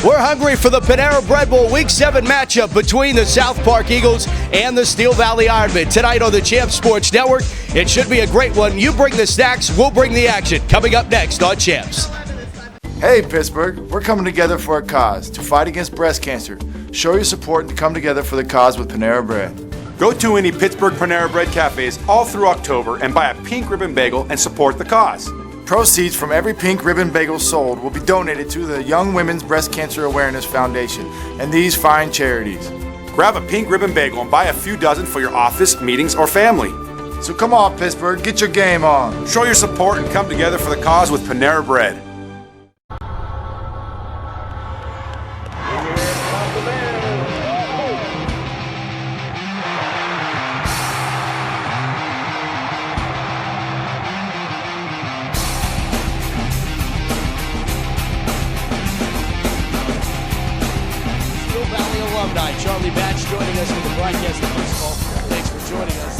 We're hungry for the Panera Bread Bowl Week 7 matchup between the South Park Eagles and the Steel Valley Ironmen. Tonight on the Champs Sports Network, it should be a great one. You bring the snacks, we'll bring the action. Coming up next on Champs. Hey Pittsburgh, we're coming together for a cause, to fight against breast cancer. Show your support and come together for the cause with Panera Bread. Go to any Pittsburgh Panera Bread cafes all through October and buy a pink ribbon bagel and support the cause. Proceeds from every pink ribbon bagel sold will be donated to the Young Women's Breast Cancer Awareness Foundation and these fine charities. Grab a pink ribbon bagel and buy a few dozen for your office, meetings, or family. So come on, Pittsburgh, get your game on. Show your support and come together for the cause with Panera Bread. Charlie Batch joining us for the broadcast. First of all, thanks for joining us.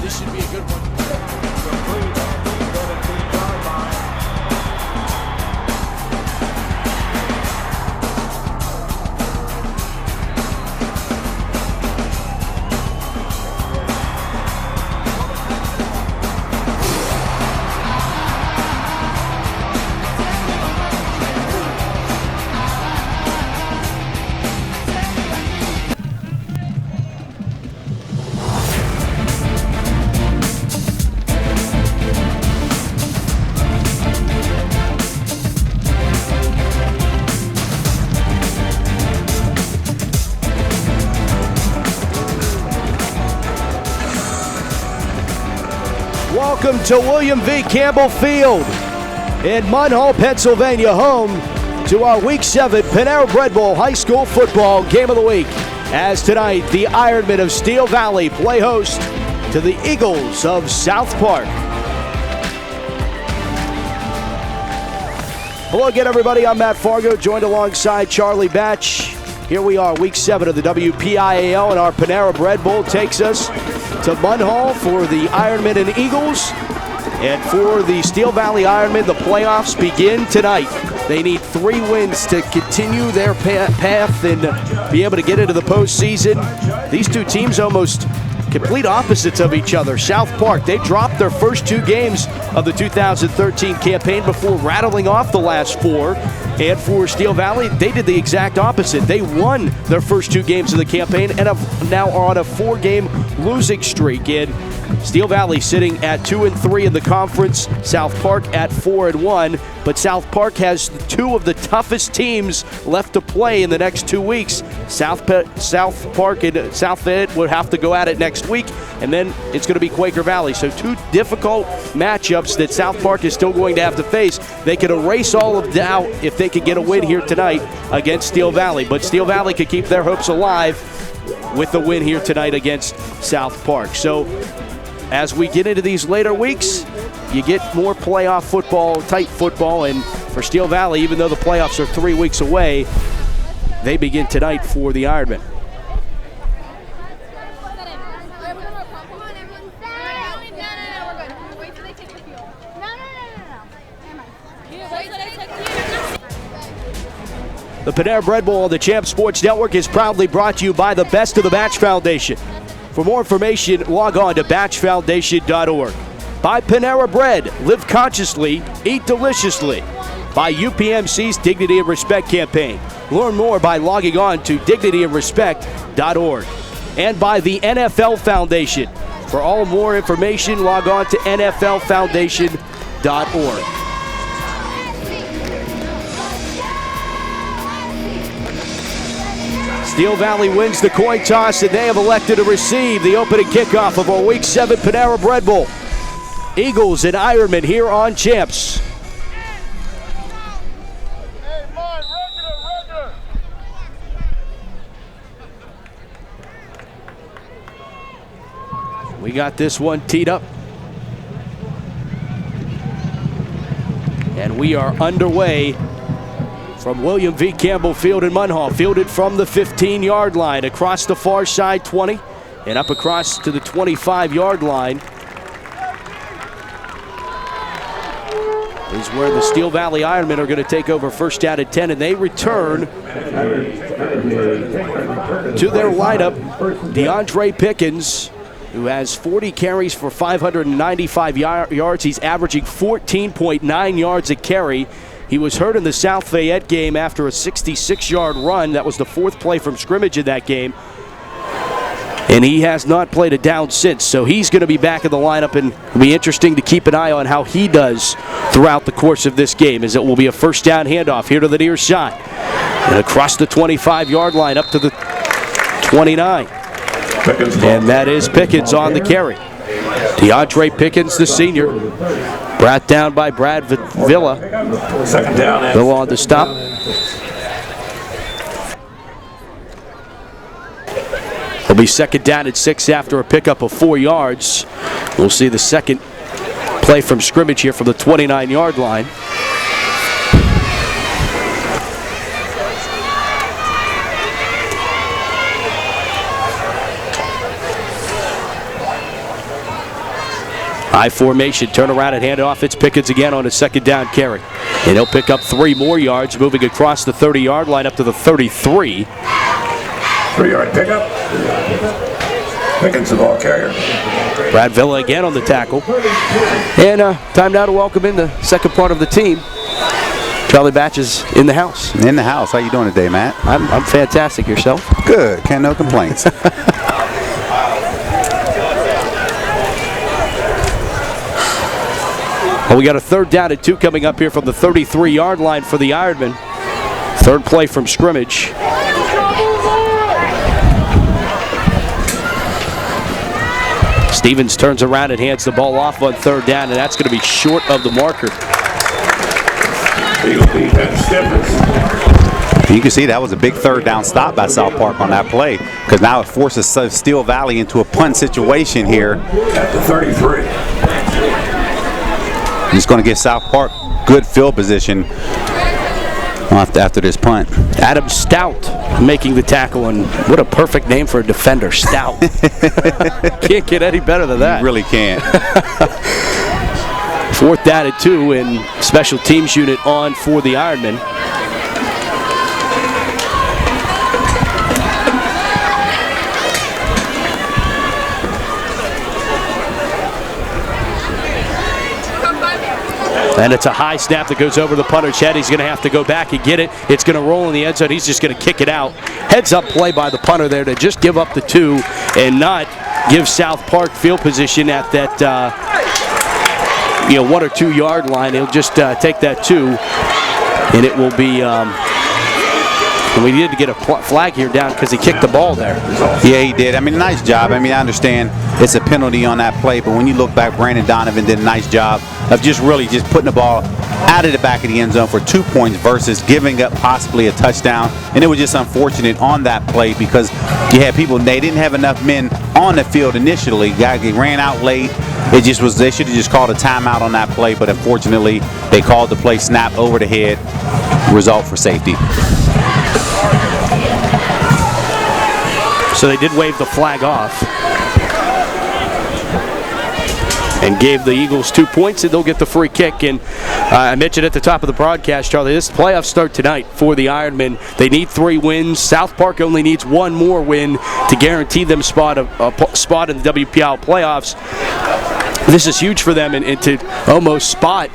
This should be a good one. Welcome to William V. Campbell Field in Munhall, Pennsylvania, home to our Week 7 Panera Bread Bowl High School Football Game of the Week. As tonight, the Ironmen of Steel Valley play host to the Eagles of South Park. Hello again, everybody. I'm Matt Farago, joined alongside Charlie Batch. Here we are, Week 7 of the WPIAL, and our Panera Bread Bowl takes us to Munhall for the Ironmen and Eagles. And for the Steel Valley Ironmen, the playoffs begin tonight. They need 3 wins to continue their path and be able to get into the postseason. These two teams almost complete opposites of each other. South Park, they dropped their first 2 games of the 2013 campaign before rattling off the last 4. And for Steel Valley, they did the exact opposite. They won their first 2 games of the campaign and now are on a 4-game losing streak. And Steel Valley sitting at 2-3 in the conference, South Park at 4-1. But South Park has 2 of the toughest teams left to play in the next 2 weeks. South Park and South Ed will have to go at it next week, and then it's going to be Quaker Valley. So 2 difficult matchups that South Park is still going to have to face. They could erase all of doubt if they could get a win here tonight against Steel Valley. But Steel Valley could keep their hopes alive with the win here tonight against South Park. So as we get into these later weeks, you get more playoff football, tight football, and for Steel Valley, even though the playoffs are 3 weeks away, they begin tonight for the Ironmen. The Panera Bread Bowl on the Champs Sports Network is proudly brought to you by the Best of the Batch Foundation. For more information, log on to batchfoundation.org. By Panera Bread, live consciously, eat deliciously. By UPMC's Dignity and Respect campaign. Learn more by logging on to dignityandrespect.org. And by the NFL Foundation. For all more information, log on to nflfoundation.org. Steel Valley wins the coin toss, and they have elected to receive the opening kickoff of our Week 7 Panera Bread Bowl. Eagles and Ironmen here on Champs. We got this one teed up. And we are underway from William V. Campbell Field in Munhall. Fielded from the 15-yard line, across the far side 20, and up across to the 25-yard line is where the Steel Valley Ironmen are going to take over first down at 10, and they return to their lineup. DeAndre Pickens, who has 40 carries for 595 yards. He's averaging 14.9 yards a carry. He was hurt in the South Fayette game after a 66-yard run. That was the 4th play from scrimmage in that game. And he has not played a down since, so he's going to be back in the lineup, and it'll be interesting to keep an eye on how he does throughout the course of this game, as it will be a first down handoff here to the near side. And across the 25-yard line up to the 29. And that is Pickens on the carry. DeAndre Pickens, the senior. Brought down by Brad Villa. Second down. Villa on the stop. It'll be second down at 6 after a pickup of 4 yards. We'll see the second play from scrimmage here from the 29-yard line. I formation, turn around and hand it off. It's Pickens again on a second down carry. And he'll pick up 3 more yards, moving across the 30-yard line up to the 33. 3-yard pickup. Pickens the ball carrier. Brad Villa again on the tackle. And time now to welcome in the second part of the team. Charlie Batch is in the house. In the house. How you doing today, Matt? I'm fantastic. Yourself? Good. Can't no complaints. Well, we got a third down at 2 coming up here from the 33-yard line for the Ironmen. Third play from scrimmage. Stevens turns around and hands the ball off on third down, and that's going to be short of the marker. You can see that was a big third down stop by South Park on that play, because now it forces Steel Valley into a punt situation here. At the 33. He's going to get South Park good field position after this punt. Adam Stout making the tackle, and what a perfect name for a defender, Stout. Can't get any better than that. You really can't. Fourth down at 2, and special teams unit on for the Ironmen. And it's a high snap that goes over the punter's head. He's going to have to go back and get it. It's going to roll in the end zone. He's just going to kick it out. Heads up play by the punter there to just give up the 2 and not give South Park field position at that 1 or 2 yard line. He'll just take that 2, and it will be. And we needed to get a flag here down because he kicked the ball there. Yeah, he did. I mean, nice job. I mean, I understand it's a penalty on that play, but when you look back, Brandon Donovan did a nice job of just putting the ball out of the back of the end zone for 2 points versus giving up possibly a touchdown. And it was just unfortunate on that play because you had people, they didn't have enough men on the field initially. Guy ran out late. It just was, they should have just called a timeout on that play, but unfortunately, they called the play snap over the head, result for safety. So they did wave the flag off and gave the Eagles 2 points, and they'll get the free kick. And I mentioned at the top of the broadcast, Charlie, this playoffs start tonight for the Ironmen. They need 3 wins. South Park only needs 1 more win to guarantee them a spot in the WPIAL playoffs. This is huge for them, and to almost spot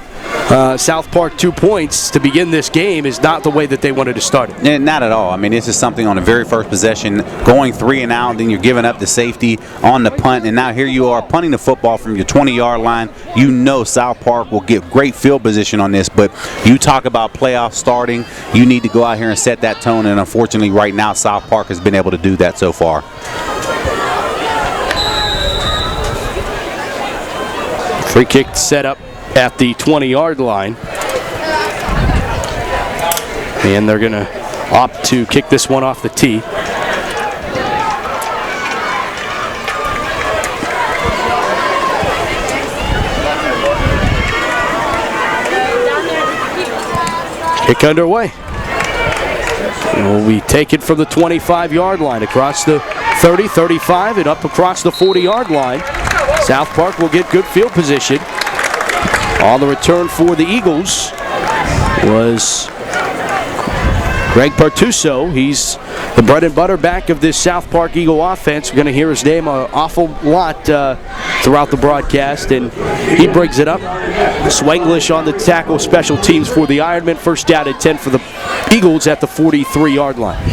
South Park 2 points to begin this game is not the way that they wanted to start it. Yeah, not at all. I mean, this is something on the very first possession, going 3 and out, then you're giving up the safety on the punt, and now here you are punting the football from your 20-yard line. You know South Park will get great field position on this, but you talk about playoff starting, you need to go out here and set that tone, and unfortunately right now South Park has been able to do that so far. Free kick set up at the 20-yard line. And they're going to opt to kick this one off the tee. Kick underway. It will be taken from the 25-yard line across the 30, 35, and up across the 40-yard line. South Park will get good field position. On the return for the Eagles was Greg Bartuso. He's the bread and butter back of this South Park Eagle offense. We're going to hear his name an awful lot throughout the broadcast, and he brings it up. Swanglish on the tackle, special teams for the Ironmen. First down and 10 for the Eagles at the 43-yard line.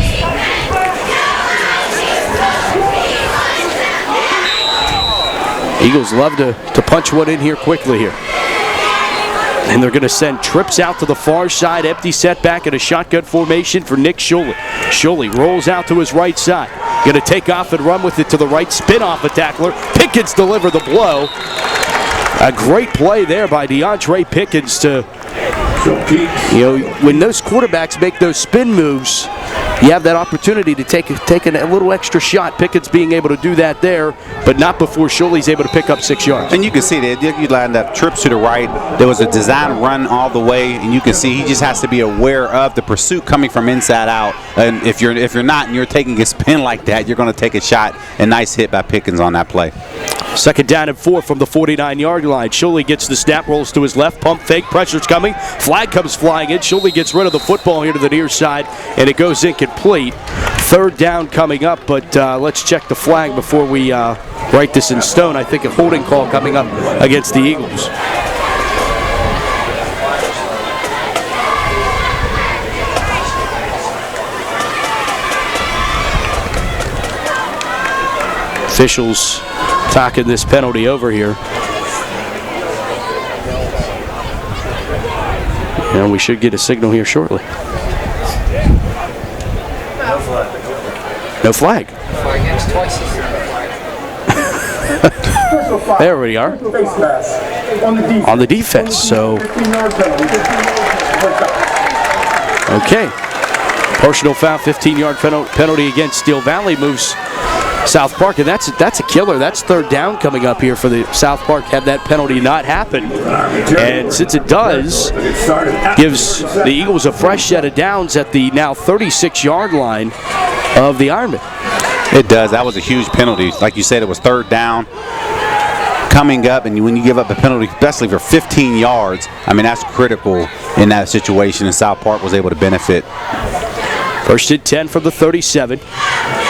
Eagles love to punch one in here quickly here. And they're going to send trips out to the far side, empty setback and a shotgun formation for Nick Shuley. Shuley rolls out to his right side. Going to take off and run with it to the right, spin off a tackler. Pickens deliver the blow. A great play there by DeAndre Pickens to, when those quarterbacks make those spin moves, you have that opportunity to take a little extra shot. Pickens being able to do that there, but not before Shuley's able to pick up 6 yards. And you can see that you lined up trips to the right. There was a design run all the way, and you can see he just has to be aware of the pursuit coming from inside out. And if you're not and you're taking a spin like that, you're going to take a shot. A nice hit by Pickens on that play. Second down and 4 from the 49-yard line. Shuley gets the snap, rolls to his left, pump fake, pressure's coming. Flag comes flying in. Shuley gets rid of the football here to the near side, and it goes incomplete. Third down coming up, but let's check the flag before we write this in stone. I think a holding call coming up against the Eagles. Officials talking this penalty over here. And we should get a signal here shortly. No flag. There we are. On the defense. So, okay. Personal foul, 15-yard penalty against Steel Valley moves South Park, and that's a killer. That's third down coming up here for the South Park had that penalty not happened. And since it does, gives the Eagles a fresh set of downs at the now 36-yard line of the Ironmen. It does. That was a huge penalty. Like you said, it was third down coming up, and when you give up a penalty, especially for 15 yards, I mean, that's critical in that situation, and South Park was able to benefit. First and 10 from the 37.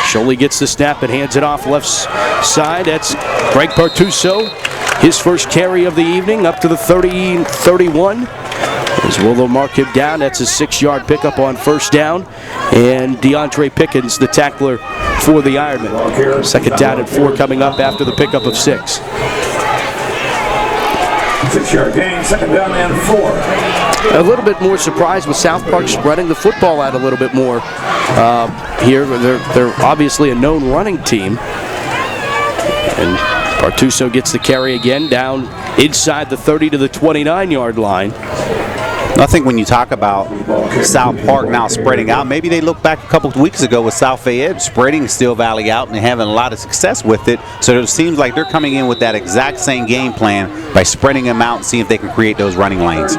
Shuley gets the snap and hands it off left side. That's Greg Bartuso. His first carry of the evening up to the 30-31. As Willow mark him down. That's a 6-yard pickup on first down. And DeAndre Pickens, the tackler for the Ironmen. Second down and 4 coming up after the pickup of 6. 6-yard gain, second down and 4. A little bit more surprised with South Park spreading the football out a little bit more here. They're obviously a known running team. And Bartuso gets the carry again down inside the 30 to the 29-yard line. I think when you talk about South Park now spreading out, maybe they look back a couple of weeks ago with South Fayette spreading Steel Valley out and having a lot of success with it. So it seems like they're coming in with that exact same game plan by spreading them out and seeing if they can create those running lanes.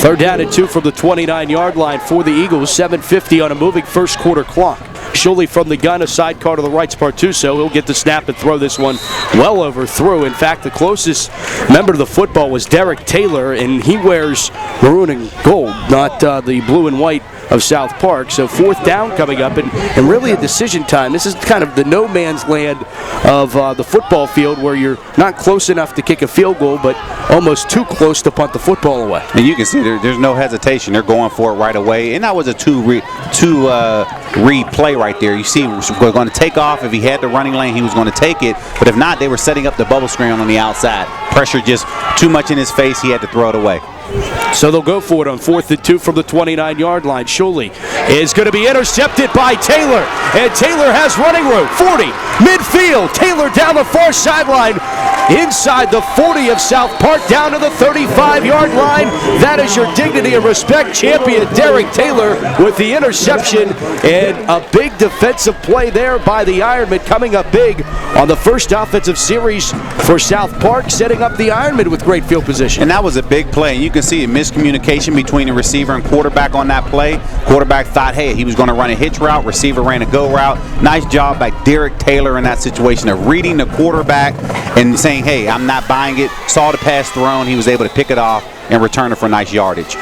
Third down and 2 from the 29-yard line for the Eagles. 7:50 on a moving first quarter clock. Shuley from the gun, a sidecar to the right, Bartuso. He'll get the snap and throw this one well overthrough. In fact, the closest member to the football was Derek Taylor, and he wears maroon and gold, not the blue and white of South Park. So fourth down coming up, and really a decision time. This is kind of the no man's land of the football field where you're not close enough to kick a field goal, but almost too close to punt the football away. And you can see there's no hesitation. They're going for it right away. And that was a two-read play right there. You see he was going to take off. If he had the running lane, he was going to take it. But if not, they were setting up the bubble screen on the outside. Pressure just too much in his face. He had to throw it away. So they'll go for it on 4th and 2 from the 29-yard line. Shuley is going to be intercepted by Taylor, and Taylor has running room. 40, midfield. Taylor down the far sideline, inside the 40 of South Park, down to the 35-yard line. That is your dignity and respect champion, Derek Taylor, with the interception, and a big defensive play there by the Ironmen, coming up big on the first offensive series for South Park, setting up the Ironmen with great field position. And that was a big play. You can see a miscommunication between the receiver and quarterback on that play. Quarterback thought, hey, he was going to run a hitch route. Receiver ran a go route. Nice job by Derek Taylor in that situation of reading the quarterback and saying, saying, hey, I'm not buying it. Saw the pass thrown. He was able to pick it off and return it for nice yardage.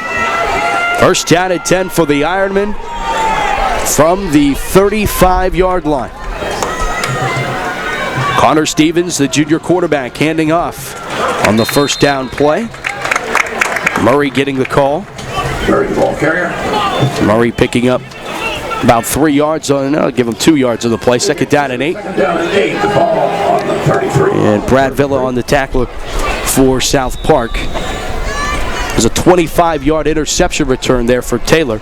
First down at 10 for the Ironmen from the 35-yard line. Connor Stevens, the junior quarterback, handing off on the first down play. Murray getting the call. Murray, the ball carrier. Murray picking up about 3 yards on, I'll give him 2 yards on the play. Second down and 8. Second down and 8, the ball on the 33. And Brad Villa on the tackler for South Park. There's a 25-yard interception return there for Taylor.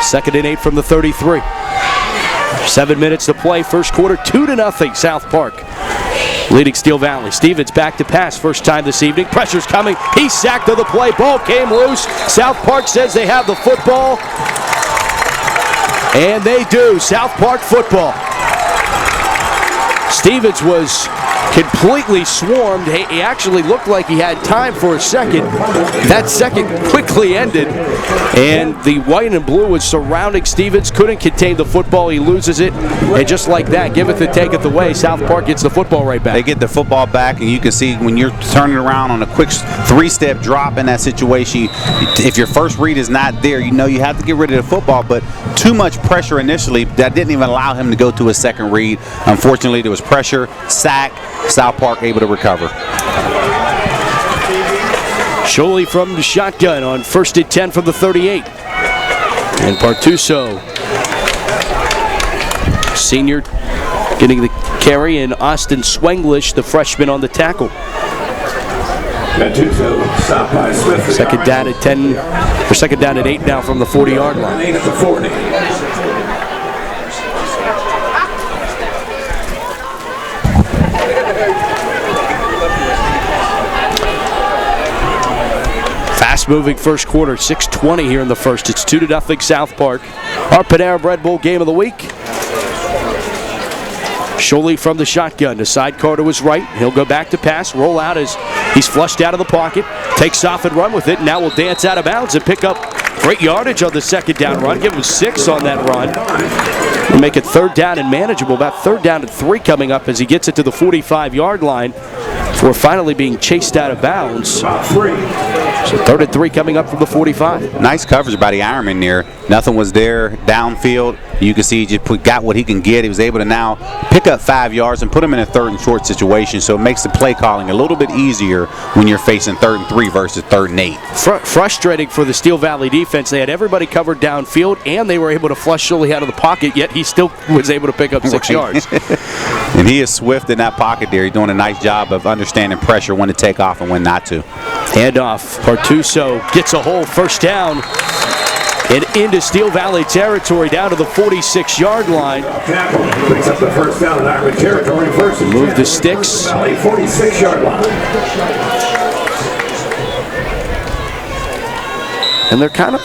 Second and 8 from the 33. 7 minutes to play. First quarter, 2-0 South Park. Leading Steel Valley. Stevens back to pass. First time this evening. Pressure's coming. He's sacked to the play. Ball came loose. South Park says they have the football. And they do. South Park football. Stevens was completely swarmed. He actually looked like he had time for a second. That second quickly ended, and the white and blue was surrounding Stevens. Couldn't contain the football. He loses it, and just like that, give it and take it away. South Park gets the football right back. They get the football back, and you can see when you're turning around on a quick 3-step drop in that situation, if your first read is not there, you know you have to get rid of the football, but too much pressure initially, that didn't even allow him to go to a second read. Unfortunately, there was pressure, sack, South Park able to recover. Sholey from the shotgun on first and 10 from the 38. And Partuso, senior, getting the carry, and Austin Swenglish, the freshman, on the tackle. Partuso stopped by Smith. Second down at 10, or second down at 8 now from the 40-yard line. 8 at the 40. Fast-moving first quarter, 6:20 here in the first. It's 2-0 South Park. Our Panera Bread Bowl game of the week. Sholey from the shotgun. The sidecar to his right. He'll go back to pass, roll out as he's flushed out of the pocket. Takes off and run with it. Now will dance out of bounds and pick up great yardage on the second down run. Give him 6 on that run. We'll make it third down and manageable. About third down and 3 coming up as he gets it to the 45-yard line before finally being chased out of bounds. So third and 3 coming up from the 45. Nice coverage by the Ironman there. Nothing was there downfield. You can see he just got what he can get. He was able to now pick up 5 yards and put him in a third and short situation. So it makes the play calling a little bit easier when you're facing third and 3 versus third and 8. Frustrating for the Steel Valley defense. They had everybody covered downfield, and they were able to flush Sholey out of the pocket, yet he still was able to pick up 6 yards. And he is swift in that pocket there. He's doing a nice job of understanding pressure, when to take off and when not to. Handoff. Partuso gets a hole, first down, and into Steel Valley territory, down to the 46-yard line. Picks up the first down in Ironman territory. First and Move 10. the sticks. Valley 46-yard line. And they're kind of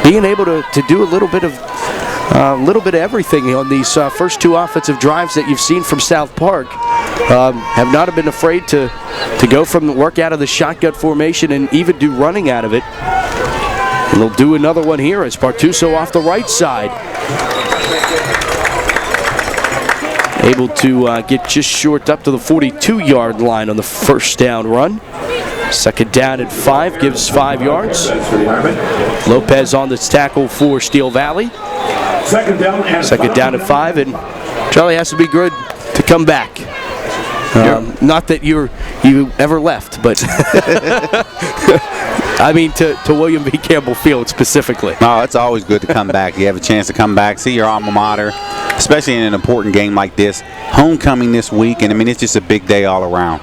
being able to do a little bit of everything on these first 2 offensive drives that you've seen from South Park. Have not been afraid to go from the work out of the shotgun formation and even do running out of it. And they'll do another one here as Partuso off the right side. Able to get just short up to the 42-yard line on the first down run. Second down at 5, gives 5 yards. Lopez on this tackle for Steel Valley. Second down at 5, and Charlie has to be good to come back. Not that you ever left, but I mean to William B. Campbell Field specifically. No, it's always good to come back. You have a chance to come back, see your alma mater, especially in an important game like this. Homecoming this week, and I mean, it's just a big day all around.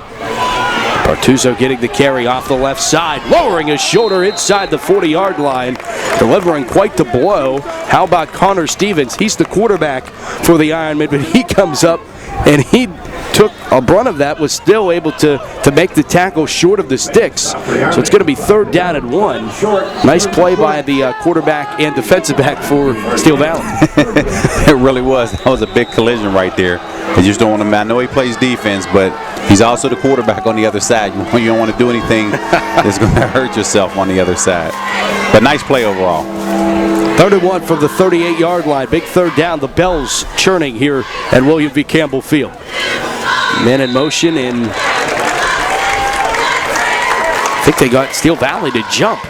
Partuso getting the carry off the left side, lowering his shoulder inside the 40-yard line, delivering quite the blow. How about Connor Stevens? He's the quarterback for the Ironmen, but he comes up and he took a brunt of that, was still able to make the tackle short of the sticks. So it's going to be third down and 1. Nice play by the quarterback and defensive back for Steel Valley. It really was. That was a big collision right there. I just don't want to, I know he plays defense, but he's also the quarterback on the other side. You don't want to do anything that's going to hurt yourself on the other side. But nice play overall. 3rd and 1 from the 38-yard line. Big third down. The bells churning here at William V. Campbell Field. Men in motion, and I think they got Steel Valley to jump.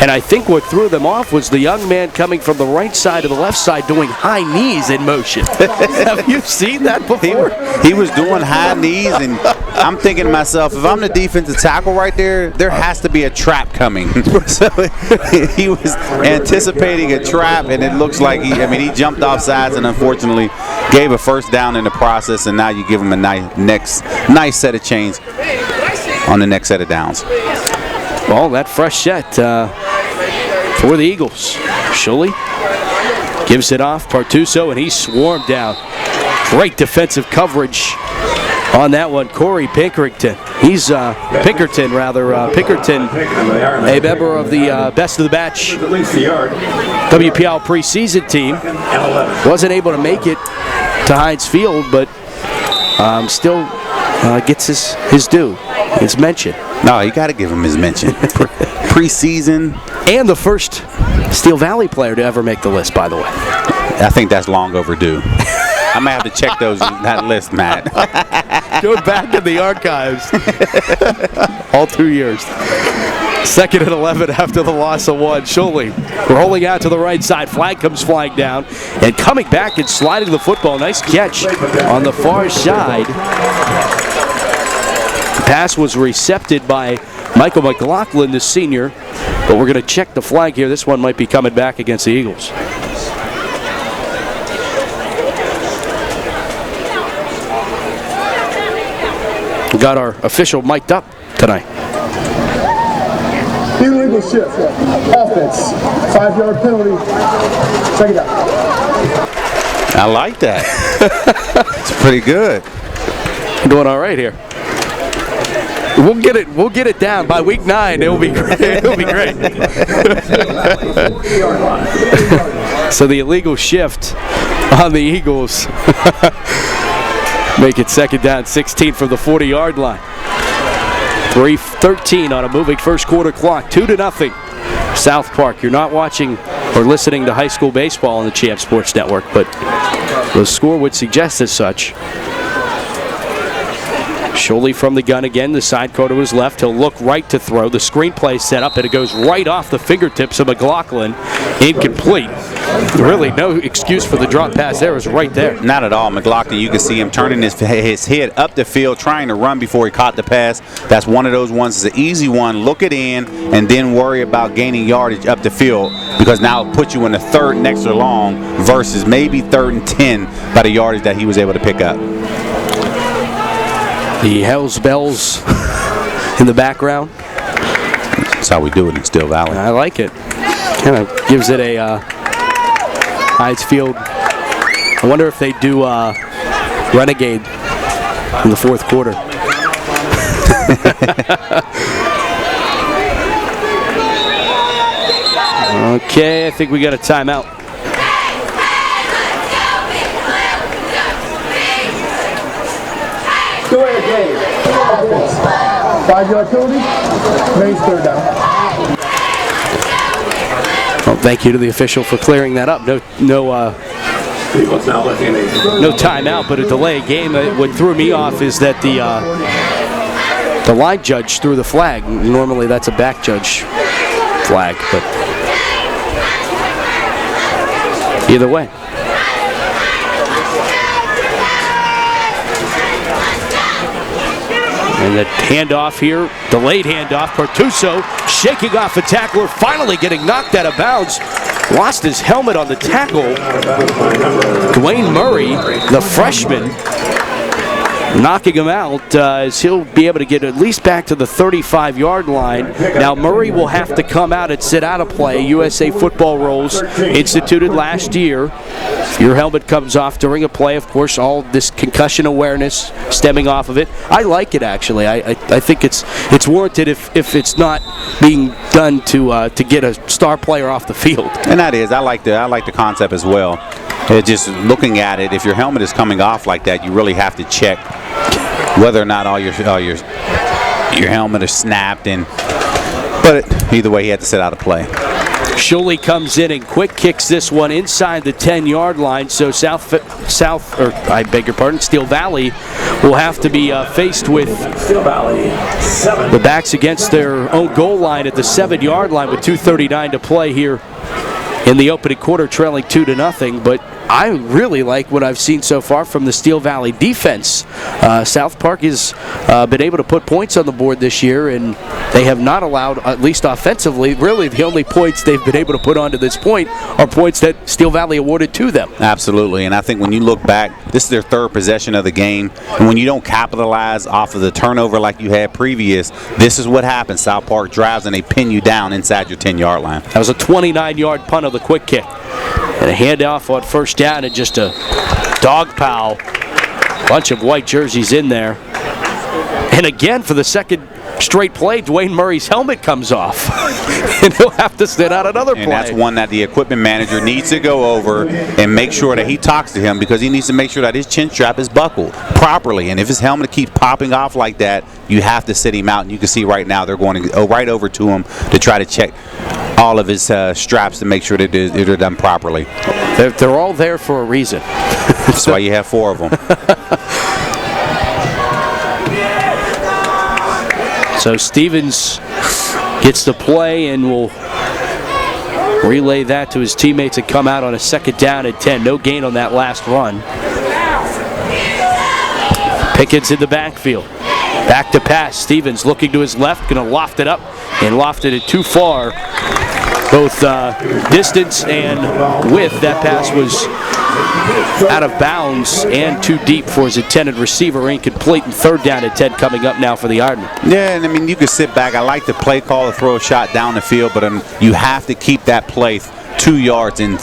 And I think what threw them off was the young man coming from the right side to the left side doing high knees in motion. Have you seen that before? He was doing high knees, and I'm thinking to myself, if I'm the defensive tackle right there, there has to be a trap coming. So he was anticipating a trap, and it looks like he jumped off sides and unfortunately gave a first down in the process, and now you give him a nice set of chains on the next set of downs. Well, that fresh set for the Eagles. Shuley gives it off. Partuso, and he's swarmed down. Great defensive coverage on that one. Corey Pinkerton. He's Pinkerton, a member of the Best of the Batch WPL preseason team. Wasn't able to make it to Heinz Field, but still gets his due, his mention. No, you got to give him his mention. Preseason. And the first Steel Valley player to ever make the list, by the way. I think that's long overdue. I may have to check that list, Matt. Go back in the archives. All 2 years. 2nd and 11 after the loss of 1. Shuley rolling out to the right side. Flag comes flying down. And coming back and sliding the football. Nice catch on the far side. The pass was recepted by Michael McLaughlin, the senior. But we're going to check the flag here. This one might be coming back against the Eagles. We got our official mic'd up tonight. Illegal shift. Offense. 5-yard penalty. Check it out. I like that. It's pretty good. Doing all right here. We'll get it down by week 9. It'll be great. It'll be great. So the illegal shift on the Eagles. Make it 2nd down, 16 from the 40-yard line. 3:13 on a moving first quarter clock. 2-0. South Park. You're not watching or listening to high school baseball on the Champ Sports Network, but the score would suggest as such. Shuley from the gun again. The side quarter was left. He'll look right to throw. The screenplay set up, and it goes right off the fingertips of McLaughlin. Incomplete. Really no excuse for the drop pass there. It was right there. Not at all. McLaughlin, you can see him turning his head up the field, trying to run before he caught the pass. That's one of those ones. It's an easy one. Look it in, and then worry about gaining yardage up the field, because now it puts you in the 3rd and extra long versus maybe 3rd and 10 by the yardage that he was able to pick up. The Hells Bells in the background. That's how we do it in Steel Valley. I like it. Kind of gives it a Heinz Field. I wonder if they do Renegade in the 4th quarter. Okay, I think we got a timeout. Go ahead, Dave. 5-yard penalty. Main 3rd down. Well, thank you to the official for clearing that up. No timeout, but a delay game. What threw me off is that the line judge threw the flag. Normally that's a back judge flag, but either way. And the handoff here, delayed handoff. Partuso shaking off a tackler, finally getting knocked out of bounds. Lost his helmet on the tackle. Dwayne Murray, the freshman, knocking him out as he'll be able to get at least back to the 35-yard line. Now Murray will have to come out and sit out of play. USA football rules instituted last year. Your helmet comes off during a play. Of course, all this concussion awareness stemming off of it. I like it, actually. I think it's warranted if it's not being done to get a star player off the field. And that is, I like the concept as well. Just looking at it, if your helmet is coming off like that, you really have to check whether or not all your helmet is snapped. But either way, he had to sit out of play. Schuley comes in and quick kicks this one inside the 10-yard line. So Steel Valley will have to be faced with the backs against their own goal line at the 7-yard line with 2:39 to play here in the opening quarter, trailing 2-0. But I really like what I've seen so far from the Steel Valley defense. South Park has been able to put points on the board this year, and they have not allowed, at least offensively, really the only points they've been able to put on to this point are points that Steel Valley awarded to them. Absolutely, and I think when you look back, this is their third possession of the game, and when you don't capitalize off of the turnover like you had previous, this is what happens. South Park drives and they pin you down inside your 10-yard line. That was a 29-yard punt of the quick kick. And a handoff on first down and just a dog pile. Bunch of white jerseys in there. And again, for the second straight play, Dwayne Murray's helmet comes off. And he'll have to sit out another play. And that's one that the equipment manager needs to go over and make sure that he talks to him, because he needs to make sure that his chin strap is buckled properly. And if his helmet keeps popping off like that, you have to sit him out. And you can see right now they're going to go right over to him to try to check all of his straps to make sure that they're done properly. They're all there for a reason. That's why you have 4 of them. So Stevens gets the play and will relay that to his teammates and come out on a second down and 10. No gain on that last run. Pickens in the backfield. Back to pass. Stevens looking to his left, going to loft it up and lofted it too far. Both distance and width. That pass was out of bounds and too deep for his intended receiver. Incomplete, and third down and 10 coming up now for the Ironmen. Yeah, and I mean, you can sit back. I like the play call to throw a shot down the field, but you have to keep that play 2 yards in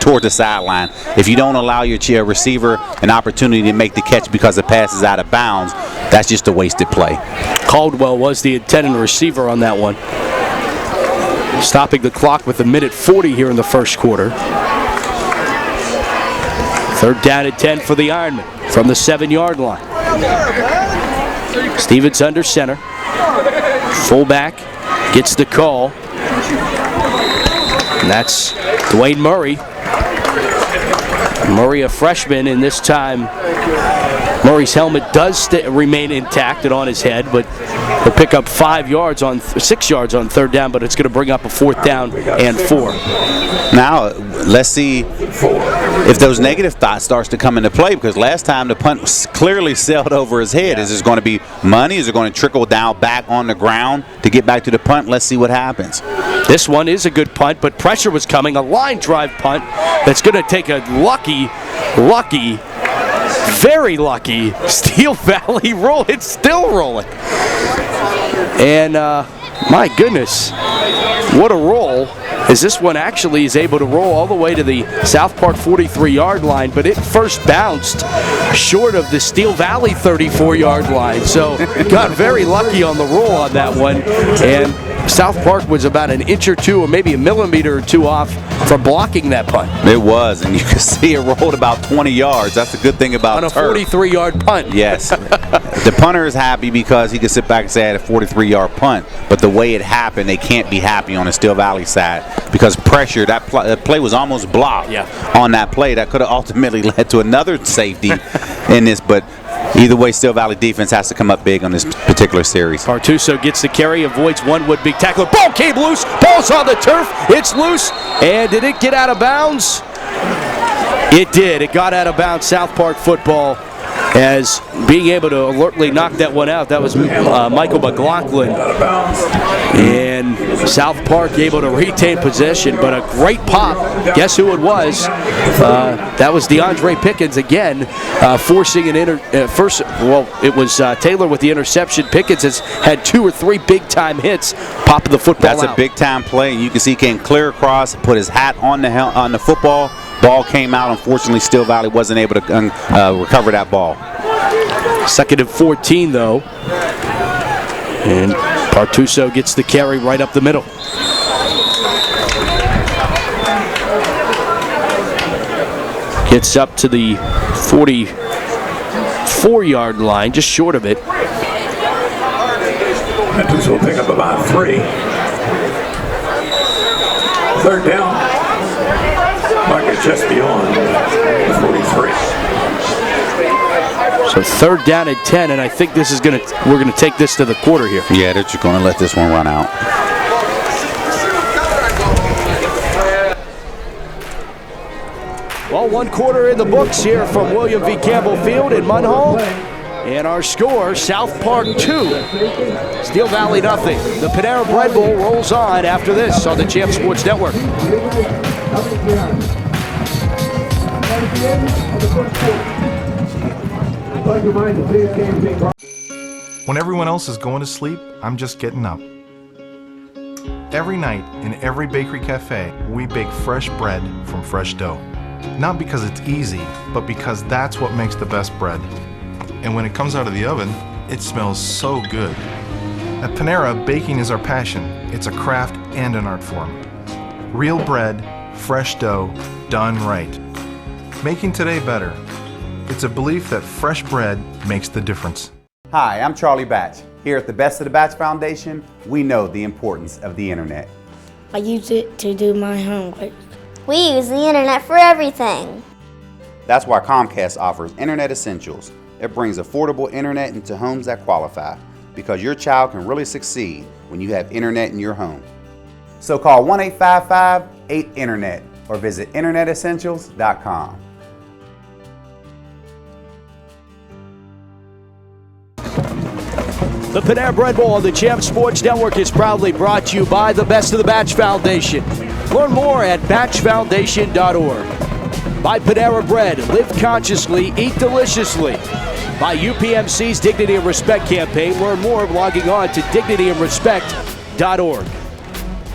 toward the sideline. If you don't allow your receiver an opportunity to make the catch because the pass is out of bounds, that's just a wasted play. Caldwell was the intended receiver on that one. Stopping the clock with 1:40 here in the first quarter. Third down and 10 for the Ironmen from the 7-yard line. Stevens under center. Fullback gets the call. And that's Dwayne Murray. Murray, a freshman, and this time Murray's helmet does remain intact and on his head, but he'll pick up 6 yards on third down, but it's going to bring up a 4th down and 4. Now, let's see if those negative thoughts starts to come into play, because last time the punt was clearly sailed over his head. Is this going to be money? Is it going to trickle down back on the ground to get back to the punt? Let's see what happens. This one is a good punt, but pressure was coming. A line drive punt that's going to take a very lucky Steel Valley roll. It's still rolling. And my goodness, what a roll. As this one actually is able to roll all the way to the South Park 43-yard line, but it first bounced short of the Steel Valley 34-yard line. So got very lucky on the roll on that one. And South Park was about an inch or two, or maybe a millimeter or two off from blocking that punt. It was, and you can see it rolled about 20 yards. That's the good thing about on a turf. 43-yard punt. Yes. The punter is happy because he can sit back and say I had a 43-yard punt, but the way it happened, they can't be happy on the Steel Valley side because pressure, that play was almost blocked on that play. That could have ultimately led to another safety in this, but either way, Steel Valley defense has to come up big on this particular series. Partuso gets the carry, avoids one would-be tackler. Ball came loose. Ball's on the turf. It's loose. And did it get out of bounds? It did. It got out of bounds. South Park football, as being able to alertly knock that one out. That was Michael McLaughlin. And South Park able to retain possession, but a great pop. Guess who it was? That was DeAndre Pickens again, forcing an it was Taylor with the interception. Pickens has had 2 or 3 big-time hits, popping the football That's out. a big-time play. You can see he came clear across, put his hat on the football. Ball came out. Unfortunately, Steel Valley wasn't able to recover that ball. 2nd and 14, though. And Partuso gets the carry right up the middle. Gets up to the 44-yard line, just short of it. This will pick up about 3. third down. Market just beyond the 43. So third down and 10, and I think this is we're gonna take this to the quarter here. Yeah, they're just going to let this one run out. Well, one quarter in the books here from William V. Campbell Field in Munhall. And our score, South Park 2, Steel Valley nothing. The Panera Bread Bowl rolls on after this on the Champ Sports Network. When everyone else is going to sleep, I'm just getting up. Every night, in every bakery cafe, we bake fresh bread from fresh dough. Not because it's easy, but because that's what makes the best bread. And when it comes out of the oven, it smells so good. At Panera, baking is our passion. It's a craft and an art form. Real bread, fresh dough, done right. Making today better. It's a belief that fresh bread makes the difference. Hi, I'm Charlie Batch. Here at the Best of the Batch Foundation, we know the importance of the internet. I use it to do my homework. We use the internet for everything. That's why Comcast offers Internet Essentials. It brings affordable internet into homes that qualify, because your child can really succeed when you have internet in your home. So call 1-855-8-INTERNET or visit internetessentials.com. The Panera Bread Bowl on the Champ Sports Network is proudly brought to you by the Best of the Batch Foundation. Learn more at batchfoundation.org. By Panera Bread, live consciously, eat deliciously. By UPMC's Dignity and Respect campaign. Learn more logging on to dignityandrespect.org.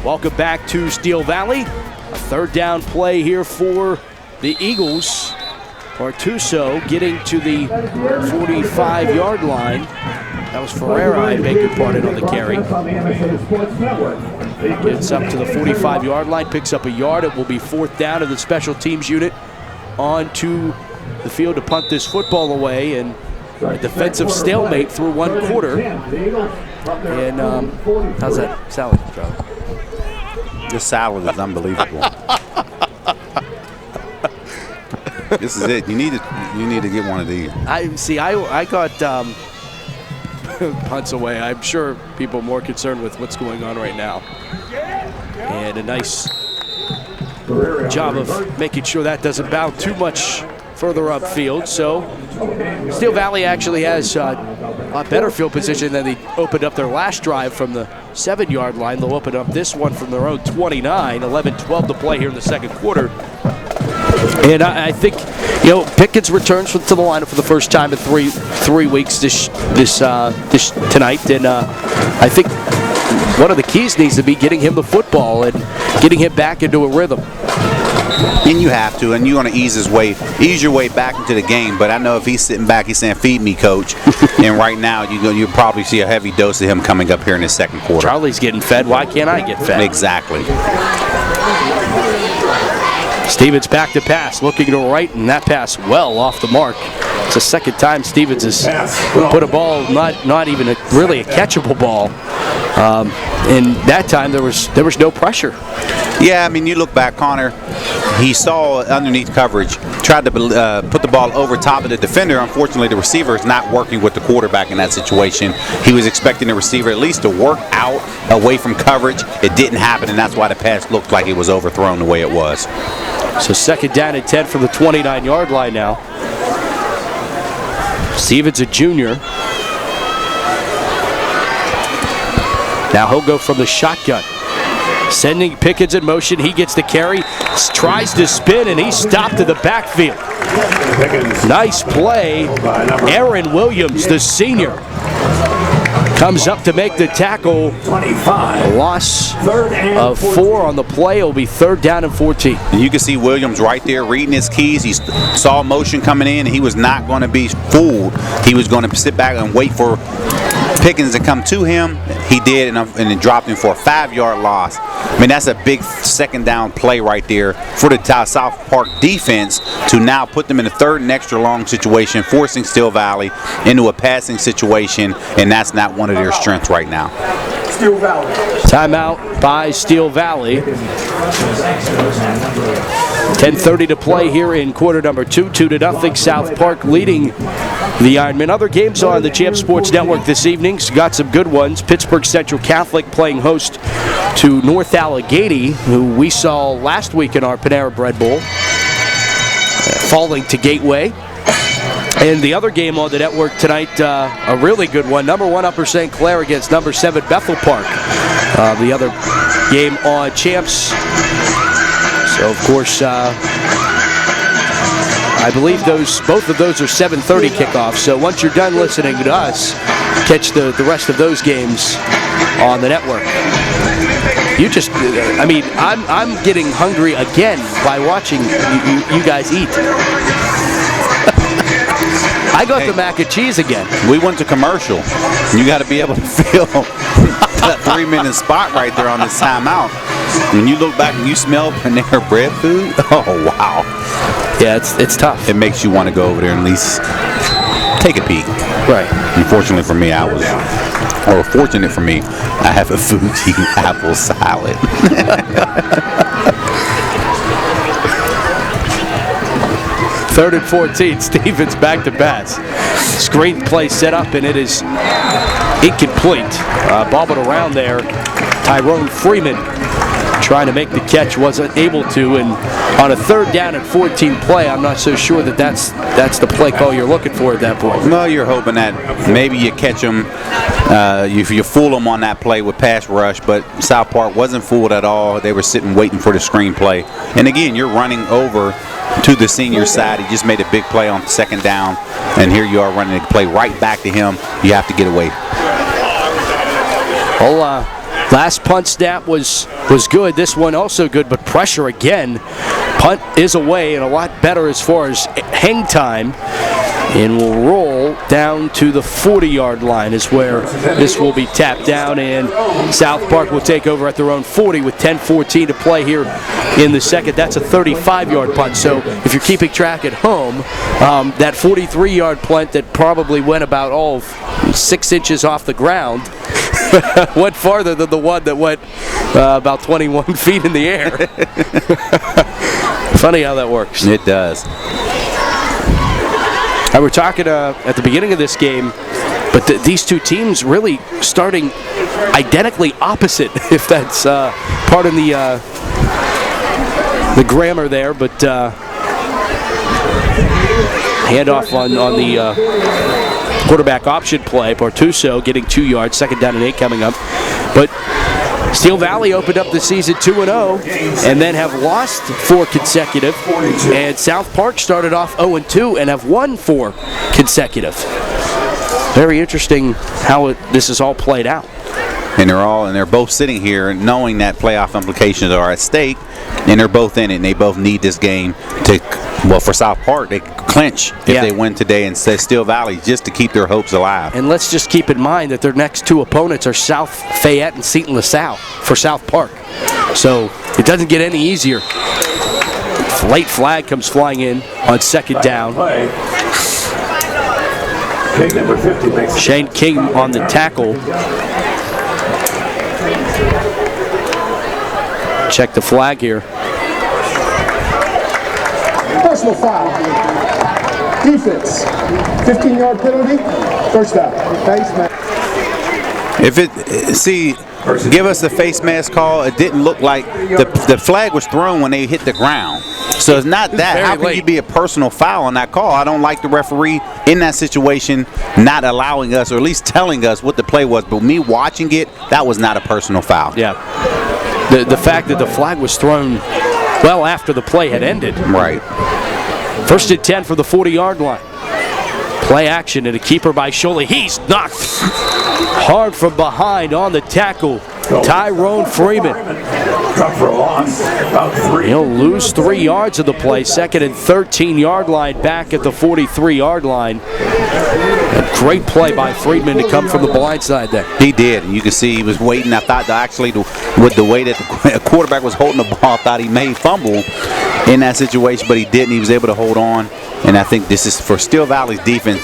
Welcome back to Steel Valley. A third down play here for the Eagles. Artuso getting to the 45-yard line. That was Ferreira, I beg your pardon, on the carry. Gets up to the 45-yard line, picks up a yard. It will be fourth down, and the special teams unit onto the field to punt this football away. And a defensive stalemate through one quarter. And how's that salad, Charlie? This salad is unbelievable. This is it. You need to get one of these. I got punts away. I'm sure people are more concerned with what's going on right now. And a nice job of making sure that doesn't bound too much further upfield. So Steel Valley actually has a lot better field position than they opened up their last drive from the 7-yard line. They'll open up this one from their own 29. 11-12 to play here in the second quarter. And I think, Pickens returns to the lineup for the first time in three weeks this tonight. And I think one of the keys needs to be getting him the football and getting him back into a rhythm. And you have to, and you want to ease your way back into the game. But I know if he's sitting back, he's saying, "Feed me, coach." And right now, you'll probably see a heavy dose of him coming up here in the second quarter. Charlie's getting fed. Why can't I get fed? Exactly. Stevens back to pass, looking to the right, and that pass well off the mark. It's the second time Stevens has put a ball, not even really a catchable ball. And that time there was no pressure. Yeah, I mean, you look back, Connor, he saw underneath coverage, tried to put the ball over top of the defender. Unfortunately, the receiver is not working with the quarterback in that situation. He was expecting the receiver at least to work out away from coverage. It didn't happen, and that's why the pass looked like it was overthrown the way it was. So second down and 10 from the 29-yard line now. Stevens, a junior. Now he'll go from the shotgun. Sending Pickens in motion. He gets the carry, tries to spin, and he's stopped in the backfield. Nice play. Aaron Williams, the senior, comes up to make the tackle. A loss of 4 on the play. It'll be third down and 14. And you can see Williams right there reading his keys. He saw motion coming in, and he was not going to be fooled. He was going to sit back and wait for Pickens to come to him. He did, and it dropped him for a 5-yard loss. I mean, that's a big second down play right there for the South Park defense to now put them in a third and extra long situation, forcing Steel Valley into a passing situation, and that's not one of their strengths right now. Steel Valley. Timeout by Steel Valley. 10:30 to play here in quarter number 2. 2-0. South Park leading the Ironmen. Other games on the Champ Sports Network this evening. Got some good ones. Pittsburgh Central Catholic playing host to North Allegheny, who we saw last week in our Panera Bread Bowl, falling to Gateway. And the other game on the network tonight, a really good one. Number 1 Upper St. Clair against number 7 Bethel Park. The other game on Champs. So, of course, I believe both of those are 7:30 kickoffs. So once you're done listening to us, catch the rest of those games on the network. You just, I mean, I'm getting hungry again by watching you guys eat. I got the mac and cheese again. We went to commercial. You got to be able to feel that 3-minute spot right there on this timeout. When you look back and you smell Panera Bread food, oh wow. Yeah, it's tough. It makes you want to go over there and at least take a peek. Right. Unfortunately for me, fortunate for me, I have a Fuji apple salad. Third and 14, Stevens back to pass. Screen play set up, and it is incomplete. Bobbled around there. Tyrone Freeman trying to make the catch, wasn't able to, and on a 3rd down and 14 play, I'm not so sure that's the play call you're looking for at that point. Well, you're hoping that maybe you catch them, you fool them on that play with pass rush, but South Park wasn't fooled at all. They were sitting waiting for the screen play. And again, you're running over to the senior side. He just made a big play on 2nd down, and here you are running a play right back to him. You have to get away. Well, last punt snap was good. This one also good, but pressure again. Punt is away and a lot better as far as hang time. And will roll down to the 40-yard line is where this will be tapped down, and South Park will take over at their own 40 with 10:14 to play here in the second. That's a 35-yard punt. So if you're keeping track at home, that 43-yard punt that probably went about 6 inches off the ground went farther than the one that went about 21 feet in the air. Funny how that works. It does. We were talking at the beginning of this game, but these two teams really starting identically opposite, if that's pardon the grammar there, but handoff on the quarterback option play. Bartuso getting 2 yards, 2nd down and 8 coming up. But Steel Valley opened up the season 2-0 and then have lost 4 consecutive. And South Park started off 0-2 and have won 4 consecutive. Very interesting how this is all played out. And they're both sitting here knowing that playoff implications are at stake, and they're both in it, and they both need this game to, well, for South Park, they clinch if they win today, and Steel Valley just to keep their hopes alive. And let's just keep in mind that their next 2 opponents are South Fayette and Seton LaSalle for South Park. So it doesn't get any easier. Late flag comes flying in on 2nd down. Number 50 makes Shane King on the tackle. Check the flag here. Personal foul. Defense. 15-yard penalty. 1st down. Thanks, man. Give us the face mask call. It didn't look like the flag was thrown when they hit the ground. So it's not that. How can you be a personal foul on that call? I don't like the referee in that situation not allowing us, or at least telling us what the play was. But me watching it, that was not a personal foul. Yeah. The fact that the flag was thrown well after the play had ended. Right. 1st and 10 for the 40-yard line. Play action and a keeper by Sholey. He's knocked hard from behind on the tackle. Tyrone Freeman. Drop for a loss, about 3. He'll lose 3 yards of the play. 2nd and 13-yard line back at the 43-yard line. A great play by Freeman to come from the blind side there. He did. You can see he was waiting. I thought with the way that the quarterback was holding the ball, I thought he may fumble in that situation, but he didn't. He was able to hold on. And I think this is for Steel Valley's defense.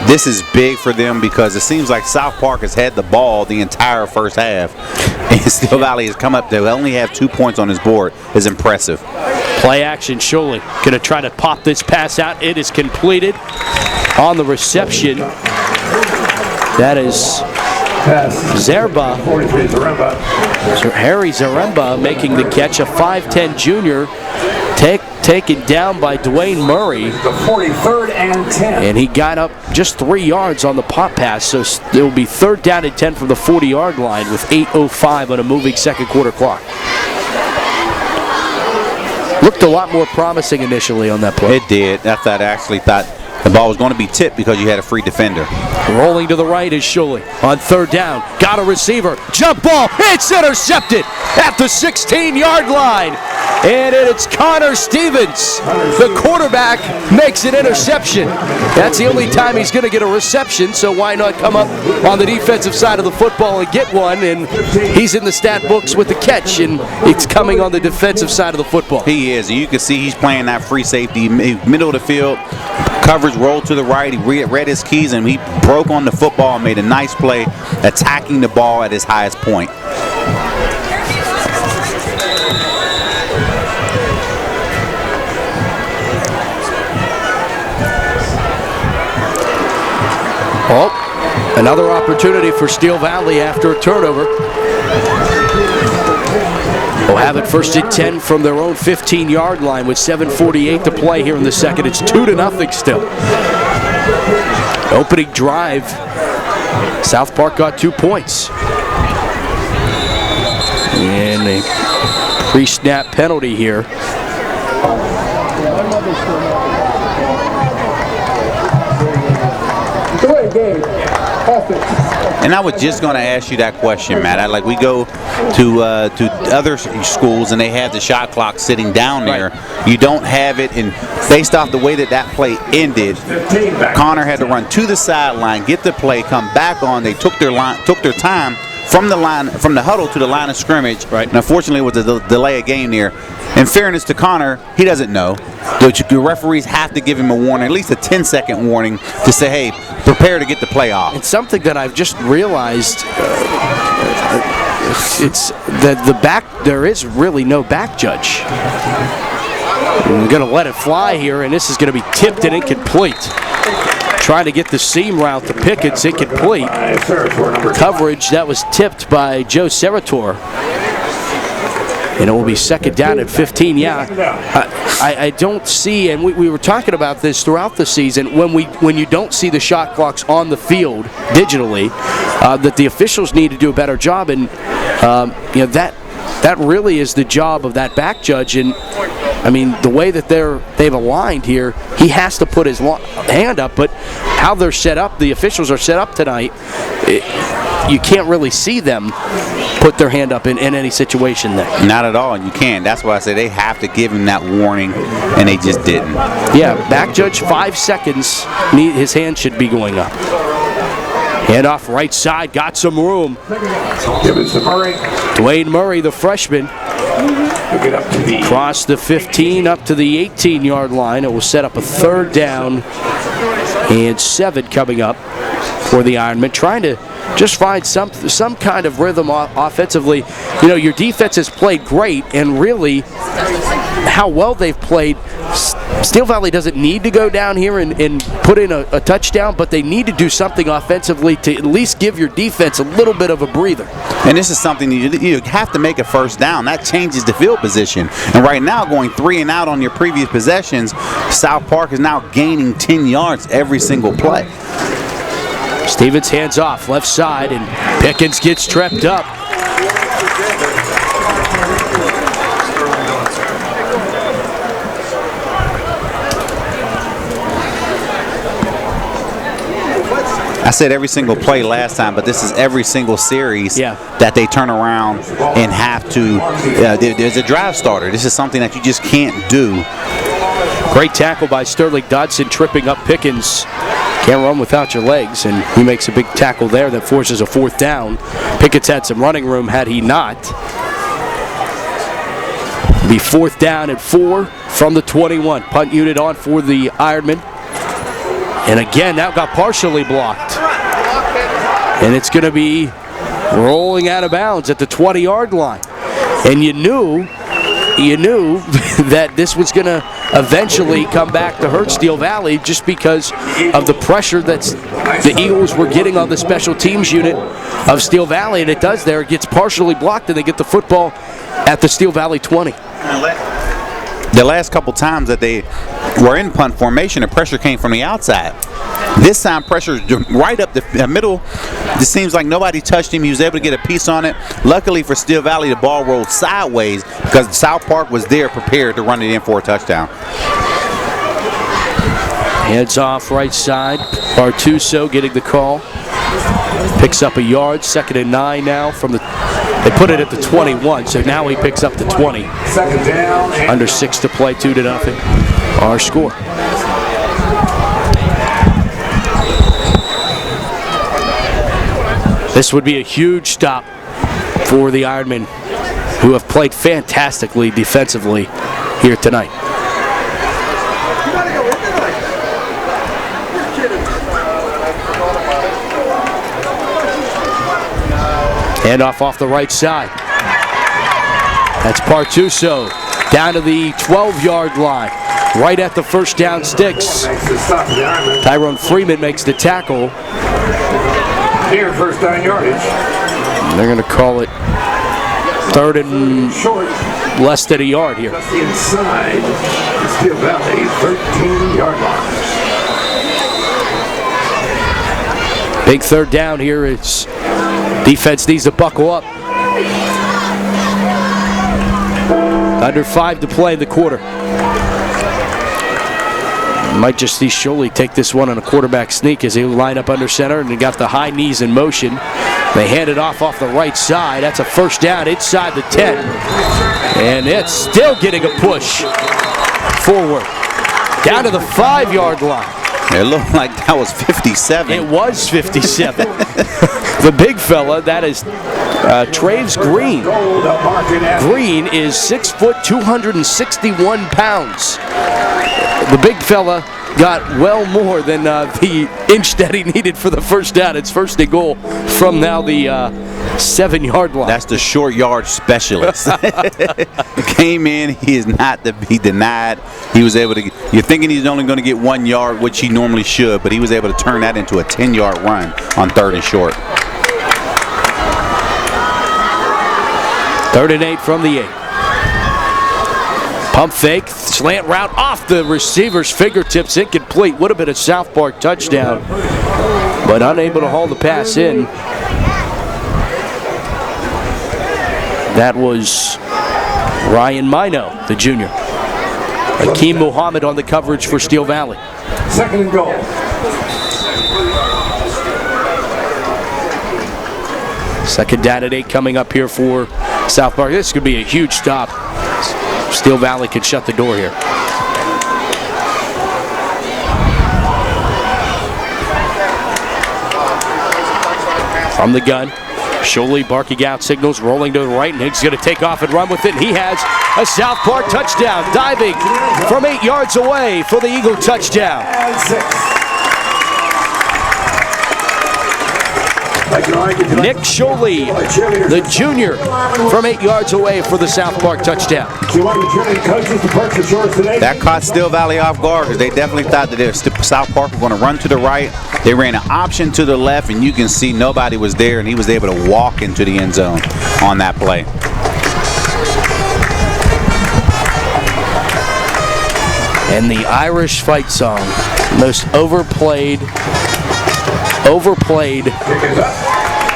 This is big for them because it seems like South Park has had the ball the entire first half. And Steel Valley has come up to only have 2 points on his board. Is impressive. Play action, Sholey going to try to pop this pass out. It is completed on the reception. That is Zerba. Harry Zaremba making the catch, a 5'10 junior. Taken down by Dwayne Murray. The 43rd and 10. And he got up just 3 yards on the pop pass, so it will be 3rd down and 10 from the 40-yard line with 8:05 on a moving second quarter clock. Looked a lot more promising initially on that play. It did. I actually thought the ball was going to be tipped because you had a free defender. Rolling to the right is Sholey on 3rd down. Got a receiver. Jump ball. It's intercepted at the 16-yard line. And it's Connor Stevens. The quarterback makes an interception. That's the only time he's going to get a reception, so why not come up on the defensive side of the football and get one? And he's in the stat books with the catch, and it's coming on the defensive side of the football. He is. And you can see he's playing that free safety, middle of the field. Coverage rolled to the right. He read his keys, and he broke on the football and made a nice play attacking the ball at his highest point. Oh, another opportunity for Steel Valley after a turnover. We'll have it 1st and 10 from their own 15-yard line with 7:48 to play here in the second. It's 2-0 still. Opening drive, South Park got 2 points. And a pre-snap penalty here. And I was just going to ask you that question, Matt. We go to other schools and they have the shot clock sitting down there. Right. You don't have it, and based off the way that play ended, Connor had to run to the sideline, get the play, come back on. They took their time from the huddle to the line of scrimmage. Right. And unfortunately, with the delay of game there. In fairness to Connor, he doesn't know. The referees have to give him a warning, at least a 10-second warning, to say, hey, prepare to get the play off. It's something that I've just realized. It's that there is really no back judge. We're going to let it fly here, and this is going to be tipped and incomplete. Trying to get the seam route to Pickett's incomplete. Coverage that was tipped by Joe Serator. And it will be 2nd down at 15. Yeah, I don't see, and we were talking about this throughout the season, when you don't see the shot clocks on the field digitally, that the officials need to do a better job, and that really is the job of that back judge. And I mean, the way that they've aligned here, he has to put his hand up, but how they're set up, the officials are set up tonight, you can't really see them put their hand up in any situation there. Not at all, and you can't. That's why I say they have to give him that warning, and they just didn't. Yeah, back judge, 5 seconds. His hand should be going up. Hand off right side, got some room. Give it to Murray. Dwayne Murray, the freshman. Cross the 15 up to the 18-yard line. It will set up a 3rd down and 7 coming up for the Ironmen. Trying to just find some kind of rhythm offensively. You know, your defense has played great, and really how well they've played. Steel Valley doesn't need to go down here and put in a touchdown, but they need to do something offensively to at least give your defense a little bit of a breather. And this is something you have to make a 1st down. That changes the field position. And right now, going 3 and out on your previous possessions, South Park is now gaining 10 yards every single play. Stevens hands off, left side, and Pickens gets tripped up. I said every single play last time, but this is every single series that they turn around and have to. There's a drive starter. This is something that you just can't do. Great tackle by Sterling Dodson, tripping up Pickens. Can't run without your legs, and he makes a big tackle there that forces a fourth down. Pickett's had some running room had he not. Be fourth down and 4 from the 21. Punt unit on for the Ironmen. And again, that got partially blocked. And it's going to be rolling out of bounds at the 20-yard line. And you knew that this was going to eventually come back to hurt Steel Valley just because of the pressure that the Eagles were getting on the special teams unit of Steel Valley, and it does there. It gets partially blocked, and they get the football at the Steel Valley 20. The last couple times that they were in punt formation, the pressure came from the outside. This time, pressure right up the middle. It seems like nobody touched him. He was able to get a piece on it. Luckily for Steel Valley, the ball rolled sideways because South Park was there prepared to run it in for a touchdown. Hands off right side. Bartuso getting the call. Picks up a yard. 2nd and 9 now from the. They put it at the 21, so now he picks up the 20. Second down. Under 6 to play, 2-0. Our score. This would be a huge stop for the Ironmen, who have played fantastically defensively here tonight. Handoff off the right side. That's Bartuso down to the 12-yard line, right at the first down sticks. Tyrone Freeman makes the tackle. Near first down yardage. They're going to call it 3rd and less than a yard here. Just inside the Steel Valley 13-yard line. Big 3rd down here. It's defense needs to buckle up. Under 5 to play in the quarter. Might just see Sholey take this one on a quarterback sneak as they line up under center, and they got the high knees in motion. They hand it off the right side. That's a first down inside the 10. And it's still getting a push forward. Down to the 5-yard line. It looked like that was 57. It was 57. The big fella, that is Traves Green. Green is 6 foot, 261 pounds. The big fella got well more than the inch that he needed for the first down. It's 1st and goal from now the 7-yard line. That's the short yard specialist. Came in, he is not to be denied. He was able to, you're thinking he's only going to get 1 yard, which he normally should, but he was able to turn that into a 10-yard run on 3rd and short. 3rd and 8 from the 8. Pump fake, slant route off the receiver's fingertips, incomplete. Would have been a South Park touchdown, but unable to haul the pass in. That was Ryan Mino, the junior. Akeem Muhammad on the coverage for Steel Valley. 2nd and goal. Second down at 8 coming up here for South Park. This could be a huge stop. Steel Valley could shut the door here. From the gun, Sholey barking out signals, rolling to the right, and Higgs going to take off and run with it, and he has a South Park touchdown, diving from 8 yards away for the Eagle touchdown. And 6. Nick Sholey, the junior, from 8 yards away for the South Park touchdown. That caught Steel Valley off guard because they definitely thought that South Park were going to run to the right. They ran an option to the left, and you can see nobody was there, and he was able to walk into the end zone on that play. And the Irish fight song, most overplayed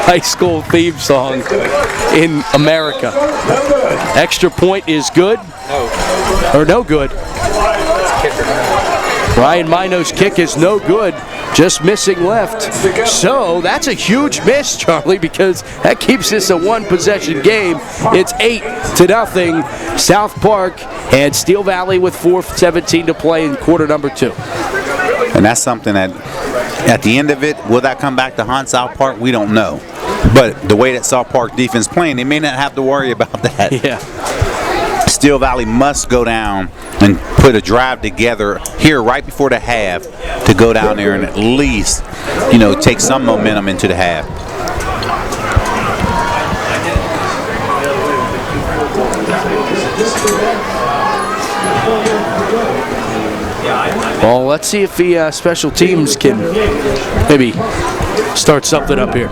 high school theme song in America. Extra point is good. Or no good. Ryan Mino's kick is no good. just missing left. So that's a huge miss, Charlie, because that keeps this a one-possession game. It's 8-0 South Park, and Steel Valley with 4:17 to play in quarter number 2. And that's something that, at the end of it, will that come back to haunt South Park? We don't know. But the way that South Park defense playing, they may not have to worry about that. Yeah. Steel Valley must go down and put a drive together here right before the half to go down there and at least, take some momentum into the half. Well, let's see if the special teams can maybe start something up here.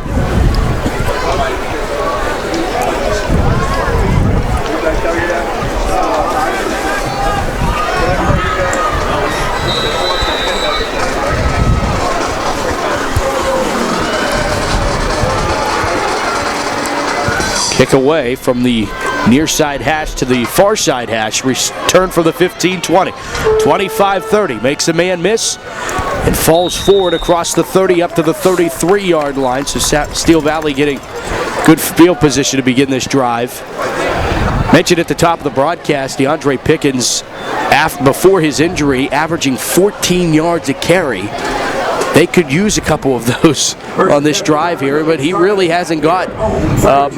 Kick away from the near side hash to the far side hash. Return for the 15-20. 25-30. Makes a man miss and falls forward across the 30 up to the 33-yard line. So Steel Valley getting good field position to begin this drive. Mentioned at the top of the broadcast, DeAndre Pickens, before his injury, averaging 14 yards a carry. They could use a couple of those on this drive here, but he really hasn't got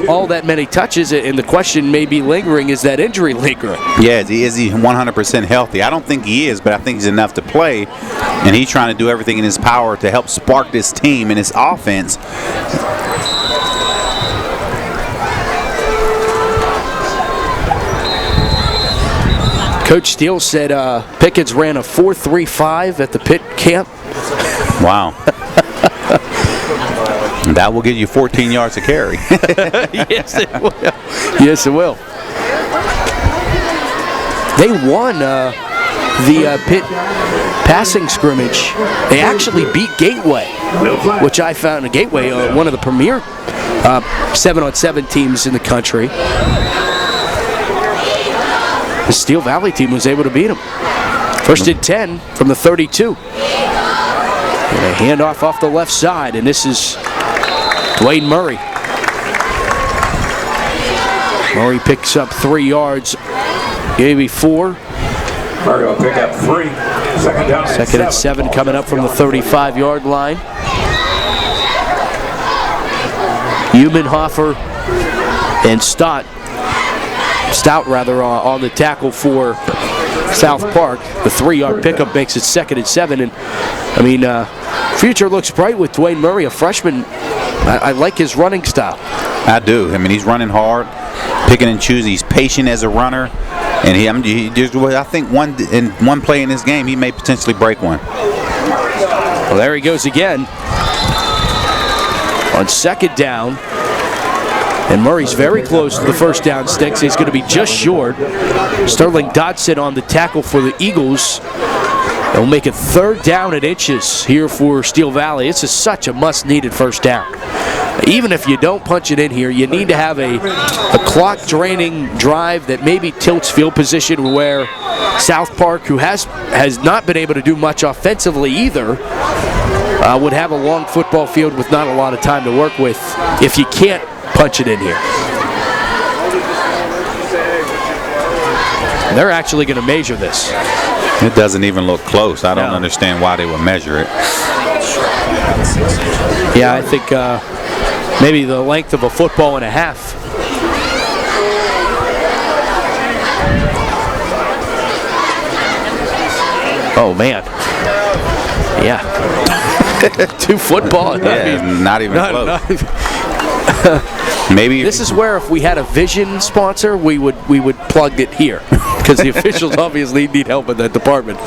all that many touches, and the question may be lingering, is that injury lingering? Yeah, is he 100% healthy? I don't think he is, but I think he's enough to play, and he's trying to do everything in his power to help spark this team and his offense. Coach Steele said Pickens ran a 4.35 at the pit camp. Wow. That will get you 14 yards to carry. Yes, it will. Yes, it will. They won the pit passing scrimmage. They actually beat Gateway, which I found Gateway one of the premier 7-on-7 teams in the country. The Steel Valley team was able to beat them. First and 10 from the 32. And a handoff off the left side, and this is Dwayne Murray. Murray picks up 3 yards, maybe 4. Murray will pick up 3. Second down. Second and 7 coming up from the 35-yard line. Humenhofer and Stout on the tackle for South Park. The 3-yard pickup makes it second and 7, and I mean, future looks bright with Dwayne Murray, a freshman. I like his running style. I do. I mean, he's running hard, picking and choosing. He's patient as a runner, and I think one play in this game, he may potentially break one. Well, there he goes again on second down. And Murray's very close to the first down sticks. He's going to be just short. Sterling Dodson on the tackle for the Eagles. They'll make it 3rd down and inches here for Steel Valley. It's such a must-needed first down. Even if you don't punch it in here, you need to have a clock-draining drive that maybe tilts field position, where South Park, who has not been able to do much offensively either, would have a long football field with not a lot of time to work with if you can't punch it in here. They're actually going to measure this. It doesn't even look close. I don't understand why they would measure it. Yeah, I think maybe the length of a football and a half. Oh, man. Yeah. 2 football. Yeah, not even close. Maybe this is where, if we had a vision sponsor, we would plug it here, because the officials obviously need help in that department.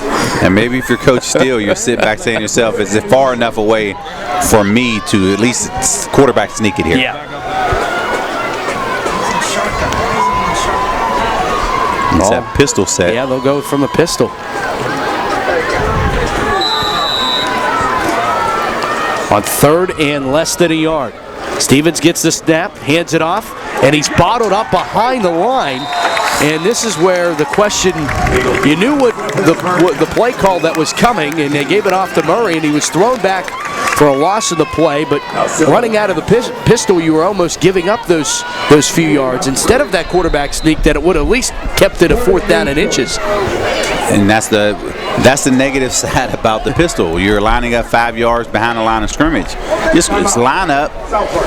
And maybe if you're Coach Steele, you'll sit back saying to yourself, is it far enough away for me to at least quarterback sneak it here? Yeah. It's that pistol set. Yeah, they'll go from the pistol. On 3rd and less than a yard. Stevens gets the snap, hands it off, and he's bottled up behind the line. And this is where the question, you knew what the play call that was coming, and they gave it off to Murray, and he was thrown back for a loss of the play, but running out of the pistol, you were almost giving up those few yards. Instead of that quarterback sneak, that it would at least kept it a 4th down and inches. And that's the negative side about the pistol. You're lining up 5 yards behind the line of scrimmage. Just line up,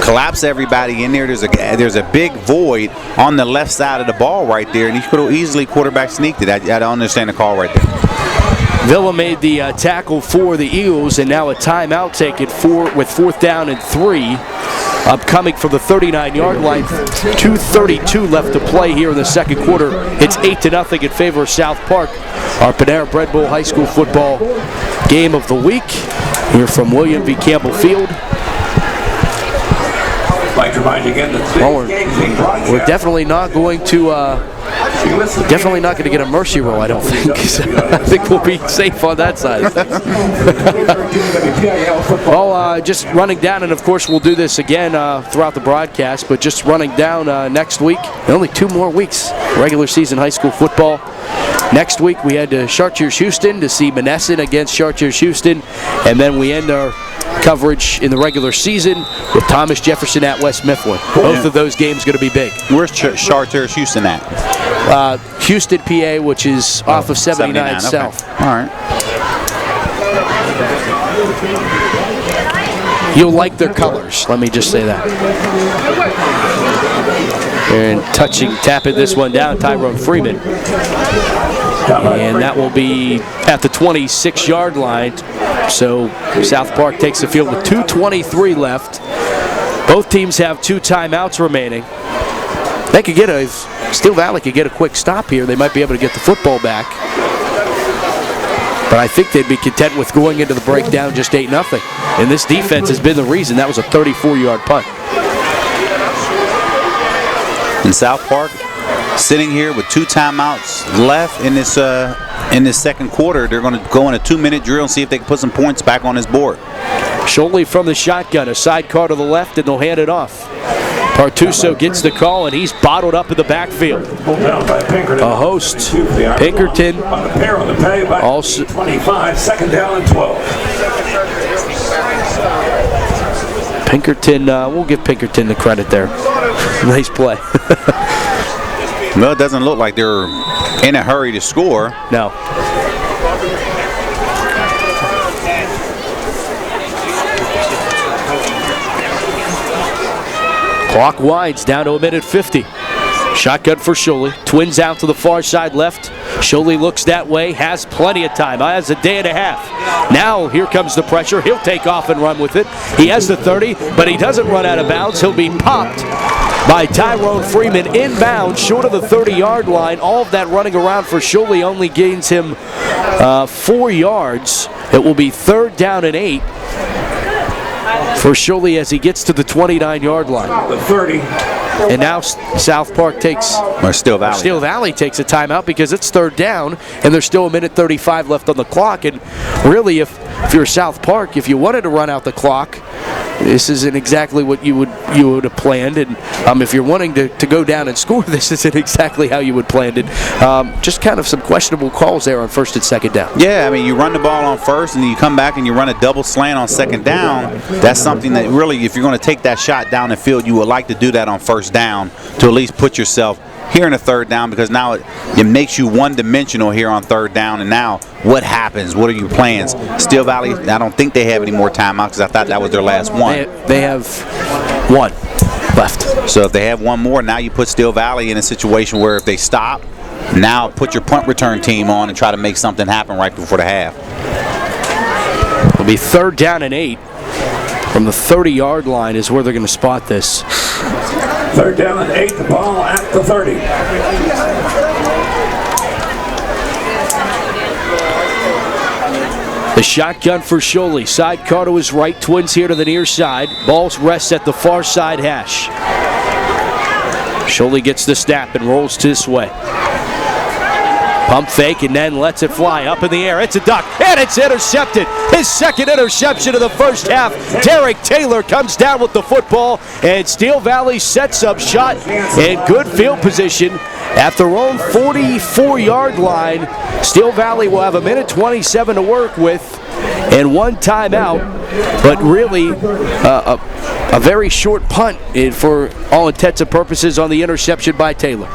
collapse everybody in there. There's a big void on the left side of the ball right there, and you could have easily quarterback sneaked it. I don't understand the call right there. Villa made the tackle for the Eagles, and now a timeout taken with 4th down and 3. Upcoming from the 39-yard line, 2:32 left to play here in the second quarter. It's 8-0 in favor of South Park. Our Panera Bread Bowl High School football game of the week here from William V. Campbell Field. I'd like to remind you again that We're definitely not going to get a mercy roll, I don't think. I think we'll be safe on that side of things. Well, just running down, and of course we'll do this again throughout the broadcast, but just running down next week, only 2 more weeks, regular season high school football. Next week we head to Chartiers Houston to see Monessen against Chartiers Houston, and then we end our coverage in the regular season with Thomas Jefferson at West Mifflin. Both of those games going to be big. Where's Chartiers Houston at? Houston, PA, which is off of 79 South. Okay. All right. You'll like their colors, let me just say that. And tapping this one down, Tyrone Freeman. And that will be at the 26-yard line. So South Park takes the field with 2:23 left. Both teams have 2 timeouts remaining. They could get Steel Valley could get a quick stop here. They might be able to get the football back. But I think they'd be content with going into the breakdown just 8-0. And this defense has been the reason. That was a 34-yard punt. In South Park, sitting here with 2 timeouts left in this second quarter, they're going to go in a 2-minute drill and see if they can put some points back on this board. Sholey from the shotgun, a sidecar to the left, and they'll hand it off. Partuso gets the call, and he's bottled up in the backfield. A host, Pinkerton, also 25, 2nd down and 12. Pinkerton, we'll give Pinkerton the credit there. Nice play. Well, it doesn't look like they're in a hurry to score. No. Clock winds down to 1:50. Shotgun for Sholey. Twins out to the far side left. Sholey looks that way, has plenty of time. Has a day and a half. Now here comes the pressure. He'll take off and run with it. He has the 30, but he doesn't run out of bounds. He'll be popped by Tyrone Freeman inbounds, short of the 30-yard line. All of that running around for Sholey only gains him 4 yards. It will be 3rd down and 8 for Sholey as he gets to the 29-yard line. The 30. And now South Park Steel Valley takes a timeout because it's 3rd down, and there's still 1:35 left on the clock. And really, if you're South Park, if you wanted to run out the clock, this isn't exactly what you would have planned. And if you're wanting to go down and score, this isn't exactly how you would plan it. Just kind of some questionable calls there on 1st and 2nd down. Yeah, I mean, you run the ball on 1st, and then you come back and you run a double slant on 2nd down. That's something that really, if you're going to take that shot down the field, you would like to do that on 1st down to at least put yourself here in a 3rd down, because now it makes you one-dimensional here on 3rd down. And now what happens? What are your plans? Steel Valley, I don't think they have any more timeouts because I thought that was their last one. They have 1 left. So if they have 1 more, now you put Steel Valley in a situation where if they stop, now put your punt return team on and try to make something happen right before the half. It'll be 3rd down and 8. From the 30-yard line is where they're going to spot this. 3rd down and 8, the ball at the 30. The shotgun for Sholey. Sidecar to his right. Twins here to the near side. Balls rests at the far side hash. Sholey gets the snap and rolls this way. Pump fake and then lets it fly up in the air. It's a duck, and it's intercepted. His second interception of the first half. Derek Taylor comes down with the football, and Steel Valley sets up shot in good field position at their own 44-yard line. Steel Valley will have a minute 27 to work with and one timeout, but really a very short punt for all intents and purposes on the interception by Taylor.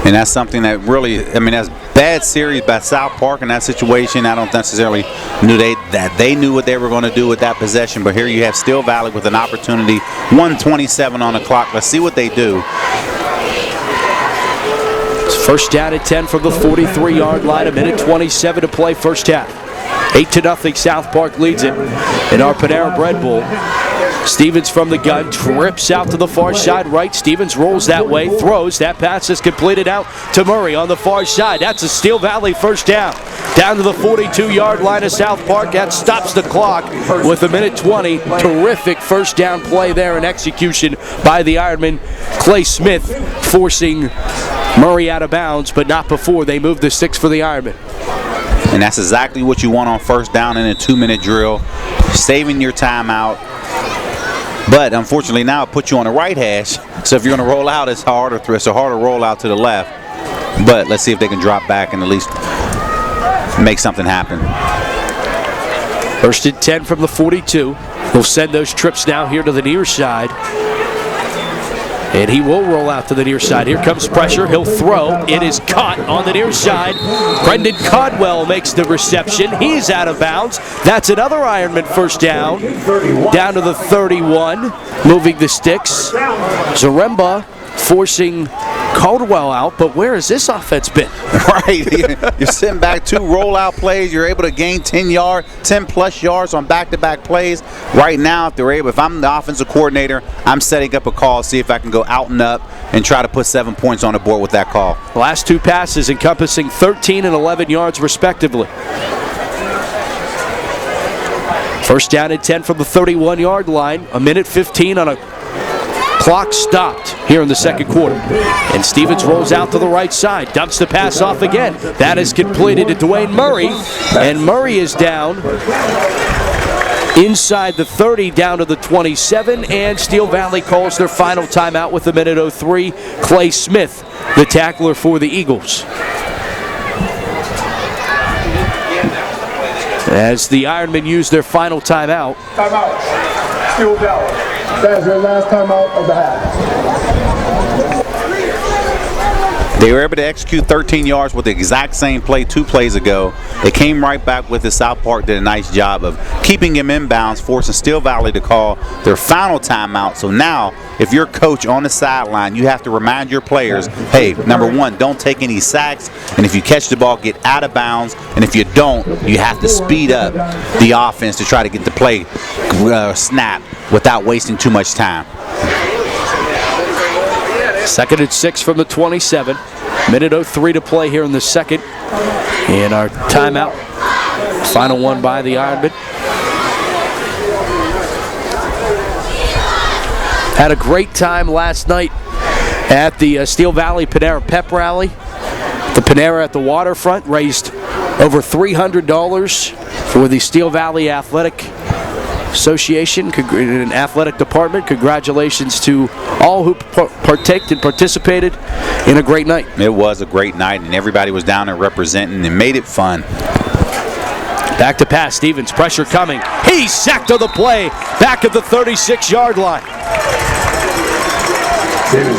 And that's something that really, that's bad series by South Park in that situation. I don't necessarily knew that they knew what they were going to do with that possession, but here you have Steel Valley with an opportunity, 1:27 on the clock. Let's see what they do. It's first down at 10 from the 43-yard line, a minute 27 to play first half. 8-0 South Park leads it in our Panera Bread Bowl. Stevens from the gun, trips out to the far side right. Stevens rolls that way, throws. That pass is completed out to Murray on the far side. That's a Steel Valley first down. Down to the 42-yard line of South Park. That stops the clock with a minute 20. Terrific first down play there in execution by the Ironman. Clay Smith forcing Murray out of bounds, but not before they move the sticks for the Ironman. And that's exactly what you want on first down in a 2-minute drill, saving your timeout. But unfortunately now it puts you on the right hash, so if you're going to roll out, it's a harder roll out to the left. But let's see if they can drop back and at least make something happen. First and 10 from the 42. We'll send those trips now here to the near side. And he will roll out to the near side. Here comes pressure. He'll throw. It is caught on the near side. Brendan Codwell makes the reception. He's out of bounds. That's another Ironman first down. Down to the 31. Moving the sticks. Zaremba forcing Caldwell out, but where has this offense been? Right. You're sitting back 2 rollout plays. You're able to gain 10 plus yards on back-to-back plays. Right now, if I'm the offensive coordinator, I'm setting up a call, see if I can go out and up and try to put 7 points on the board with that call. Last 2 passes encompassing 13 and 11 yards respectively. First down at 10 from the 31-yard line. A minute 15 on a clock stopped here in the second quarter. And Stevens rolls out to the right side, dumps the pass off again. That is completed to Dwayne Murray, and Murray is down inside the 30, down to the 27, and Steel Valley calls their final timeout with a minute 03. Clay Smith, the tackler for the Eagles. As the Ironmen use their final timeout. Timeout. Steel Valley. That is their last timeout of the half. They were able to execute 13 yards with the exact same play 2 plays ago. They came right back with it. South Park did a nice job of keeping him inbounds, forcing Steel Valley to call their final timeout. So now, if you're coach on the sideline, you have to remind your players, hey, number 1, don't take any sacks, and if you catch the ball, get out of bounds, and if you don't, you have to speed up the offense to try to get the play snap without wasting too much time. Second and 6 from the 27. Minute 03 to play here in the second. And our timeout. Final one by the Ironmen. Had a great time last night at the Steel Valley Panera Pep Rally. The Panera at the waterfront raised over $300 for the Steel Valley Athletic Association and Athletic Department. Congratulations to all who partaked and participated in a great night. It was a great night, and everybody was down there representing and made it fun. Back to pass. Stevens, pressure coming. He's sacked on the play. Back at the 36-yard line.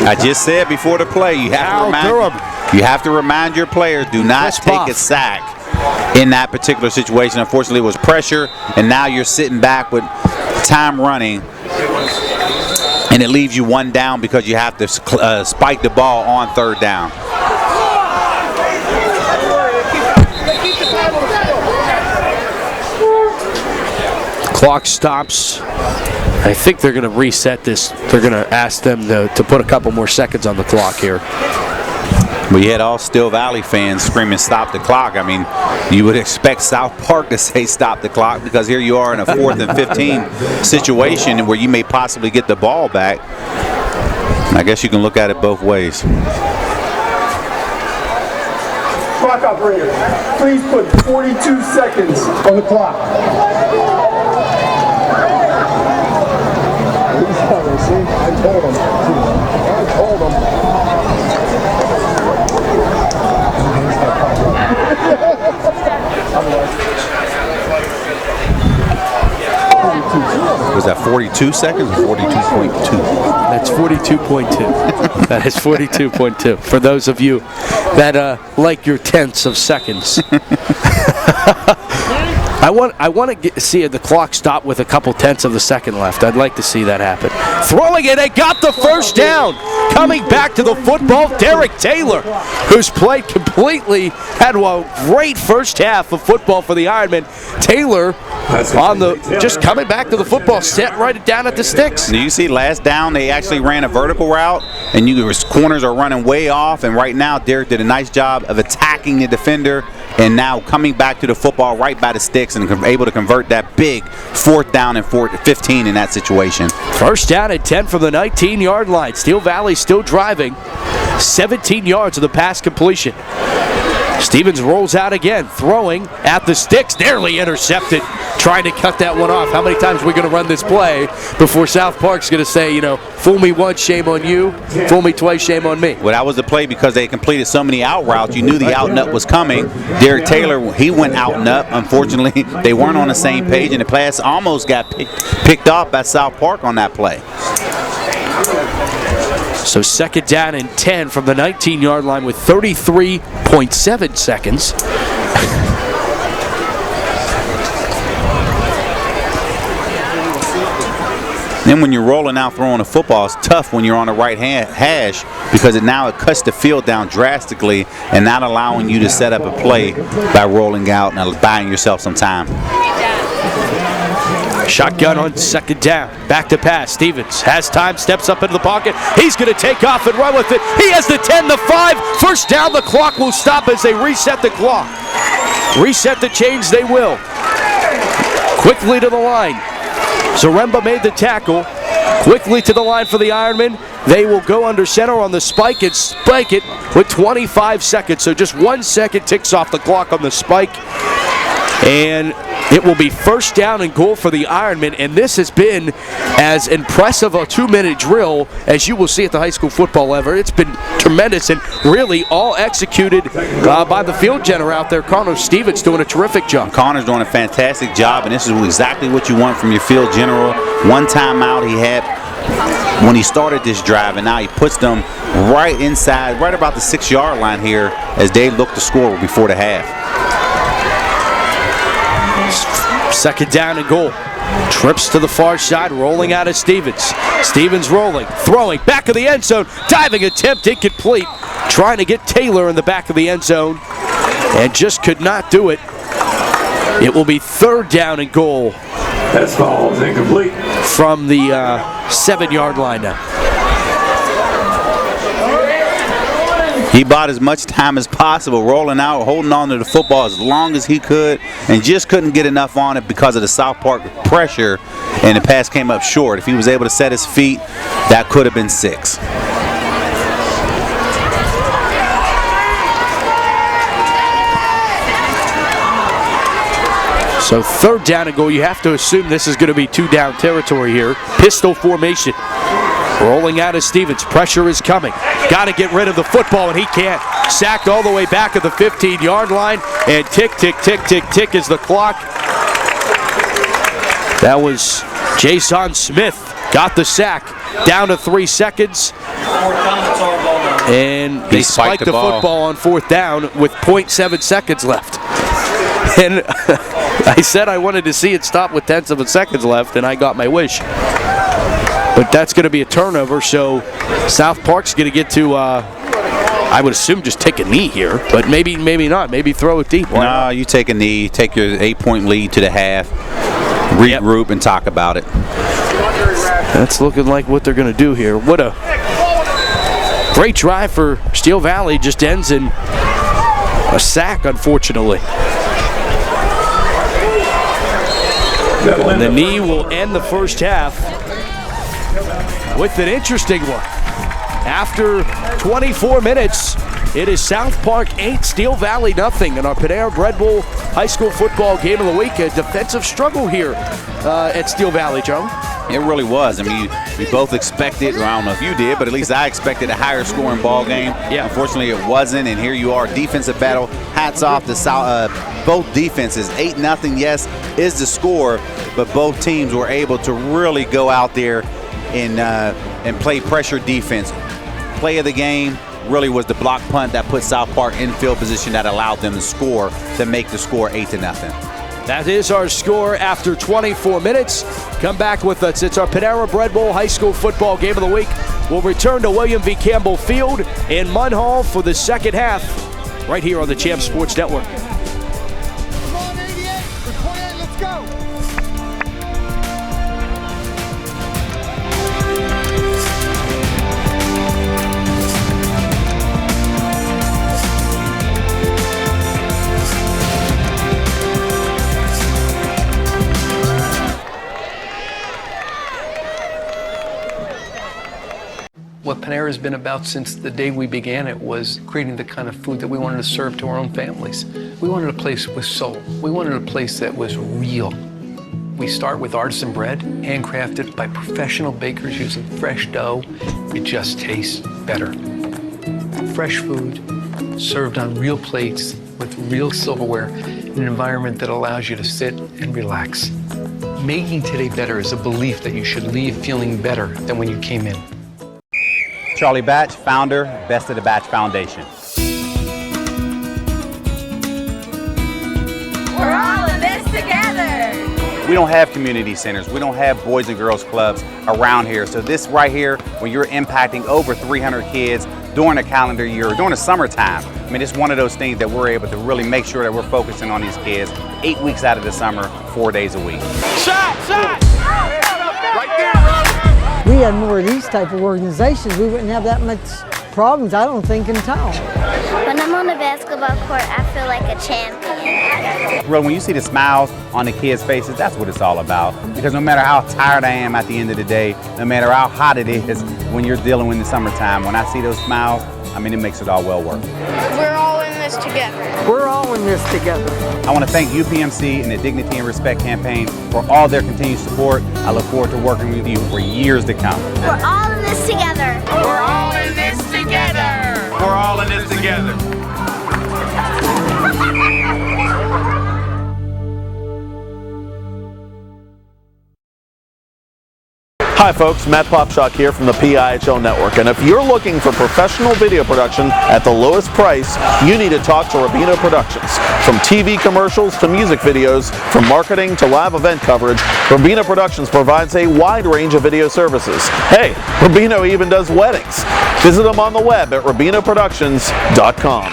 I just said before the play, you have to remind your players, do not take a sack in that particular situation. Unfortunately, it was pressure, and now you're sitting back with time running, and it leaves you 1 down because you have to spike the ball on 3rd down. Clock stops. I think they're going to reset this. They're going to ask them to put a couple more seconds on the clock here. We had all Steel Valley fans screaming, stop the clock. I mean, you would expect South Park to say stop the clock, because here you are in a 4th and 15 situation where you may possibly get the ball back. I guess you can look at it both ways. clock operator, please put 42 seconds on the clock. I told him. Was that 42 seconds or 42.2? That's 42.2. That is 42.2. For those of you that like your tenths of seconds. I want to see the clock stop with a couple tenths of a second left. I'd like to see that happen. Throwing it, they got the first down. Coming back to the football, Derek Taylor, who's played completely, had a great first half of football for the Ironmen. Taylor on just coming back to the football, set right down at the sticks. Do you see last down they actually ran a vertical route, and corners are running way off, and right now Derek did a nice job of attacking the defender and now coming back to the football right by the sticks and able to convert that big 4th down and 15 in that situation. First down at 10 from the 19-yard line. Steel Valley still driving. 17 yards of the pass completion. Stevens rolls out again, throwing at the sticks, nearly intercepted, trying to cut that one off. How many times are we going to run this play before South Park's going to say, fool me once, shame on you, fool me twice, shame on me? Well, that was the play because they completed so many out routes. You knew the out and up was coming. Derek Taylor, he went out and up. Unfortunately, they weren't on the same page, and the pass almost got picked off by South Park on that play. So second down and 10 from the 19-yard line with 33.7 seconds. Then when you're rolling out throwing a football, it's tough when you're on the right hash because it cuts the field down drastically and not allowing you to set up a play by rolling out and buying yourself some time. Shotgun on second down. Back to pass. Stevens has time, steps up into the pocket. He's going to take off and run with it. He has the 10, the 5. First down, the clock will stop as they reset the clock. Reset the chains, they will. Quickly to the line. Zaremba made the tackle. Quickly to the line for the Ironmen. They will go under center on the spike and spike it with 25 seconds. So just 1 second ticks off the clock on the spike. And it will be first down and goal for the Ironmen, and this has been as impressive a 2-minute drill as you will see at the high school football level. It's been tremendous and really all executed by the field general out there. Connor Stevens doing a terrific job. Connor's doing a fantastic job, and this is exactly what you want from your field general. One timeout he had when he started this drive, and now he puts them right inside, right about the 6-yard line here as they look to score before the half. Second down and goal. Trips to the far side, rolling out of Stevens. Stevens rolling, throwing, back of the end zone. Diving attempt, incomplete. Trying to get Taylor in the back of the end zone and just could not do it. It will be third down and goal. That's ball is incomplete. From the 7-yard line now. He bought as much time as possible, rolling out, holding on to the football as long as he could, and just couldn't get enough on it because of the South Park pressure, and the pass came up short. If he was able to set his feet, that could have been 6. So third down and goal. You have to assume this is going to be 2-down territory here. Pistol formation. Rolling out of Stevens. Pressure is coming. Got to get rid of the football, and he can't. Sacked all the way back at the 15-yard line. And tick, tick, tick, tick, tick is the clock. That was Jason Smith. Got the sack. Down to 3 seconds. And they spiked the football on fourth down with 0.7 seconds left. And I said I wanted to see it stop with tenths of a seconds left, and I got my wish. But that's going to be a turnover, so South Park's going to get to, I would assume, just take a knee here. But maybe not. Maybe throw it deep. No, you take a knee, take your 8-point lead to the half, regroup, and talk about it. That's looking like what they're going to do here. What a great drive for Steel Valley. Just ends in a sack, unfortunately. And the knee will end the first half with an interesting one. After 24 minutes, It is South Park 8, Steel Valley nothing in our Panera Bread Bowl high school football game of the week. A defensive struggle here at Steel Valley, Joe. It really was. I mean, we both expected, or I don't know if you did, but at least I expected a higher scoring ball game. Yeah. Unfortunately, it wasn't, and here you are, defensive battle. Hats off to both defenses. 8-0, yes, is the score, but both teams were able to really go out there and play pressure defense. Play of the game really was the block punt that put South Park in field position that allowed them to score, to make the score 8-0. That is our score after 24 minutes. Come back with us. It's our Panera Bread Bowl high school football game of the week. We'll return to William V. Campbell Field in Munhall for the second half right here on the Champ Sports Network. Come on, 88 for 28, let's go. What Panera has been about since the day we began it was creating the kind of food that we wanted to serve to our own families. We wanted a place with soul. We wanted a place that was real. We start with artisan bread, handcrafted by professional bakers using fresh dough. It just tastes better. Fresh food, served on real plates with real silverware in an environment that allows you to sit and relax. Making today better is a belief that you should leave feeling better than when you came in. Charlie Batch, founder, Best of the Batch Foundation. We're all in this together. We don't have community centers. We don't have boys and girls clubs around here. So this right here, when you're impacting over 300 kids during a calendar year, or during the summertime, I mean, it's one of those things that we're able to really make sure that we're focusing on these kids 8 weeks out of the summer, 4 days a week. Shot! Right there, bro! We had more of these type of organizations, we wouldn't have that much problems, I don't think, in town. When I'm on the basketball court, I feel like a champion. Really, when you see the smiles on the kids' faces, that's what it's all about. Because no matter how tired I am at the end of the day, no matter how hot it is when you're dealing with the summertime, when I see those smiles, I mean, it makes it all well worth it. We're all in this together. We're all in this together. I want to thank UPMC and the Dignity and Respect campaign for all their continued support. I look forward to working with you for years to come. We're all in this together. We're all in this together! We're all in this together. Hi folks, Matt Popshock here from the PIHL Network, and if you're looking for professional video production at the lowest price, you need to talk to Rubino Productions. From TV commercials to music videos, from marketing to live event coverage, Rubino Productions provides a wide range of video services. Hey, Rubino even does weddings. Visit them on the web at rubinoproductions.com.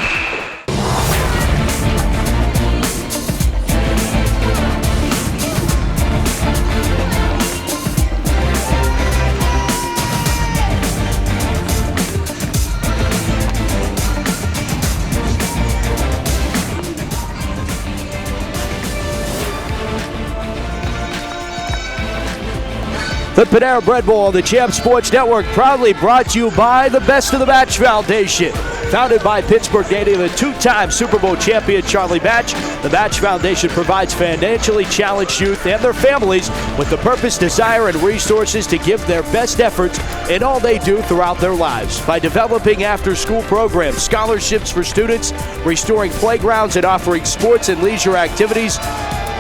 The Panera Bread Bowl on the Champ Sports Network, proudly brought to you by the Best of the Batch Foundation. Founded by Pittsburgh native and two-time Super Bowl champion Charlie Batch, the Batch Foundation provides financially challenged youth and their families with the purpose, desire, and resources to give their best efforts in all they do throughout their lives. By developing after-school programs, scholarships for students, restoring playgrounds, and offering sports and leisure activities,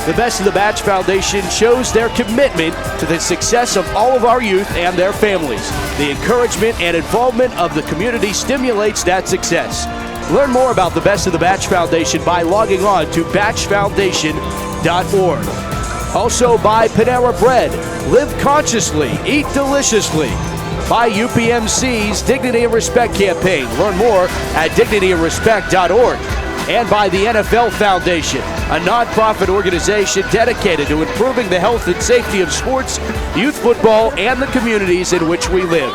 the Best of the Batch Foundation shows their commitment to the success of all of our youth and their families. The encouragement and involvement of the community stimulates that success. Learn more about the Best of the Batch Foundation by logging on to batchfoundation.org. Also by Panera Bread. Live consciously, eat deliciously. By UPMC's Dignity and Respect campaign. Learn more at dignityandrespect.org. And by the NFL Foundation, a nonprofit organization dedicated to improving the health and safety of sports, youth football, and the communities in which we live.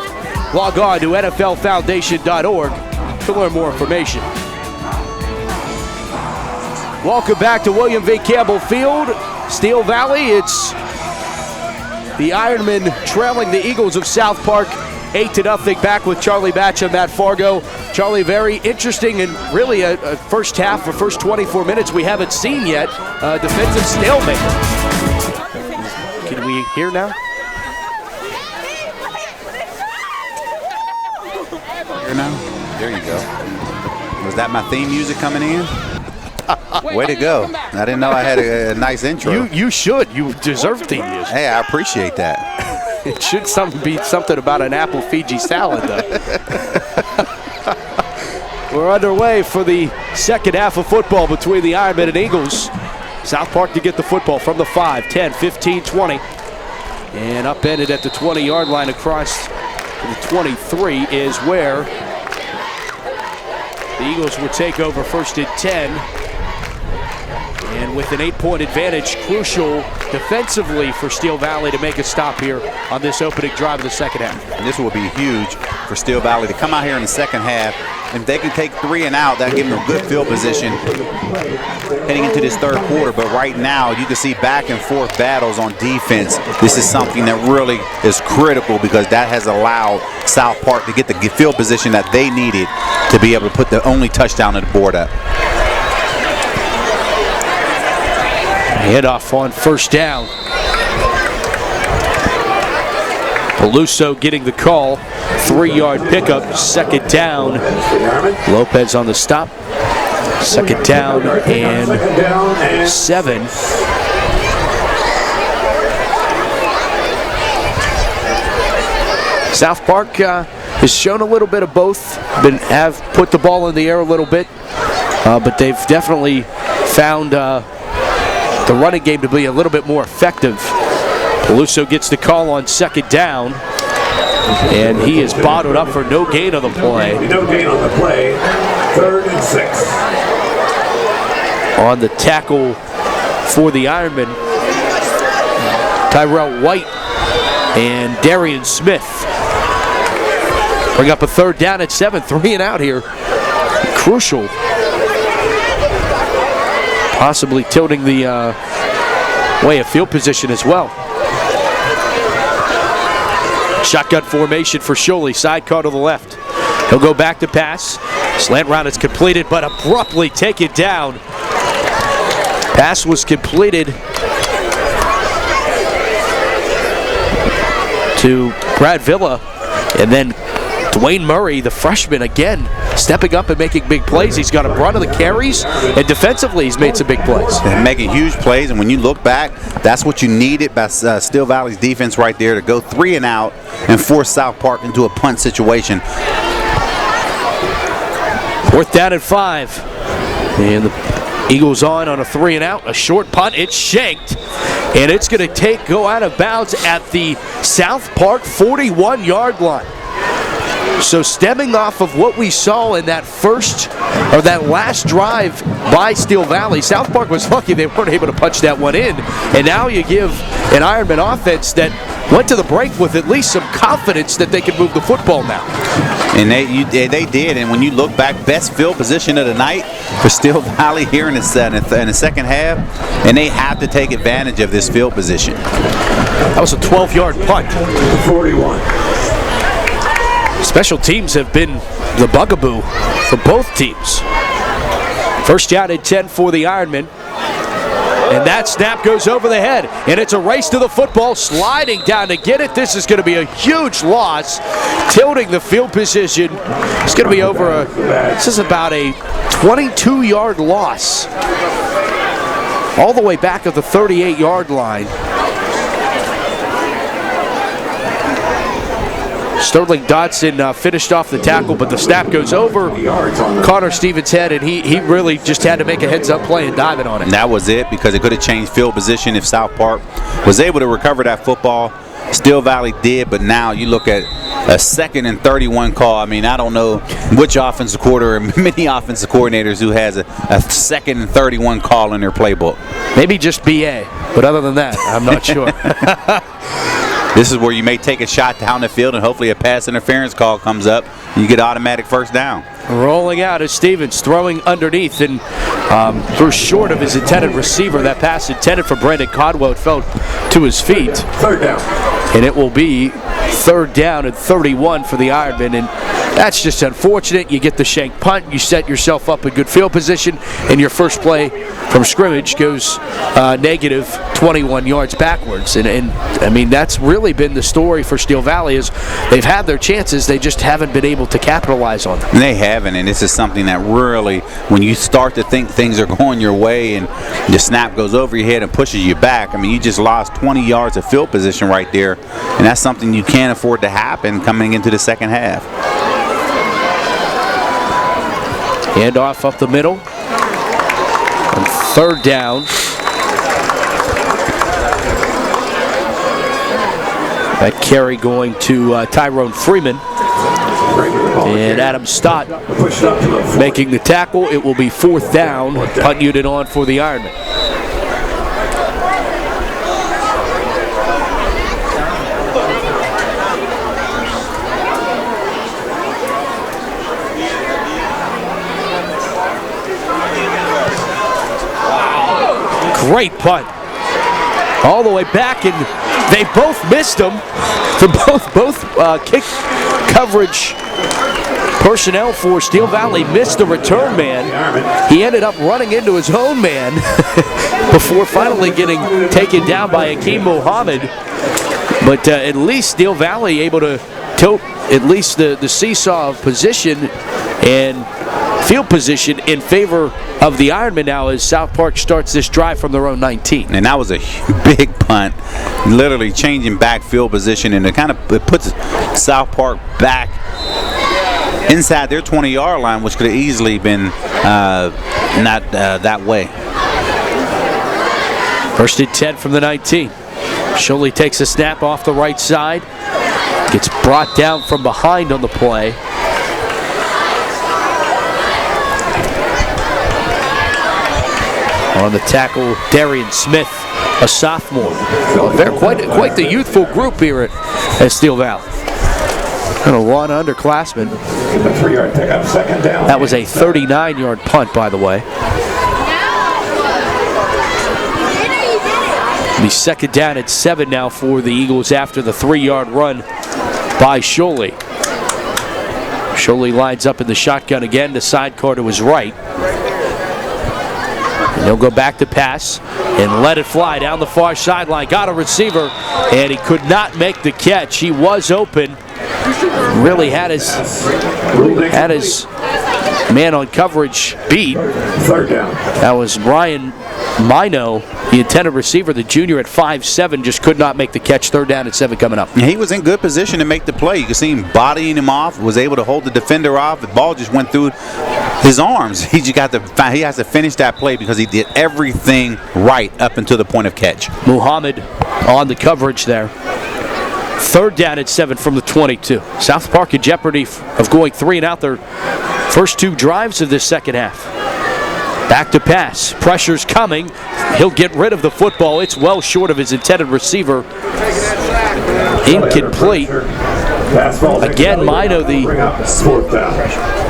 Log on to nflfoundation.org to learn more information. Welcome back to William V. Campbell Field, Steel Valley. It's the Ironmen trailing the Eagles of South Park 8-0 back with Charlie Batch and Matt Fargo. Charlie, very interesting and really a first half, or first 24 minutes we haven't seen yet. Defensive stalemate. Can we hear now? Here now? There you go. Was that my theme music coming in? Way to go. I didn't know I had a nice intro. You should. You deserve theme music. Hey, I appreciate that. It should be something about an apple Fiji salad, though. We're underway for the second half of football between the Ironmen and Eagles. South Park to get the football from the 5, 10, 15, 20. And upended at the 20-yard line across the 23 is where the Eagles will take over first and 10. And with an 8-point advantage, crucial defensively for Steel Valley to make a stop here on this opening drive of the second half. And this will be huge for Steel Valley to come out here in the second half. If they can take 3 and out, that'll give them a good field position heading into this third quarter. But right now, you can see back and forth battles on defense. This is something that really is critical because that has allowed South Park to get the field position that they needed to be able to put the only touchdown on the board up. Handoff on first down. Peluso getting the call. 3-yard pickup, second down. Lopez on the stop. Second down and 7. South Park has shown a little bit of both. Have put the ball in the air a little bit, but they've definitely found the running game to be a little bit more effective. Peluso gets the call on second down, and he is bottled up for no gain on the play. No gain on the play. 3rd and 6. On the tackle for the Ironmen, Tyrell White and Darian Smith bring up a third down at 7, 3 and out here. Crucial. Possibly tilting the way of field position as well. Shotgun formation for Sholey, sidecar to the left. He'll go back to pass. Slant route is completed, but abruptly taken down. Pass was completed to Brad Villa, and then Dwayne Murray, the freshman, again stepping up and making big plays. He's got a run of the carries, and defensively he's made some big plays. And making huge plays, and when you look back, that's what you needed by Steel Valley's defense right there to go 3 and out and force South Park into a punt situation. 4th down and 5. And the Eagles on a 3 and out, a short punt. It's shanked, and it's going to go out of bounds at the South Park 41-yard line. So stemming off of what we saw in that last drive by Steel Valley, South Park was lucky they weren't able to punch that one in. And now you give an Ironman offense that went to the break with at least some confidence that they could move the football now. And they did, and when you look back, best field position of the night for Steel Valley here in the second half, and they have to take advantage of this field position. That was a 12-yard punt. 41. Special teams have been the bugaboo for both teams. First down and 10 for the Ironmen. And that snap goes over the head, and it's a race to the football, sliding down to get it. This is going to be a huge loss, tilting the field position. It's going to be this is about a 22-yard loss, all the way back at the 38-yard line. Sterling Dodson finished off the tackle, but the snap goes over Connor Stevens' head, and he really just had to make a heads-up play and dive in on it. And that was it, because it could have changed field position if South Park was able to recover that football. Steel Valley did, but now you look at a 2nd and 31 call. I mean, I don't know which offensive coordinator, many offensive coordinators who has a 2nd and 31 call in their playbook. Maybe just BA, but other than that, I'm not sure. This is where you may take a shot down the field and hopefully a pass interference call comes up and you get automatic first down. Rolling out is Stevens, throwing underneath and threw short of his intended receiver. That pass intended for Brandon Codwell fell to his feet. 3rd down. and it will be 3rd down and 31 for the Ironmen. And that's just unfortunate. You get the shank punt, you set yourself up in good field position, and your first play from scrimmage goes negative 21 yards backwards. And I mean, that's really been the story for Steel Valley, is they've had their chances, they just haven't been able to capitalize on them. They haven't, and this is something that really, when you start to think things are going your way and the snap goes over your head and pushes you back, I mean, you just lost 20 yards of field position right there, and that's something you can't afford to happen coming into the second half. Hand off up the middle. And 3rd down. That carry going to Tyrone Freeman. And Adam Stott making the tackle. It will be 4th down. Punt unit on for the Ironmen. Great punt. All the way back, and they both missed them. Both kick coverage personnel for Steel Valley missed the return man. He ended up running into his own man before finally getting taken down by Akeem Muhammad. But at least Steel Valley able to tilt at least the seesaw of position and field position in favor of the Ironmen now as South Park starts this drive from their own 19. And that was a big punt, literally changing back field position, and it puts South Park back inside their 20-yard line, which could have easily been not that way. 1st and 10 from the 19. Sholey takes a snap off the right side, gets brought down from behind on the play. On the tackle, Darian Smith, a sophomore. They're quite the youthful group here at Steel Valley. And a one underclassman. That was a 39-yard punt, by the way. It'll be 2nd down at 7 now for the Eagles after the 3-yard run by Sholey. Sholey lines up in the shotgun again, the sidecar to his right. He'll go back to pass and let it fly down the far sideline. Got a receiver, and he could not make the catch. He was open. Really had his man on coverage beat. 3rd down. That was Ryan Mino, the intended receiver, the junior at 5'7", just could not make the catch. 3rd down at 7 coming up. He was in good position to make the play. You could see him bodying him off, was able to hold the defender off. The ball just went through his arms. He has to finish that play because he did everything right up until the point of catch. Muhammad on the coverage there. 3rd down at 7 from the 22. South Park in jeopardy of going 3 and out their first 2 drives of this second half. Back to pass. Pressure's coming. He'll get rid of the football. It's well short of his intended receiver. Incomplete. Again, Mino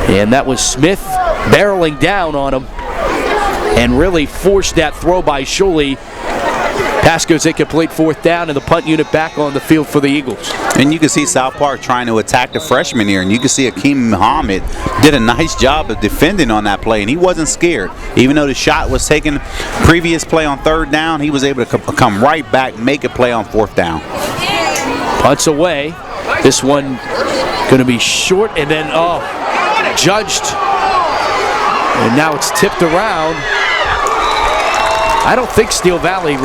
and that was Smith barreling down on him and really forced that throw by Sholey. Pass goes incomplete. 4th down, and the punt unit back on the field for the Eagles. And you can see South Park trying to attack the freshman here, and you can see Akeem Muhammad did a nice job of defending on that play, and he wasn't scared. Even though the shot was taken previous play on 3rd down, he was able to come right back, make a play on 4th down. Punts away. This one going to be short, and then judged, and now it's tipped around. I don't think Steel Valley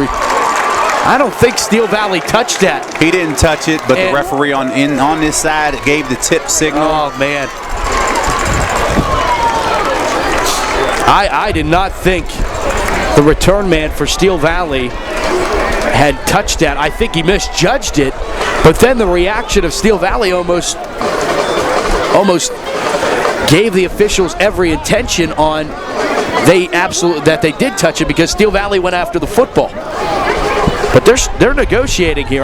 touched that. He didn't touch it, but the referee on this side gave the tip signal. Oh man, I did not think the return man for Steel Valley had touched that. I think he misjudged it, but then the reaction of Steel Valley almost gave the officials every intention on that they did touch it, because Steel Valley went after the football. But they're negotiating here.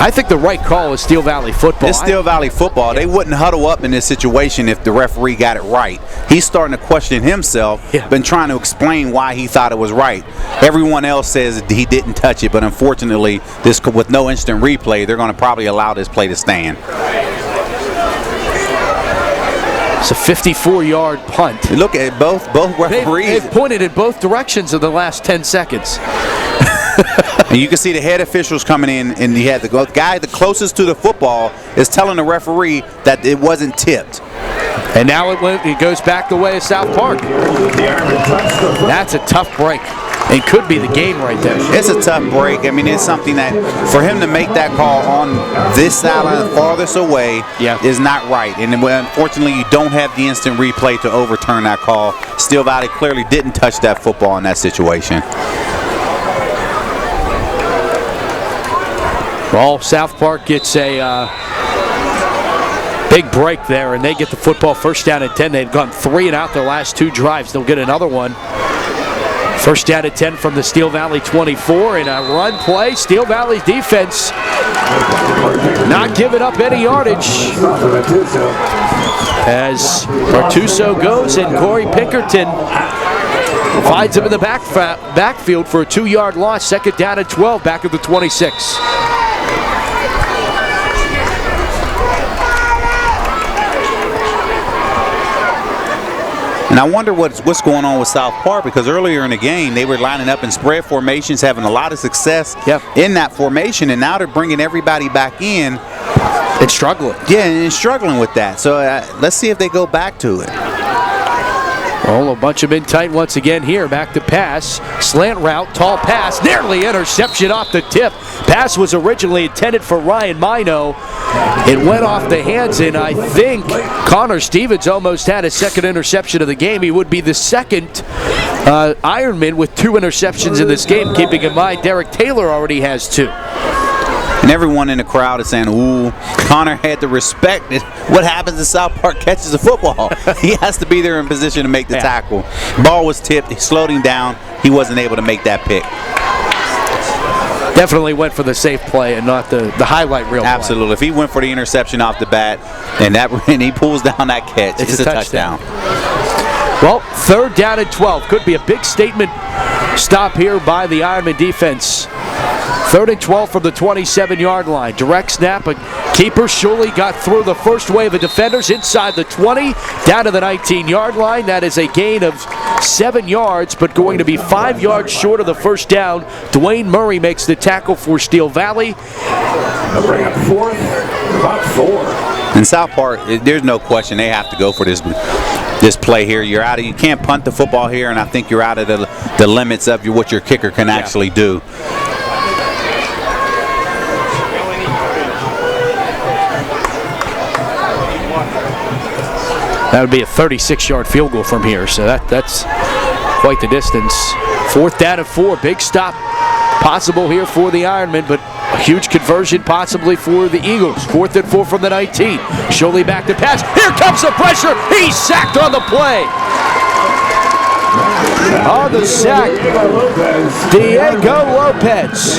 I think the right call is Steel Valley football. It's Steel Valley football. They wouldn't huddle up in this situation if the referee got it right. He's starting to question himself, been trying to explain why he thought it was right. Everyone else says he didn't touch it, but unfortunately, with no instant replay, they're going to probably allow this play to stand. It's a 54-yard punt. Look at both referees. They've pointed in both directions in the last 10 seconds. And you can see the head officials coming in, and you had the guy the closest to the football is telling the referee that it wasn't tipped. And now it goes back the way of South Park. That's a tough break. It could be the game right there. It's a tough break. I mean, it's something that for him to make that call on this sideline farthest away is not right. And unfortunately, you don't have the instant replay to overturn that call. Steel Valley clearly didn't touch that football in that situation. Well, South Park gets a big break there, and they get the football first down at 10. They've gone 3 and out their last 2 drives. They'll get another one. First down at 10 from the Steel Valley 24 in a run play. Steel Valley's defense not giving up any yardage as Artuso goes, and Corey Pinkerton finds him in the backfield for a 2-yard loss. Second down at 12, back at the 26. And I wonder what's going on with South Park, because earlier in the game they were lining up in spread formations, having a lot of success in that formation, and now they're bringing everybody back in. It's struggling. Yeah, and it's struggling with that. So let's see if they go back to it. Well, a bunch of men tight once again here. Back to pass. Slant route, tall pass. Nearly interception off the tip. Pass was originally intended for Ryan Mino. It went off the hands, and I think Connor Stevens almost had his second interception of the game. He would be the second Ironman with 2 interceptions in this game, keeping in mind Derek Taylor already has 2. And everyone in the crowd is saying, ooh, Connor had to respect it. What happens if South Park catches the football? He has to be there in position to make the tackle. Ball was tipped. He slowed him down. He wasn't able to make that pick. Definitely went for the safe play and not the highlight reel. Absolutely. Play. If he went for the interception off the bat and he pulls down that catch, it's a touchdown. Well, third down and 12. Could be a big statement stop here by the Ironman defense. 3rd and 12 from the 27-yard line. Direct snap. A keeper surely got through the first wave of defenders inside the 20, down to the 19-yard line. That is a gain of 7 yards, but going to be 5 yards short of the first down. Dwayne Murray makes the tackle for Steel Valley. They'll bring up 4th, about 4. In South Park, there's no question they have to go for this play here. You're out of, you can't punt the football here, and I think you're out of the limits of what your kicker can actually do. That would be a 36-yard field goal from here, so that's quite the distance. 4th down and 4, big stop possible here for the Ironmen, but a huge conversion possibly for the Eagles. 4th and 4 from the 19. Sholey back to pass. Here comes the pressure. He's sacked on the play. On the sack, Diego Lopez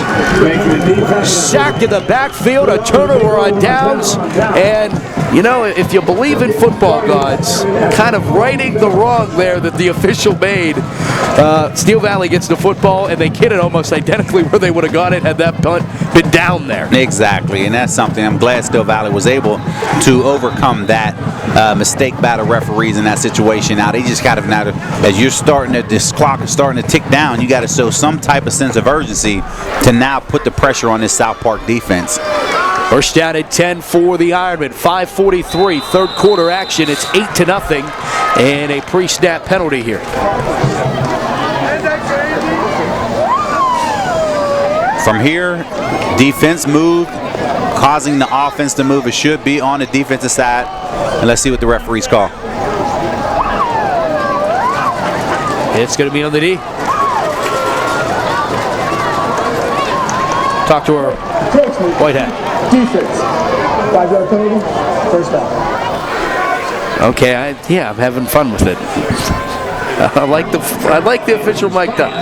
sacked in the backfield, a turnover on downs, and you know, if you believe in football gods, kind of righting the wrong there that the official made. Steel Valley gets the football, and they hit it almost identically where they would have got it had that punt been down there. Exactly, and that's something I'm glad Steel Valley was able to overcome that mistake by the referees in that situation. Now, they just got to, now as you're starting to, this clock is starting to tick down, you got to show some type of sense of urgency to now put the pressure on this South Park defense. First down at 10 for the Ironmen. 5:43, third quarter action. It's 8-0, and a pre-snap penalty here. From here, defense moved, causing the offense to move. It should be on the defensive side. And let's see what the referees call. It's going to be on the D. Talk to her. White hat. Defense. 5-yard penalty. First down. Okay, I'm having fun with it. I like the official mic'd up.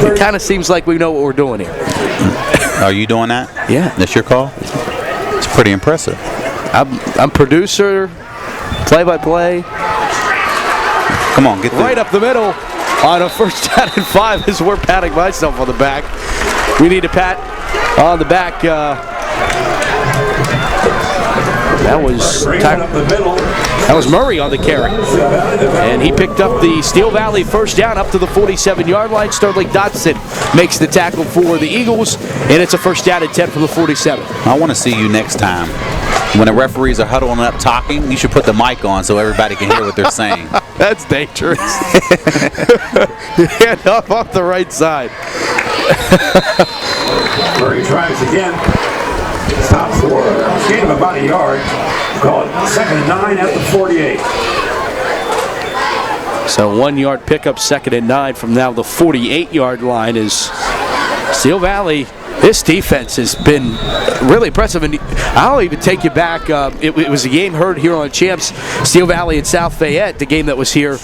It kind of seems like we know what we're doing here. Are you doing that? Yeah. That's your call? It's pretty impressive. I'm producer, play-by-play. Come on, get the Right up the middle on a first down and 5 is we're patting myself on the back. We need a pat on the back. That was Murray on the carry. And he picked up the Steel Valley first down up to the 47-yard line. Sterling Dotson makes the tackle for the Eagles, and it's a first down and 10 from the 47. I want to see you next time. When the referees are huddling up talking, you should put the mic on so everybody can hear what they're saying. That's dangerous. Hand up off the right side. Murray tries again. Stop for a gain of about a yard. Call it 2nd and 9 at the 48. So 1 yard pickup, 2nd and 9 from now the 48-yard line is Steel Valley. This defense has been really impressive, and I'll even take you back. It was a game heard here on Champs, Steel Valley and South Fayette, the game that was here.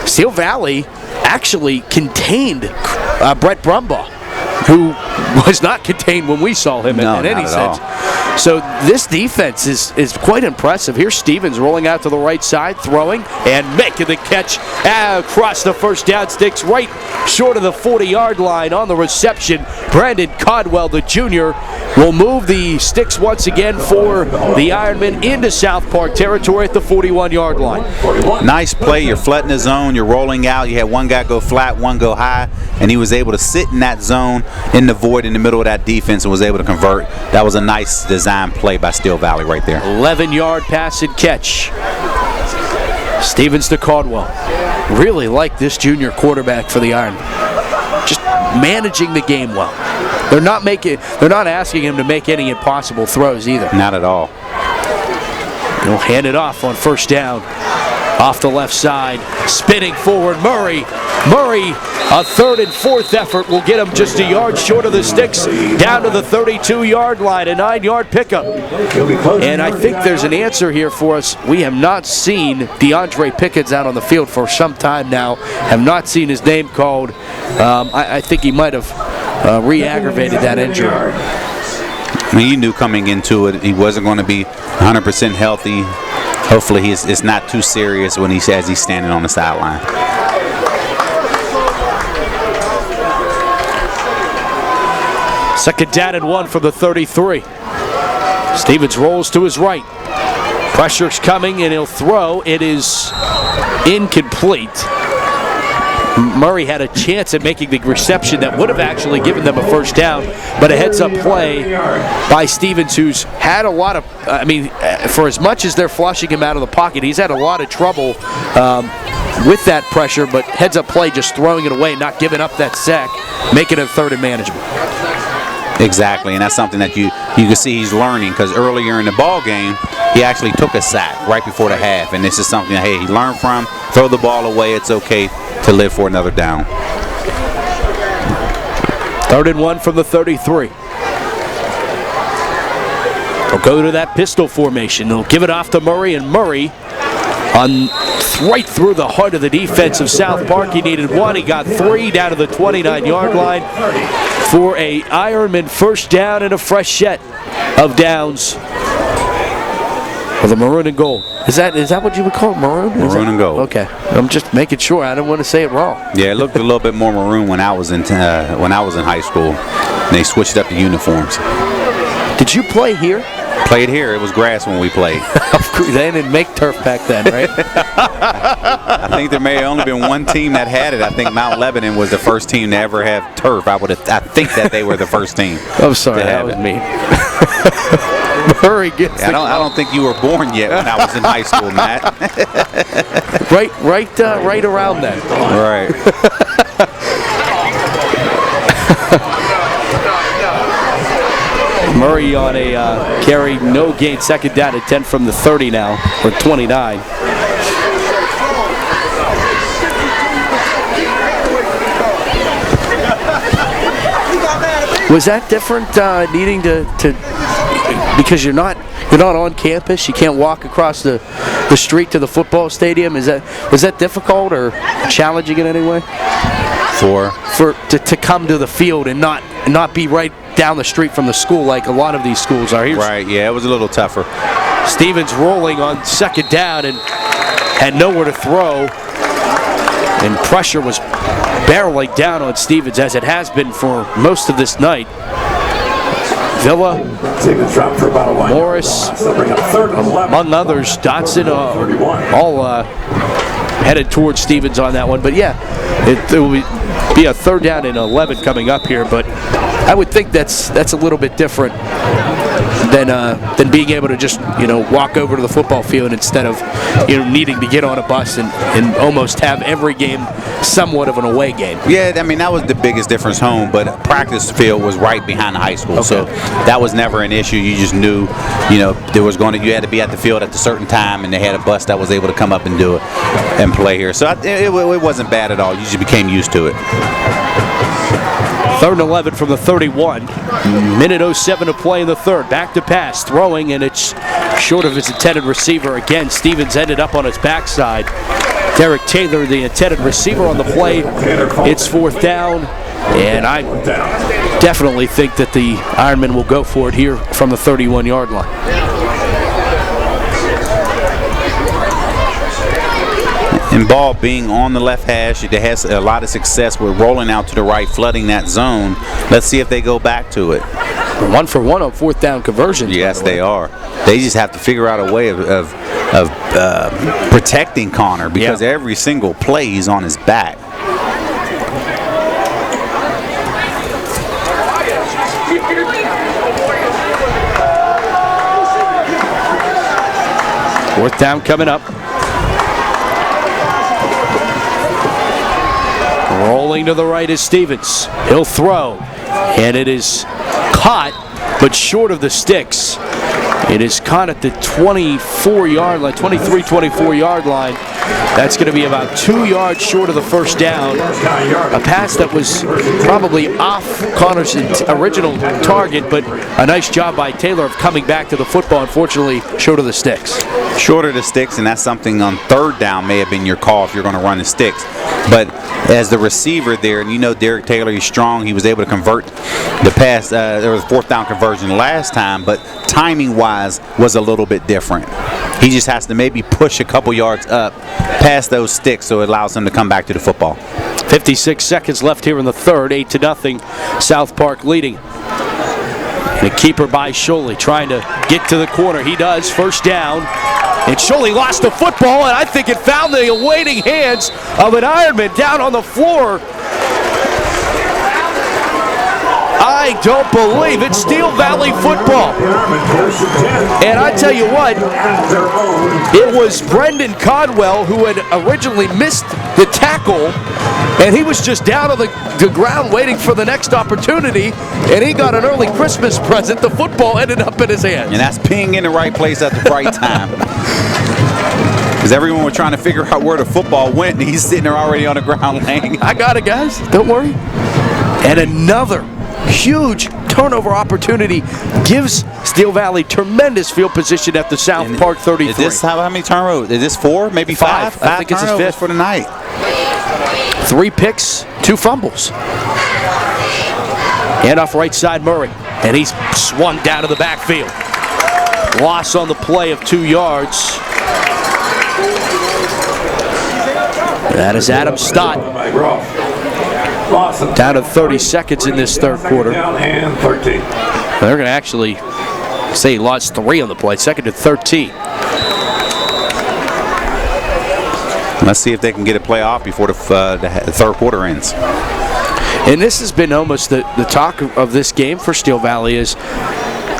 Steel Valley actually contained Brett Brumbaugh, who was not contained when we saw him in any sense. So this defense is quite impressive. Here's Stevens rolling out to the right side, throwing and making the catch across the first down sticks, right short of the 40-yard line on the reception. Brandon Codwell, the junior, will move the sticks once again for the Ironmen into South Park territory at the 41-yard line. Nice play. You're flooding the zone. You're rolling out. You had one guy go flat, one go high, and he was able to sit in that zone in the void in the middle of that defense and was able to convert. That was a nice design play by Steel Valley right there. 11-yard pass and catch. Stevens to Caldwell. Really like this junior quarterback for the Ironmen. Just managing the game well. They're not asking him to make any impossible throws either. Not at all. He'll hand it off on first down. Off the left side, spinning forward, Murray, a 3rd and 4th effort will get him just a yard short of the sticks, down to the 32-yard line, a 9-yard pickup. And I think there's an answer here for us. We have not seen DeAndre Pickens out on the field for some time now, have not seen his name called. I think he might have re-aggravated that injury. I mean, you knew coming into it he wasn't going to be 100% healthy. Hopefully it's not too serious when as he's standing on the sideline. Second down and 1 for the 33. Stevens rolls to his right. Pressure's coming and he'll throw. It is incomplete. Murray had a chance at making the reception that would have actually given them a first down, but a heads-up play by Stevens, who's had a lot of, for as much as they're flushing him out of the pocket, he's had a lot of trouble with that pressure, but heads-up play, just throwing it away, not giving up that sack, making it 3rd and manageable. Exactly, and that's something that you can see he's learning, because earlier in the ball game, he actually took a sack right before the half, and this is something that, hey, he learned from. Throw the ball away, it's okay to live for another down. 3rd and 1 from the 33. They'll go to that pistol formation. They'll give it off to Murray, and Murray right through the heart of the defense of South Park. He needed 1. He got 3 down to the 29-yard line for a Ironman first down and a fresh set of downs for the maroon and gold. Is that what you would call it, maroon? Maroon and gold. Okay, I'm just making sure. I don't want to say it wrong. Yeah, it looked a little bit more maroon when I was in high school. And they switched up the uniforms. Did you play here? Played here. It was grass when we played. They didn't make turf back then, right? I think there may have only been one team that had it. I think Mount Lebanon was the first team to ever have turf. I think that they were the first team. I'm sorry, that was me. Murray gets I don't think you were born yet when I was in high school, Matt. right around then. Right. Murray on a carry, no gain, 2nd down at 10 from the 30 now, or 29. Was that different, needing to because you're not on campus, you can't walk across the street to the football stadium? Was that difficult or challenging in any way? To come to the field and not be right down the street from the school like a lot of these schools are. Right, yeah, it was a little tougher. Stevens rolling on second down and had nowhere to throw. And pressure was barreling down on Stevens, as it has been for most of this night. Villa, Morris, among others, Dotson, all headed towards Stevens on that one. But yeah, it will be a 3rd down and 11 coming up here. But I would think that's a little bit different than being able to just walk over to the football field instead of needing to get on a bus and almost have every game somewhat of an away game. Yeah, I mean that was the biggest difference home, but practice field was right behind the high school, so that was never an issue. You just knew, there was you had to be at the field at a certain time, and they had a bus that was able to come up and do it and play here. So it wasn't bad at all. You just became used to it. 3rd and 11 from the 31. Minute 07 to play in the 3rd. Back to pass, throwing, and it's short of his intended receiver. Again, Stevens ended up on his backside. Derek Taylor, the intended receiver on the play. It's 4th down, and I definitely think that the Ironmen will go for it here from the 31-yard line. And ball being on the left hash, it has a lot of success with rolling out to the right, flooding that zone. Let's see if they go back to it. 1 for 1 on 4th down conversions. Yes, they are. They just have to figure out a way of protecting Connor, because every single play he's on his back. Fourth down coming up. Rolling to the right is Stevens. He'll throw, and it is caught, but short of the sticks. It is caught at the 24-yard line, 23-24-yard line. That's going to be about 2 yards short of the 1st down. A pass that was probably off Connor's original target, but a nice job by Taylor of coming back to the football. Unfortunately, short of the sticks. Short of the sticks, and that's something on 3rd down may have been your call if you're going to run the sticks. But as the receiver there, and Derek Taylor, he's strong. He was able to convert the pass. There was a 4th down conversion last time, but timing-wise was a little bit different. He just has to maybe push a couple yards up past those sticks so it allows him to come back to the football. 56 seconds left here in the 3rd, 8-0, South Park leading. And a keeper by Sholey trying to get to the corner. He does, 1st down. And Sholey lost the football, and I think it found the awaiting hands of an Ironman down on the floor. I don't believe it's Steel Valley football. And I tell you what, it was Brendan Codwell who had originally missed the tackle, and he was just down on the ground waiting for the next opportunity, and he got an early Christmas present. The football ended up in his hands. And that's being in the right place at the right time. Because everyone was trying to figure out where the football went, and he's sitting there already on the ground laying. I got it, guys. Don't worry. And another huge turnover opportunity gives Steel Valley tremendous field position at the South Park 33. Is this how many turnovers? Is this 4? Maybe 5? I think it's his 5th for the night. 3 picks, 2 fumbles. And off right side Murray, and he's swung down to the backfield. Loss on the play of 2 yards. That is Adam Stott. Down to 30 seconds in this 3rd quarter. They're going to actually say he lost 3 on the play. 2nd and 13. Let's see if they can get a play off before the 3rd quarter ends. And this has been almost the talk of this game for Steel Valley, is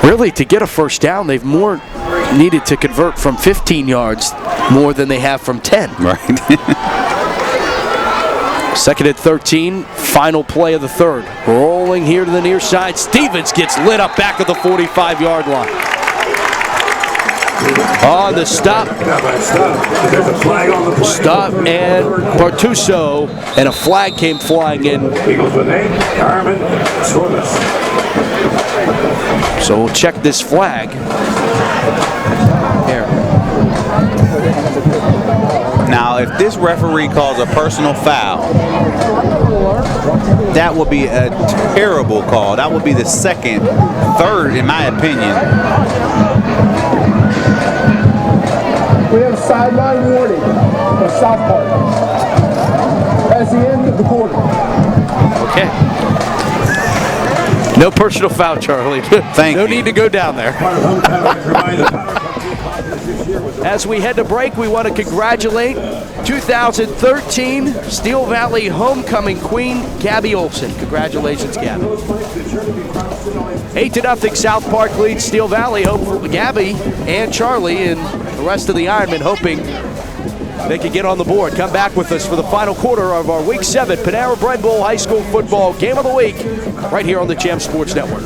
really to get a 1st down, they've more needed to convert from 15 yards more than they have from 10. Right. 2nd and 13, final play of the 3rd. Rolling here to the near side. Stevens gets lit up back at the 45-yard line. On the stop. Stop and Bartuso, and a flag came flying in. Eagles with 8, Ironmen scoreless. So we'll check this flag. Here. Now, if this referee calls a personal foul, that would be a terrible call. That would be the third, in my opinion. We have a sideline warning for South Park. That's the end of the quarter. Okay. No personal foul, Charlie. Thank you. No need to go down there. As we head to break, we want to congratulate 2013 Steel Valley homecoming queen, Gabby Olson. Congratulations, Gabby. 8-0 South Park leads Steel Valley. Hopefully, Gabby and Charlie and the rest of the Ironmen hoping they can get on the board. Come back with us for the final quarter of our Week 7 Panera Bread Bowl High School Football Game of the Week right here on the Champ Sports Network.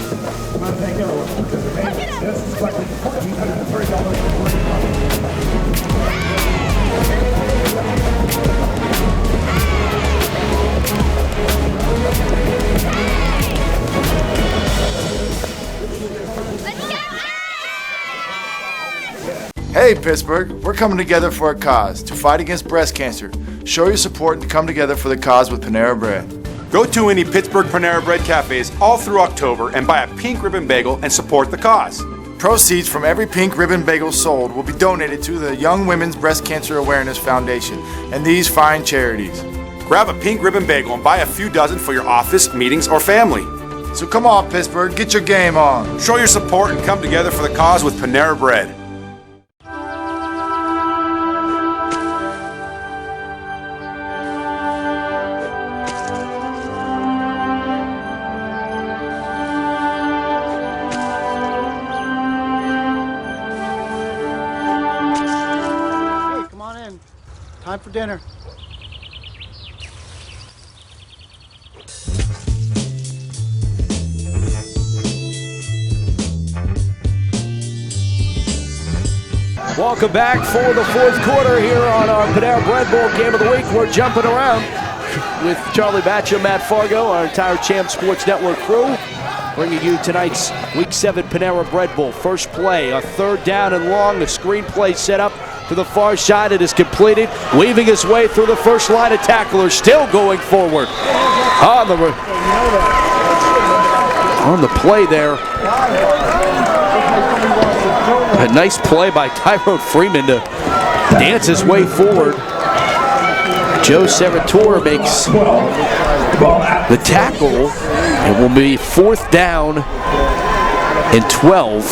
Hey Pittsburgh, we're coming together for a cause, to fight against breast cancer. Show your support and come together for the cause with Panera Bread. Go to any Pittsburgh Panera Bread cafes all through October and buy a pink ribbon bagel and support the cause. Proceeds from every pink ribbon bagel sold will be donated to the Young Women's Breast Cancer Awareness Foundation and these fine charities. Grab a pink ribbon bagel and buy a few dozen for your office, meetings, or family. So come on Pittsburgh, get your game on. Show your support and come together for the cause with Panera Bread. Time for dinner. Welcome back for the fourth quarter here on our Panera Bread Bowl Game of the Week. We're jumping around with Charlie Batch and Matt Fargo, our entire Champ Sports Network crew, bringing you tonight's Week 7 Panera Bread Bowl. First play, a third down and long. The screen play set up to the far side. It is completed, weaving his way through the first line of tacklers, still going forward. On the play there. A nice play by Tyrone Freeman to dance his way forward. Joe Serratore makes the tackle. It will be 4th down and 12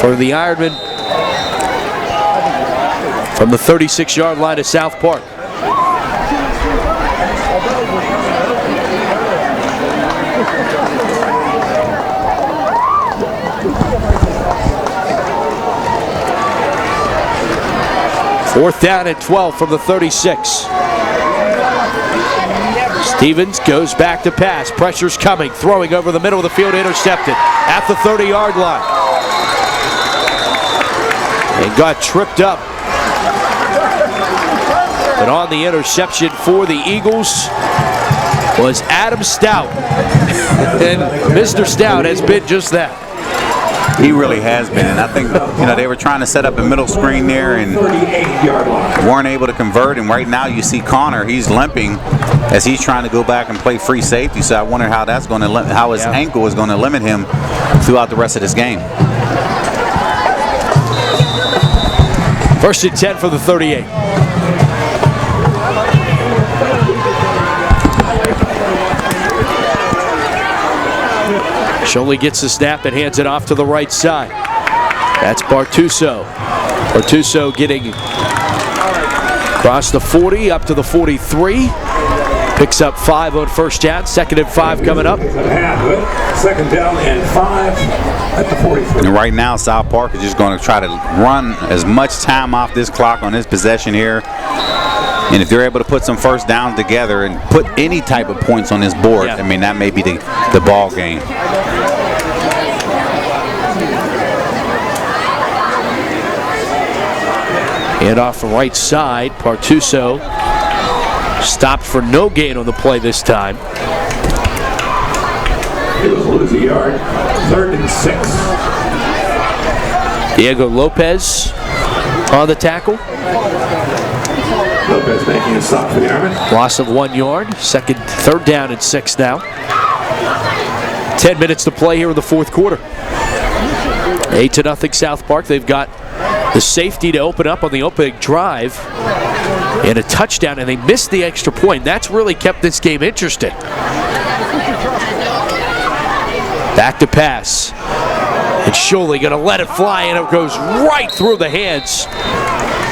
for the Ironmen from the 36-yard line of South Park. Fourth down and 12 from the 36. Stevens goes back to pass. Pressure's coming. Throwing over the middle of the field. Intercepted at the 30-yard line. And got tripped up. But on the interception for the Eagles was Adam Stout. And Mr. Stout has been just that. He really has been, and I think they were trying to set up a middle screen there and weren't able to convert. And right now you see Connor, he's limping as he's trying to go back and play free safety. So I wonder how that's going to how his ankle is going to limit him throughout the rest of this game. 1st and 10 for the 38. Sholey gets the snap and hands it off to the right side. That's Bartuso. Bartuso getting across the 40 up to the 43. Picks up 5 on first down. 2nd and 5 coming up. 2nd down and 5 at the 44. And right now South Park is just going to try to run as much time off this clock on this possession here. And if they're able to put some first downs together and put any type of points on this board, I mean, that may be the ball game. And off the right side, Bartuso stopped for no gain on the play this time. It was lose a yard. 3rd and 6. Diego Lopez on the tackle. Lopez making a stop for the Ironmen. Loss of 1 yard. Third down and 6 now. 10 minutes to play here in the fourth quarter. 8-0 South Park. They've got the safety to open up on the opening drive and a touchdown, and they missed the extra point. That's really kept this game interesting. Back to pass. And Sholey going to let it fly, and it goes right through the hands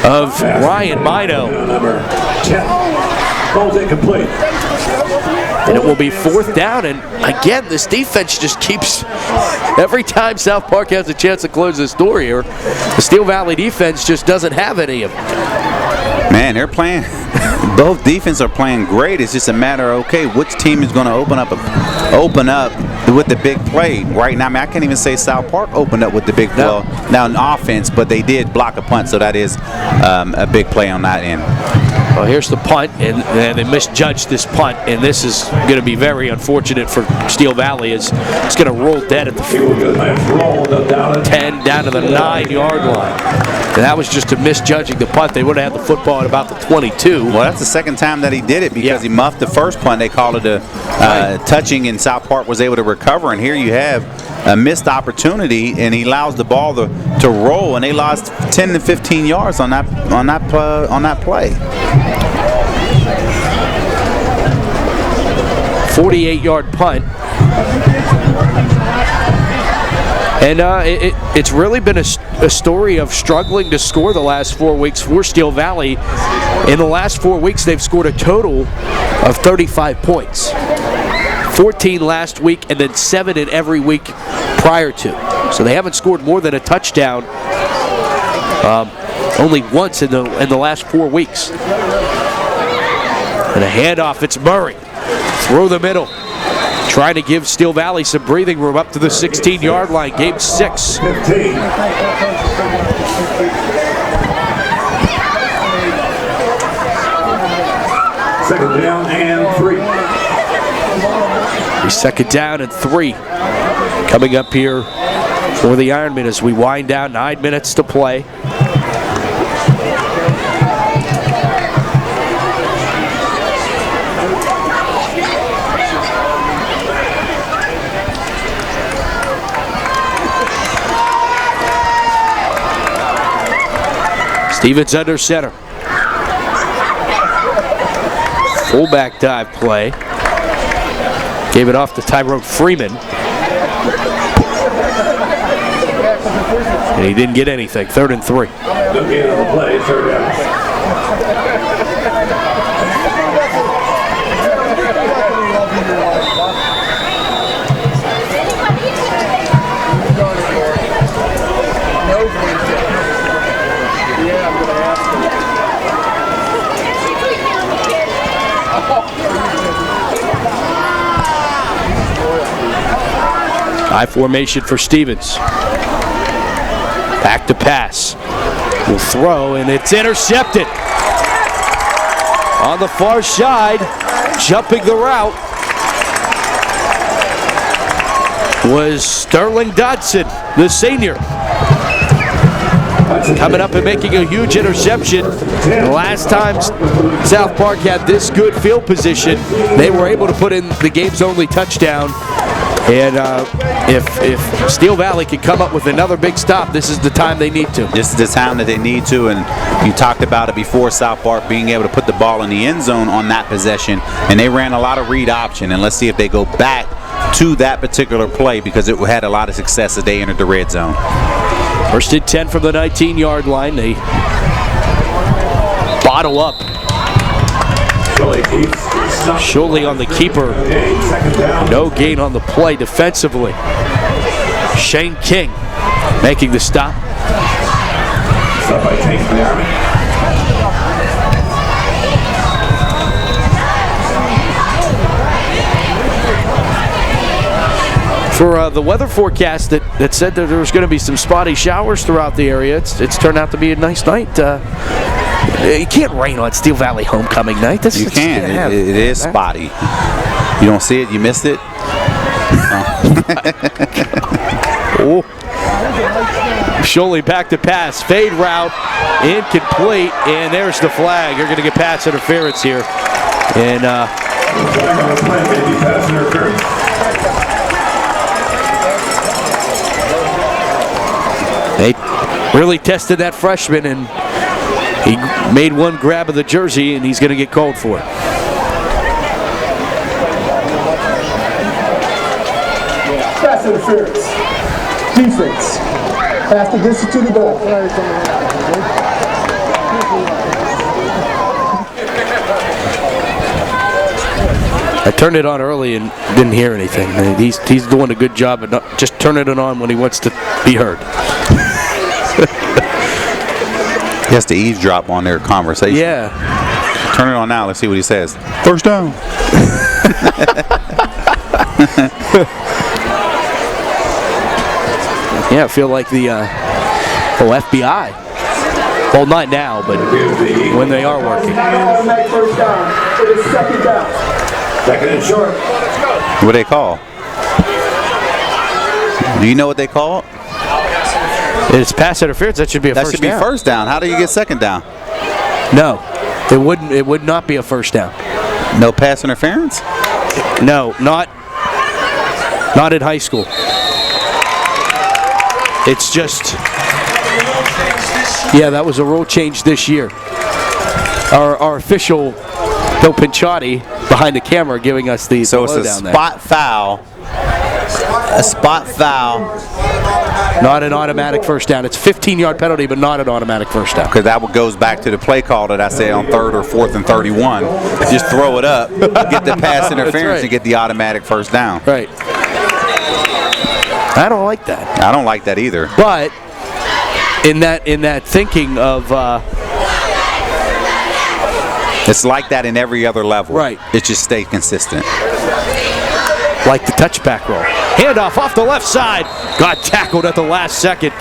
of Ryan Mino. Number 10. Ball's incomplete. And it will be fourth down, and again, this defense just keeps, every time South Park has a chance to close this door here, the Steel Valley defense just doesn't have any of them. Man, they're playing, both defense are playing great. It's just a matter of, okay, which team is going to open up with the big play right now. I mean, I can't even say South Park opened up with the big play now in offense, but they did block a punt, so that is a big play on that end. Well, here's the punt, and they misjudged this punt, and this is going to be very unfortunate for Steel Valley. It's going to roll dead at the 10 down to the 9-yard line. And that was just a misjudging the punt. They would have had the football at about the 22. Well, that's the second time that he did it because he muffed the first punt. They called it a touching, and South Park was able to recover. And here you have a missed opportunity, and he allows the ball to roll, and they lost 10 to 15 yards on that play. 48-yard punt. And it's really been a story of struggling to score the last 4 weeks for Steel Valley. In the last 4 weeks, they've scored a total of 35 points. 14 last week, and then 7 in every week prior to. So they haven't scored more than a touchdown only once in the last 4 weeks. And a handoff, it's Murray. Through the middle. Trying to give Steel Valley some breathing room up to the 16-yard line. Game 6. 15. Second down and 3. Second down and 3. Coming up here for the Ironmen as we wind down. 9 minutes to play. Stevens under center. Fullback dive play. Gave it off to Tyrone Freeman. And he didn't get anything. 3rd and 3. No gain on the play. 3rd down. High formation for Stevens. Back to pass. Will throw, and it's intercepted. On the far side, jumping the route, was Sterling Dodson, the senior. Coming up and making a huge interception. The last time South Park had this good field position, they were able to put in the game's only touchdown. And if Steel Valley can come up with another big stop, this is the time they need to. This is the time that they need to, and you talked about it before, South Park being able to put the ball in the end zone on that possession, and they ran a lot of read option, and let's see if they go back to that particular play because it had a lot of success as they entered the red zone. 1st and 10 from the 19-yard line. They bottle up. Sholey on the keeper. No gain on the play defensively. Shane King making the stop. Stop by King for the Army. For the weather forecast that said that there was going to be some spotty showers throughout the area, it's turned out to be a nice night. You can't rain on Steel Valley homecoming night. You can. It is spotty. You don't see it, you missed it. Oh. Sholey back to pass. Fade route. Incomplete. And there's the flag. They're going to get pass interference here. And they really tested that freshman, and he made one grab of the jersey, and he's going to get called for it. Pass interference. Defense. Pass the distance to the goal. I turned it on early and didn't hear anything. He's doing a good job of not just turning it on when he wants to be heard. He has to eavesdrop on their conversation. Yeah. Turn it on now. Let's see what he says. First down. Yeah, I feel like the FBI. Well, not now, but when they are working. First down. It is second down. Second and short. What do they call? Do you know what they call it? It's pass interference. That should be a first down. That should be first down. How do you get second down? No, it wouldn't. It would not be a first down. No pass interference? No, not in high school. It's just, yeah, that was a rule change this year. Our official, Bill Pinchotti, behind the camera, giving us the so it's a spot foul. A spot foul. Not an automatic first down. It's a 15-yard penalty, but not an automatic first down. Because that goes back to the play call that I said on 3rd or 4th and 31. Just throw it up, get the pass interference, and get the automatic first down. Right. I don't like that. I don't like that either. But in that thinking of it's like that in every other level. Right. It just stays consistent. Like the touchback roll. Handoff off the left side. Got tackled at the last second.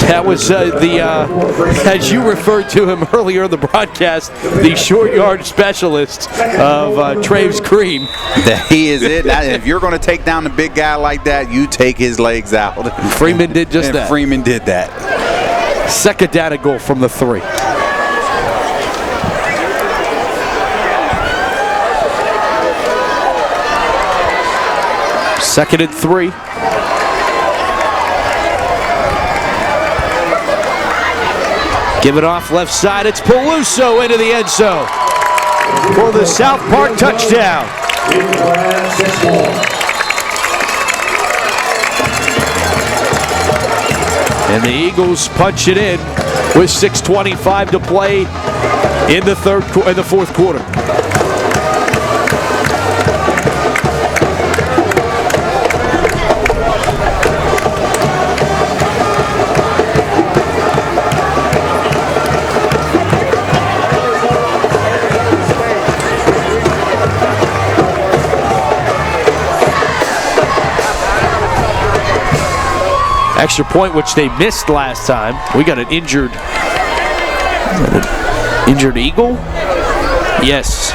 That was as you referred to him earlier in the broadcast, the short yard specialist of Traves Green. He is it. Now, if you're going to take down a big guy like that, you take his legs out. Freeman did just that. Freeman did that. Second down and goal from the 3. Second and 3. Give it off left side. It's Peluso into the end zone for the South Park touchdown. And the Eagles punch it in with 6:25 to play in the fourth quarter. Extra point, which they missed last time. We got an injured Eagle? Yes.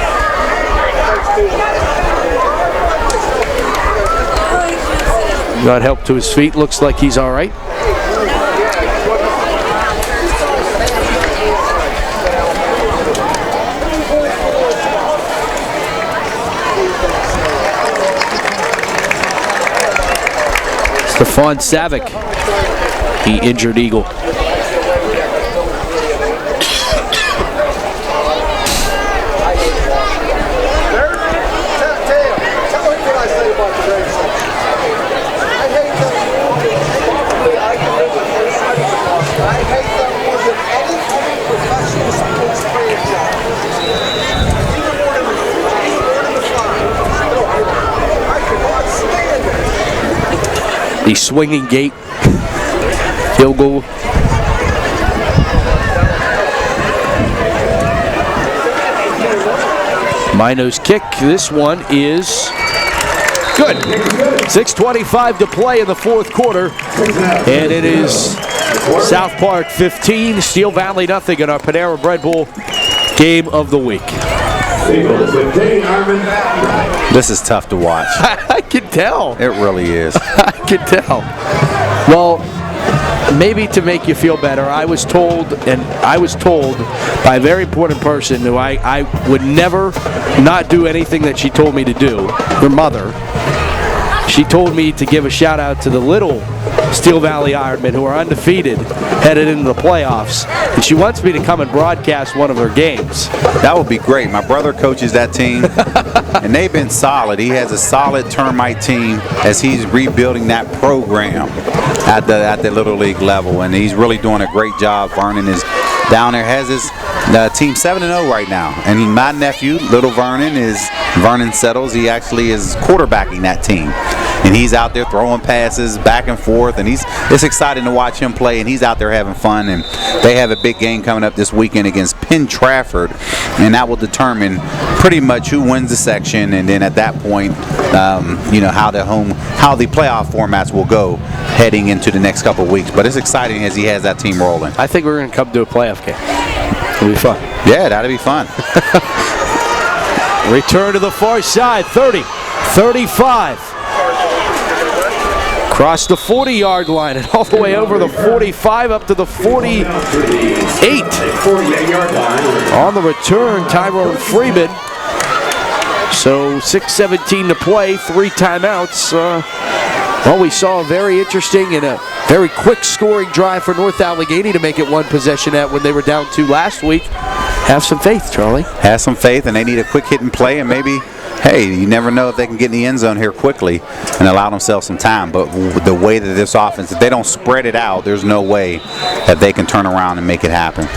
Got help to his feet. Looks like he's all right. Stephon Savick, the injured Eagle. The swinging gate, field goal. Mino's kick. This one is good. 6:25 to play in the fourth quarter, and it is South Park 15, Steel Valley nothing in our Panera Bread Bowl game of the week. This is tough to watch. I can tell. It really is. I can tell. Well, maybe to make you feel better, I was told by a very important person who I would never not do anything that she told me to do, her mother. She told me to give a shout out to the little Steel Valley Ironmen who are undefeated headed into the playoffs. And she wants me to come and broadcast one of their games. That would be great. My brother coaches that team, and they've been solid. He has a solid termite team as he's rebuilding that program at the Little League level, and he's really doing a great job. Vernon is down there, has his team 7-0 right now. And my nephew, little Vernon Settles, he actually is quarterbacking that team. And he's out there throwing passes back and forth, and it's exciting to watch him play, and he's out there having fun. And they have a big game coming up this weekend against Penn Trafford, and that will determine pretty much who wins the section, and then at that point, how the playoff formats will go heading into the next couple of weeks. But it's exciting as he has that team rolling. I think we're going to come to a playoff game. It'll be fun. Yeah, that'll be fun. Return to the far side, 30, 35. Across the 40-yard line and all the way over the 45 up to the 48. On the return, Tyrone Freeman. So 6:17 to play, 3 timeouts. We saw a very interesting and a very quick scoring drive for North Allegheny to make it one possession at when they were down 2 last week. Have some faith, Charlie. Have some faith, and they need a quick hit and play, and maybe, hey, you never know if they can get in the end zone here quickly and allow themselves some time. But the way that this offense, if they don't spread it out, there's no way that they can turn around and make it happen.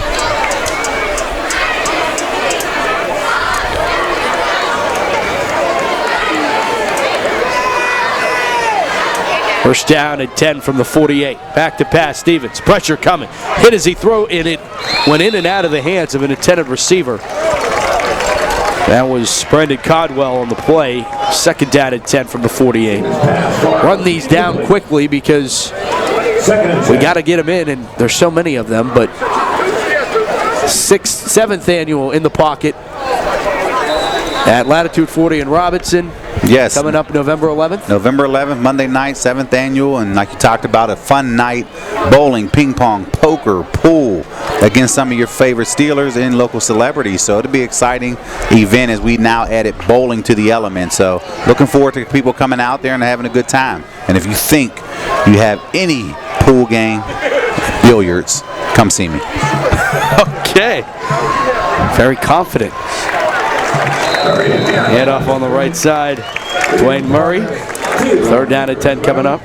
First down and 10 from the 48. Back to pass, Stevens. Pressure coming. Hit as he threw in it. Went in and out of the hands of an intended receiver. That was Brendan Codwell on the play. Second down and 10 from the 48. Run these down quickly because we got to get them in, and there's so many of them. But 7th annual in the pocket at Latitude 40 in Robinson. Yes. Coming up November 11th? November 11th, Monday night, 7th annual, and like you talked about, a fun night, bowling, ping pong, poker, pool, against some of your favorite Steelers and local celebrities. So it'll be an exciting event as we now added bowling to the element. So looking forward to people coming out there and having a good time. And if you think you have any pool game, billiards, come see me. Okay. Very confident. Head off on the right side, Dwayne Murray. 3rd down and 10 coming up.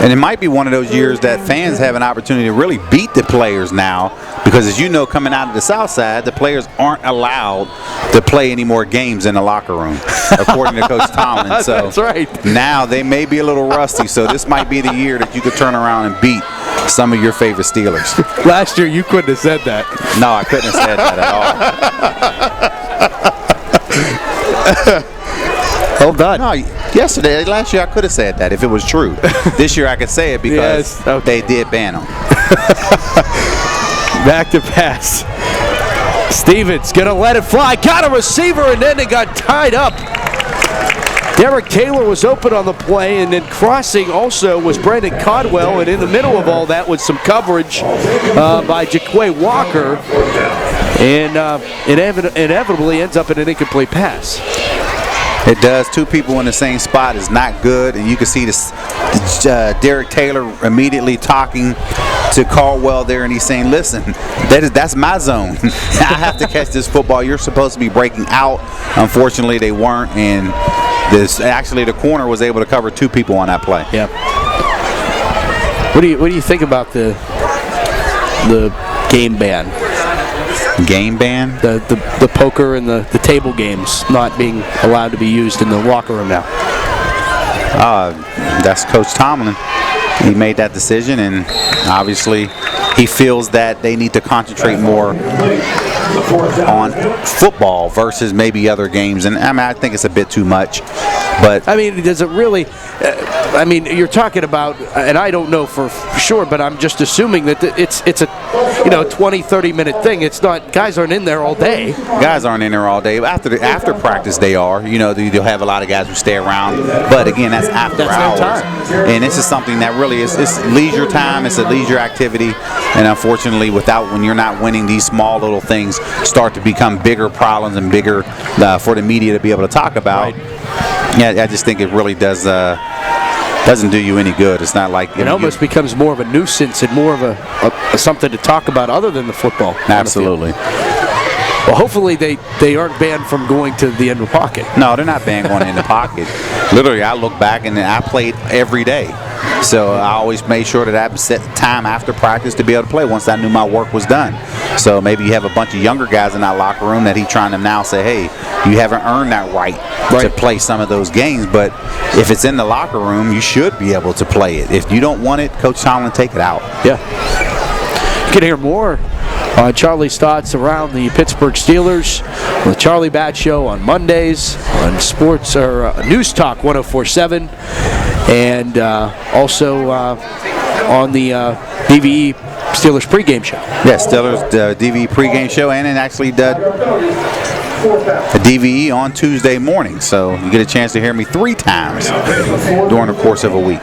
And it might be one of those years that fans have an opportunity to really beat the players now, because as you know, coming out of the South Side, the players aren't allowed to play any more games in the locker room, according to Coach Tomlin. So that's right. Now they may be a little rusty, so this might be the year that you could turn around and beat some of your favorite Steelers. Last year you couldn't have said that. No, I couldn't have said that at all. Well done. No, last year I could have said that if it was true. This year I could say it because they did ban them. Back to pass. Stevens gonna let it fly. Got a receiver, and then they got tied up. Derek Taylor was open on the play, and then crossing also was Brandon Codwell, and in the middle of all that was some coverage by Jaquay Walker, and inevitably ends up in an incomplete pass. It does. 2 people in the same spot is not good, and you can see this Derek Taylor immediately talking to Caldwell there, and he's saying, listen, that's my zone. I have to catch this football. You're supposed to be breaking out. Unfortunately, they weren't, and the corner was able to cover 2 people on that play. Yeah. What do you think about the game ban? Game ban? The poker and the table games not being allowed to be used in the locker room now. That's Coach Tomlin. He made that decision, and obviously he feels that they need to concentrate more on football versus maybe other games. And I mean, I think it's a bit too much. But I mean, does it really? I mean, you're talking about, and I don't know for sure, but I'm just assuming that it's a 20-30 minute thing. It's not, guys aren't in there all day. Guys aren't in there all day. After practice, they are. You'll have a lot of guys who stay around. But again, that's after hours. Their time. And this is something that really is leisure time. It's a leisure activity. And unfortunately, when you're not winning, these small little things start to become bigger problems and bigger for the media to be able to talk about. Right. Yeah, I just think it really doesn't do you any good. It's not like it almost becomes more of a nuisance and more of a something to talk about other than the football. Absolutely. Well, hopefully they aren't banned from going to the end of the pocket. No, they're not banned going in the pocket. Literally, I look back and I played every day. So I always made sure that I set time after practice to be able to play once I knew my work was done. So maybe you have a bunch of younger guys in that locker room that he's trying to now say, hey, you haven't earned that right to play some of those games. But if it's in the locker room, you should be able to play it. If you don't want it, Coach Tomlin, take it out. Yeah. You can hear more on Charlie's thoughts around the Pittsburgh Steelers on the Charlie Batch Show on Mondays on Sports or News Talk 104.7 and also on the DVE Steelers pregame show. Yes, Steelers DVE pregame show, and then actually the DVE on Tuesday morning. So you get a chance to hear me 3 times during the course of a week.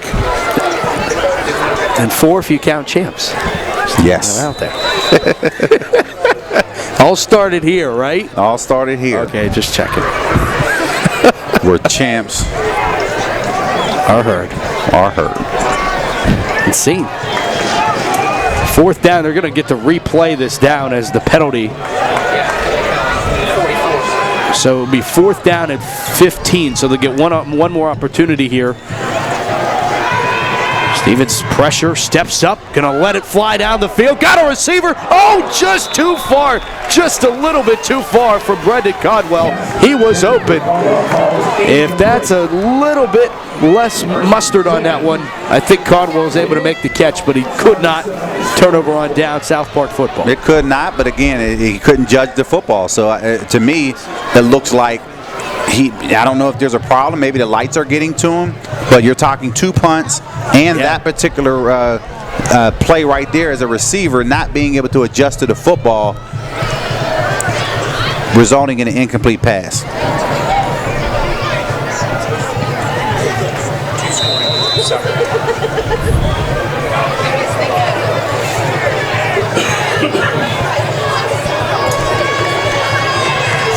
And 4 if you count champs. Yes. Out there. All started here, right? All started here. Okay, just checking. We're champs. Are heard. And seen. 4th down, they're going to get to replay this down as the penalty. So it'll be 4th down at 15, so they'll get one more opportunity here. Stevens pressure, steps up, gonna let it fly down the field. Got a receiver. Oh, just too far. Just a little bit too far for Brendan Codwell. He was open. If that's a little bit less mustard on that one, I think Codwell was able to make the catch, but he could not turn over on down South Park football. It could not, but again, he couldn't judge the football. So to me, it looks like I don't know if there's a problem. Maybe the lights are getting to him, but you're talking 2 punts and that particular play right there as a receiver not being able to adjust to the football, resulting in an incomplete pass.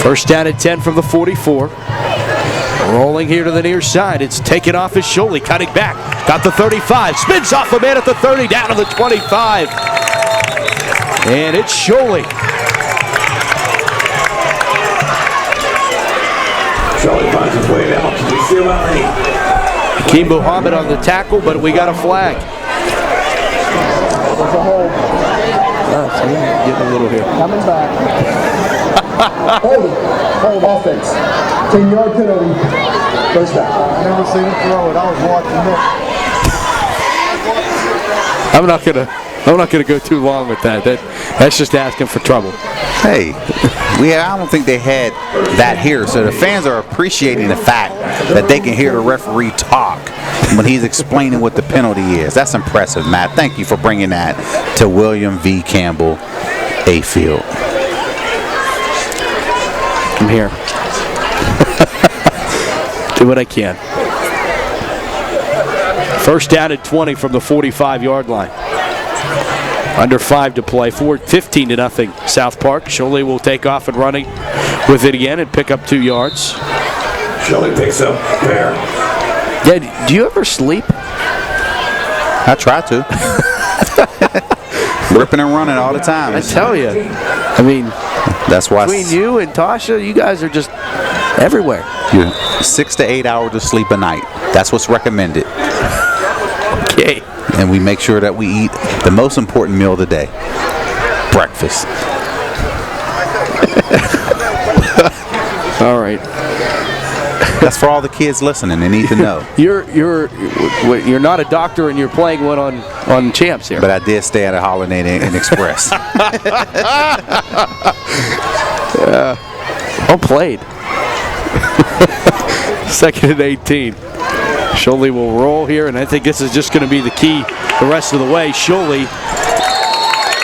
First down at 10 from the 44. Rolling here to the near side. It's taken off as Sholey, cutting back. Got the 35. Spins off a man at the 30, down to the 25. And it's Sholey. Sholey finds his way down to the field underneath. Hakeem Muhammad on the tackle, but we got a flag. There's a hold. So getting a little here. Coming back. Hold offense. 10-yard penalty. First down. I never seen him throw it. I was watching it. I'm not gonna go too long with that. That's just asking for trouble. Hey, I don't think they had that here, so the fans are appreciating the fact that they can hear the referee talk when he's explaining what the penalty is. That's impressive, Matt. Thank you for bringing that to William V. Campbell A. Field. I'm here. Do what I can. First down at 20 from the 45-yard line. Under 5 to play. 15-0 South Park. Sholey will take off and running with it again and pick up 2 yards. Sholey picks up there. Yeah, do you ever sleep? I try to. Ripping and running all the time. I tell you. I mean, that's why between you and Tasha, you guys are just everywhere. 6 to 8 hours of sleep a night. That's what's recommended. Okay. And we make sure that we eat the most important meal of the day, breakfast. All right. That's for all the kids listening. They need to know. You're not a doctor, and you're playing one on champs here. But I did stay at a Holiday Inn Express. Well played. 2nd and 18. Sholey will roll here, and I think this is just going to be the key the rest of the way. Sholey,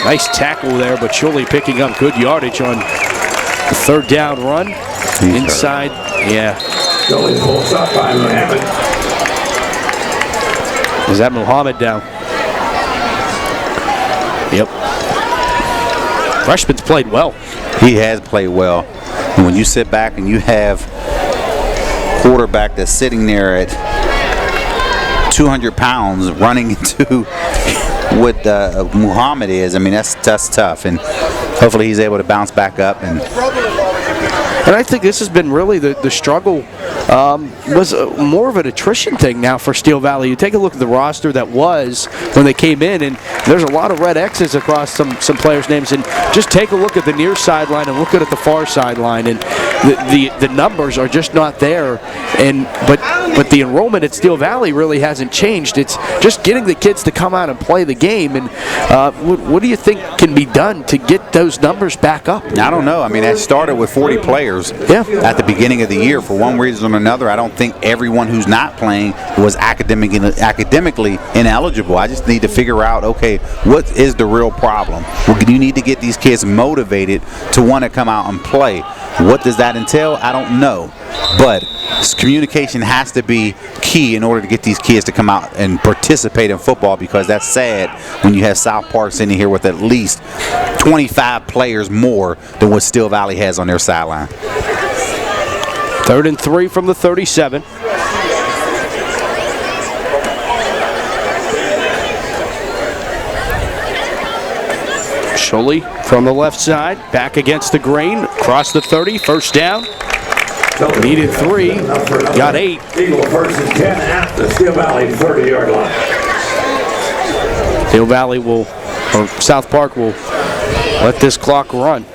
nice tackle there, but Sholey picking up good yardage on the 3rd down run. Inside, yeah. Sholey pulls up by Muhammad. Is that Muhammad down? Yep. Freshman's played well. He has played well. And when you sit back and you have quarterback that's sitting there at 200 pounds running into what Muhammad is, I mean, that's tough. And hopefully he's able to bounce back up. And I think this has been really the struggle. Was more of an attrition thing now for Steel Valley. You take a look at the roster that was when they came in, and there's a lot of red X's across some players' names. And just take a look at the near sideline and look at the far sideline, and the numbers are just not there. But the enrollment at Steel Valley really hasn't changed. It's just getting the kids to come out and play the game. And what do you think can be done to get those numbers back up? I don't know. I mean, that started with 40 players at the beginning of the year. For one reason or another, I don't think everyone who's not playing was academically ineligible. I just need to figure out, okay, what is the real problem? You need to get these kids motivated to want to come out and play. What does that entail? I don't know. But communication has to be key in order to get these kids to come out and participate in football, because that's sad when you have South Park sitting here with at least 25 players more than what Steel Valley has on their sideline. 3rd and 3 from the 37. Sholey from the left side, back against the grain, across the 30, 1st down. Needed 3, got 8. Eagle 1st and 10 at the Steel Valley 30-yard line. Steel Valley or South Park will let this clock run.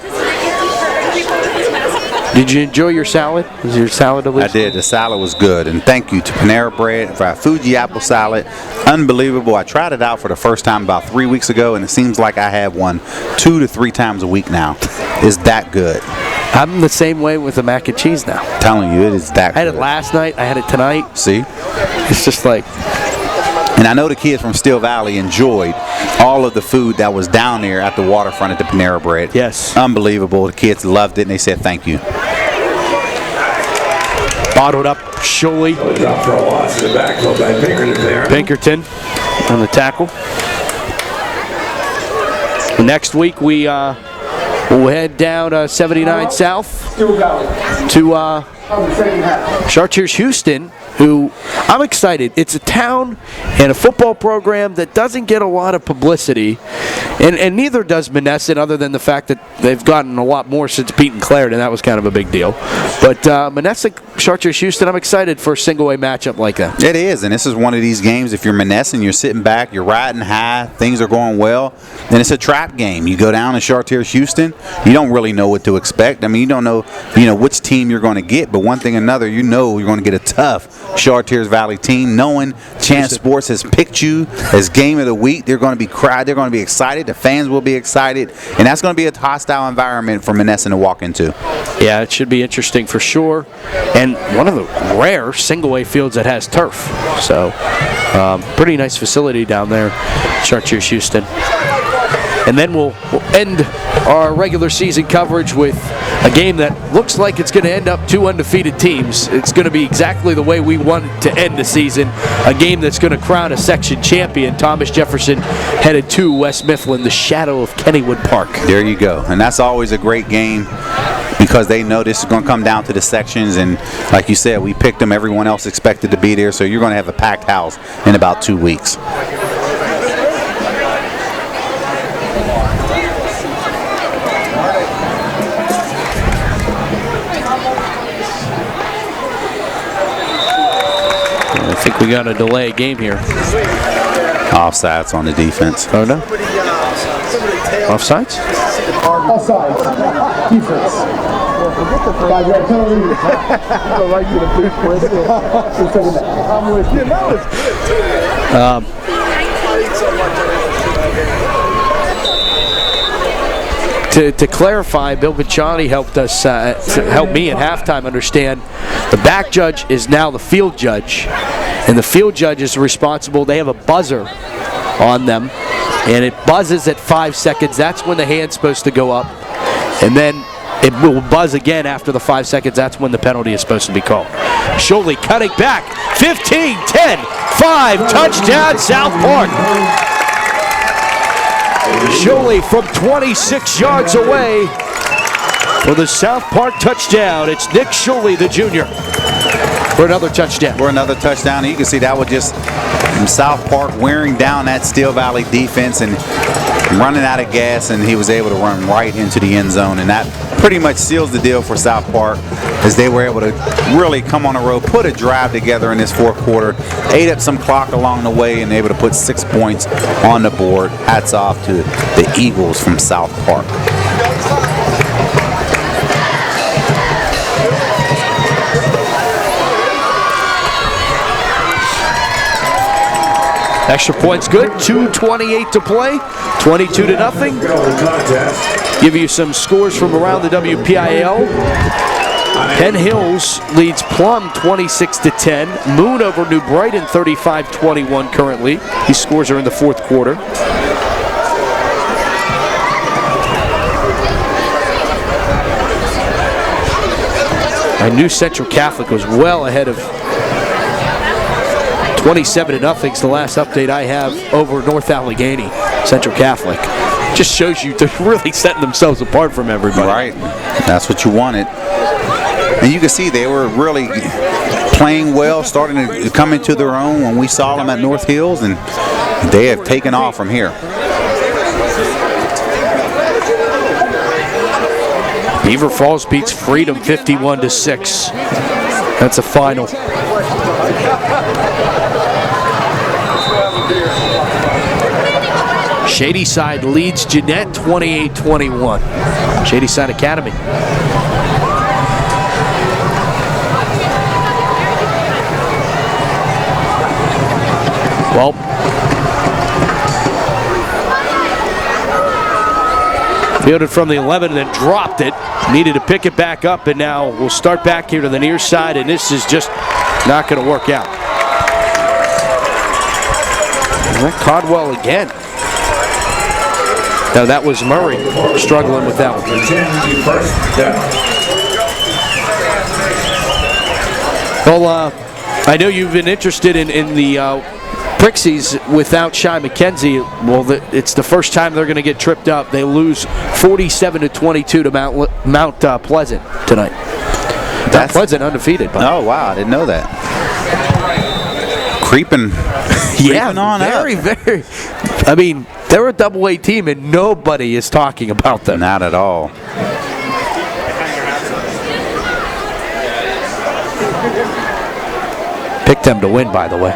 Did you enjoy your salad? Was your salad delicious? I did. The salad was good. And thank you to Panera Bread for our Fuji apple salad. Unbelievable. I tried it out for the first time about 3 weeks ago, and it seems like I have one 2 to 3 times a week now. It's that good. I'm the same way with the mac and cheese now. I'm telling you, it is that good. I had it last night. I had it tonight. See? It's just like... And I know the kids from Steel Valley enjoyed all of the food that was down there at the waterfront at the Panera Bread. Yes. Unbelievable. The kids loved it, and they said thank you. Bottled up, Sholey. Drop for a loss in the backfield by Pinkerton on the tackle. Next week we'll head down 79 South to Chartiers Houston, who I'm excited. It's a town and a football program that doesn't get a lot of publicity, and neither does Monessen, other than the fact that they've gotten a lot more since Pete and Clarendon. That was kind of a big deal. But Monessen, Chartiers Houston, I'm excited for a single-A matchup like that. It is, and this is one of these games. If you're Monessen, you're sitting back, you're riding high, things are going well, then it's a trap game. You go down to Chartiers Houston, you don't really know what to expect. I mean, you don't know, which team you're going to get, but one thing or another, you're going to get a tough Chartiers Valley team, knowing Chance Sports has picked you as game of the week. They're going to be they're going to be excited. The fans will be excited, and that's going to be a hostile environment for Monessen to walk into. Yeah, it should be interesting for sure, and one of the rare single-A fields that has turf. So, pretty nice facility down there, Chartiers Houston. And then we'll end our regular season coverage with a game that looks like it's going to end up 2 undefeated teams. It's going to be exactly the way we want it to end the season. A game that's going to crown a section champion. Thomas Jefferson headed to West Mifflin, the shadow of Kennywood Park. There you go. And that's always a great game, because they know this is going to come down to the sections, and like you said, we picked them. Everyone else expected to be there, so you're going to have a packed house in about 2 weeks. I think we got a delay game here. Offsides on the defense. Oh, no? Offsides? Offsides. Defense. I'm with you. to clarify, Bill Picciani helped us, help me at halftime understand the back judge is now the field judge, and the field judge is responsible. They have a buzzer on them, and it buzzes at 5 seconds. That's when the hand's supposed to go up, and then it will buzz again after the 5 seconds. That's when the penalty is supposed to be called. Sholey cutting back, 15, 10, 5, touchdown South Park. Sholey from 26 yards away for the South Park touchdown. It's Nick Sholey, the junior, for another touchdown. You can see that was just from South Park wearing down that Steel Valley defense and running out of gas, and he was able to run right into the end zone, and that pretty much seals the deal for South Park, as they were able to really come on the road, put a drive together in this fourth quarter, ate up some clock along the way, and able to put 6 points on the board. Hats off to the Eagles from South Park. Extra points good, 2:28 to play, 22-0. Give you some scores from around the WPIAL. Penn Hills leads Plum 26-10. Moon over New Brighton 35-21 currently. These scores are in the fourth quarter. I knew Central Catholic was well ahead of 27-0 is the last update I have over North Allegheny, Central Catholic. Just shows you they're really setting themselves apart from everybody. Right. That's what you wanted. And you can see they were really playing well, starting to come into their own when we saw them at North Hills, and they have taken off from here. Beaver Falls beats Freedom 51-6. That's a final. Shady Side leads Jeanette 28-21. Shady Side Academy. Well, fielded from the 11 and then dropped it. Needed to pick it back up, and now we'll start back here to the near side, and this is just not going to work out. Codwell again. No, that was Murray struggling with that one. Well, I know you've been interested in the Prixies without Shy McKenzie. Well, it's the first time they're going to get tripped up. They lose 47-22 to Mount Pleasant tonight. Mount Pleasant undefeated. Oh, wow, I didn't know that. Creeping on very, up. Very. I mean, they're a double-A team, and nobody is talking about them. Not at all. Picked them to win, by the way.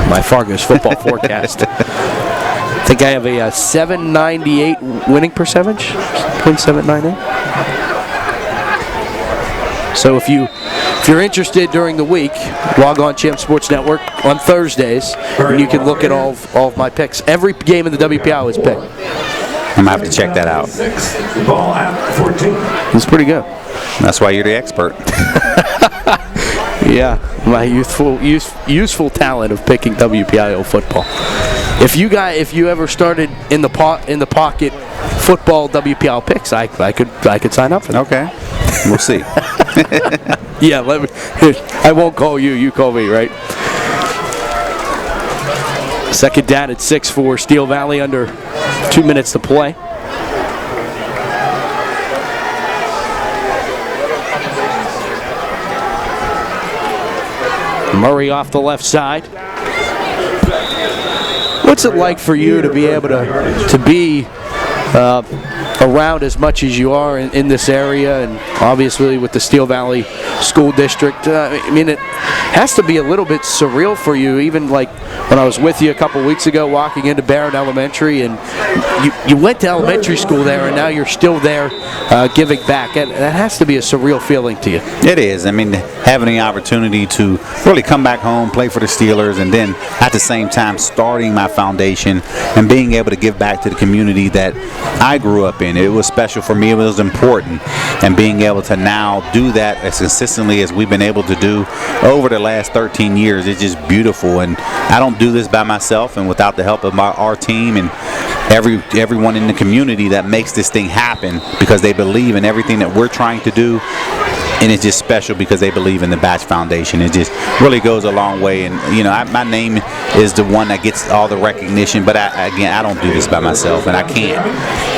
My Fargo's football forecast. I think I have a 798 winning percentage. 0.798. So if you're interested during the week, log on Champ Sports Network on Thursdays, and you can look at all of my picks. Every game in the WPI was picked. I'm going to have to check that out. Ball at 14. It's pretty good. That's why you're the expert. Yeah, my useful talent of picking WPIO football. If you ever started in the pocket football WPIO picks, I could sign up for that. Okay, we'll see. Yeah, I won't call you. You call me, right? Second down at 6 for Steel Valley, under 2 minutes to play. Murray off the left side. What's it like for you to be able to be around as much as you are in this area, and obviously with the Steel Valley School District? I mean, it has to be a little bit surreal for you, even like when I was with you a couple weeks ago walking into Barron Elementary, and you went to elementary school there, and now you're still there giving back. And that has to be a surreal feeling to you. It is. I mean, having the opportunity to really come back home, play for the Steelers, and then at the same time starting my foundation and being able to give back to the community that I grew up in. win. It was special for me. It was important. And being able to now do that as consistently as we've been able to do over the last 13 years, it's just beautiful. And I don't do this by myself and without the help of our team and everyone in the community that makes this thing happen, because they believe in everything that we're trying to do. And it's just special because they believe in the Batch Foundation. It just really goes a long way. And, you know, my name is the one that gets all the recognition. But, I don't do this by myself, and I can't.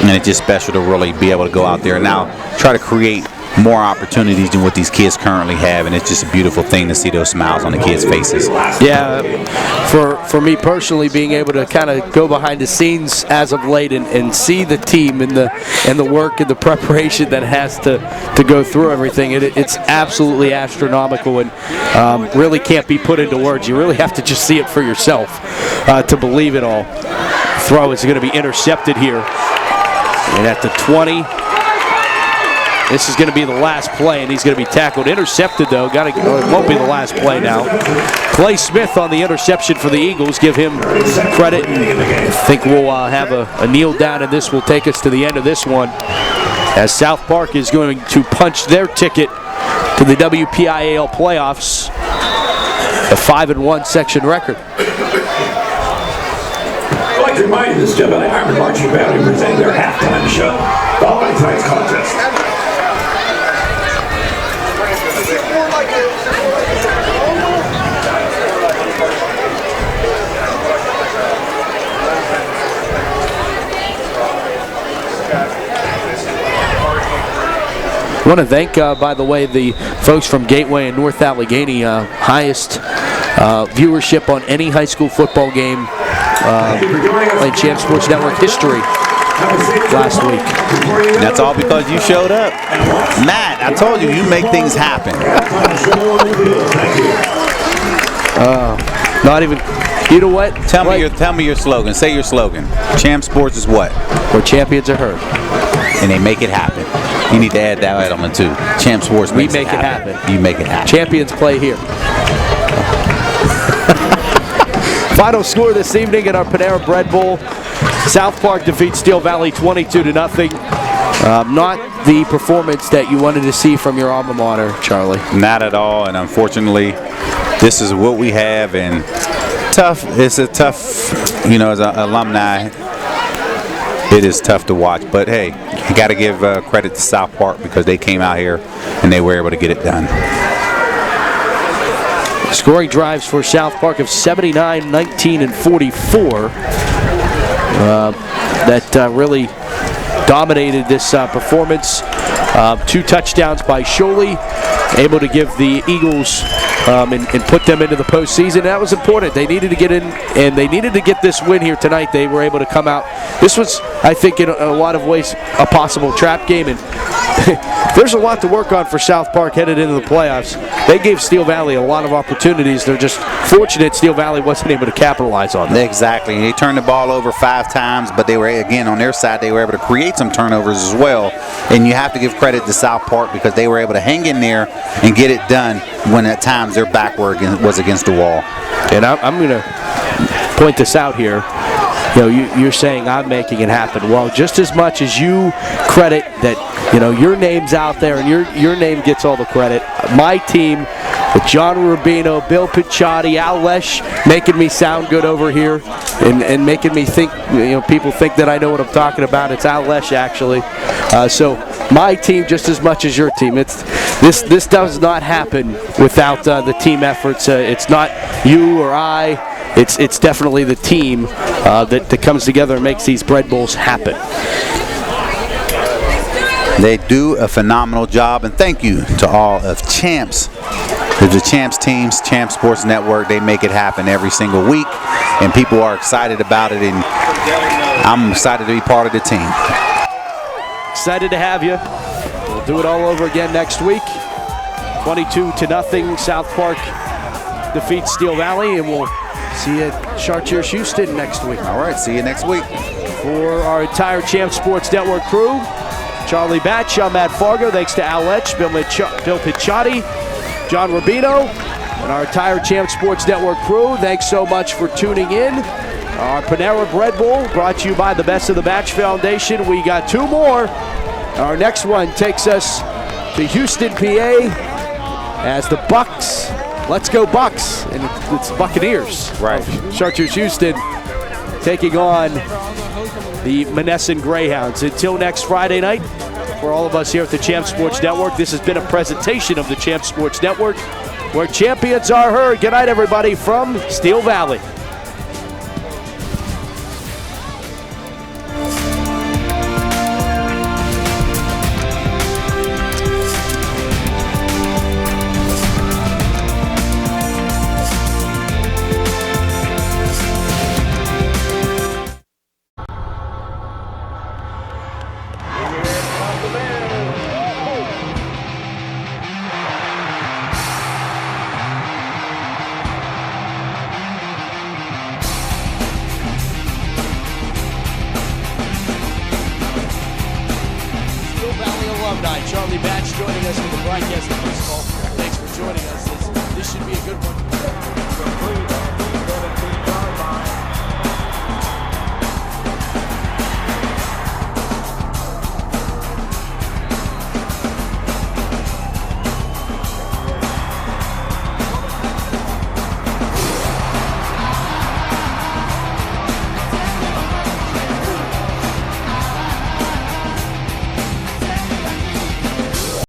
And it's just special to really be able to go out there and now try to create more opportunities than what these kids currently have. And it's just a beautiful thing to see those smiles on the kids' faces. Yeah, for me personally, being able to kind of go behind the scenes as of late and see the team and the work and the preparation that has to go through everything, it's absolutely astronomical and really can't be put into words. You really have to just see it for yourself to believe it all. Throw is going to be intercepted here, and at the 20. This is going to be the last play, and he's going to be tackled. Intercepted, though. It won't be the last play now. Clay Smith on the interception for the Eagles. Give him credit. I think we'll have a kneel down, and this will take us to the end of this one, as South Park is going to punch their ticket to the WPIAL playoffs, a 5-1 section record. I'd like to remind you this gentleman, the Ironmen Marching Band, who present their halftime show following tonight's contest. I want to thank, by the way, the folks from Gateway and North Allegheny, highest viewership on any high school football game in Champ Sports Network history last week. That's all because you showed up. Matt, I told you, you make things happen. Not even, you know what? Tell me your slogan. Say your slogan. Champ Sports is what? Where champions are heard. And they make it happen. You need to add that element too. Champ Sports makes it happen. You make it happen. Champions play here. Final score this evening in our Panera Bread Bowl. South Park defeats Steel Valley 22-0. Not the performance that you wanted to see from your alma mater, Charlie. Not at all, and unfortunately, this is what we have, and tough. It's a tough, as an alumni, it is tough to watch. But hey, you got to give credit to South Park because they came out here and they were able to get it done. Scoring drives for South Park of 79, 19, and 44. That really dominated this performance. 2 touchdowns by Sholey, able to give the Eagles and put them into the postseason. That was important. They needed to get in, and they needed to get this win here tonight. They were able to come out. This was, I think, in a lot of ways, a possible trap game, and there's a lot to work on for South Park headed into the playoffs. They gave Steel Valley a lot of opportunities. They're just fortunate Steel Valley wasn't able to capitalize on them. Exactly. They turned the ball over 5 times, but they were, again, on their side, they were able to create some turnovers as well. And you have to give credit to South Park because they were able to hang in there and get it done when at times their back was against the wall. And I'm going to point this out here. You're saying I'm making it happen. Well, just as much as you credit that, your name's out there and your name gets all the credit, my team with John Rubino, Bill Picciotti, Al Lesh making me sound good over here and making me think, people think that I know what I'm talking about. It's Al Lesh, actually. So my team just as much as your team. This does not happen without the team efforts. It's not you or I. It's definitely the team that comes together and makes these bread bowls happen. They do a phenomenal job, and thank you to all of Champs. The Champs teams, Champs Sports Network, they make it happen every single week, and people are excited about it, and I'm excited to be part of the team. Excited to have you. We'll do it all over again next week. 22-0, South Park defeats Steel Valley, and we'll see you at Chartiers Houston next week. All right, see you next week. For our entire Champ Sports Network crew, Charlie Batch, I'm Matt Fargo. Thanks to Al Letch, Bill Picciotti, John Rubino, and our entire Champ Sports Network crew. Thanks so much for tuning in. Our Panera Bread Bowl brought to you by the Best of the Batch Foundation. We got 2 more. Our next one takes us to Houston, PA, as the Bucks. Let's go Bucks, and it's Buccaneers. Right. Chartreuse Houston taking on the Monessen Greyhounds. Until next Friday night, for all of us here at the Champ Sports Network, this has been a presentation of the Champ Sports Network, where champions are heard. Good night, everybody, from Steel Valley. Charlie Batch joining us for the broadcast of baseball. Thanks for joining us. This should be a good one.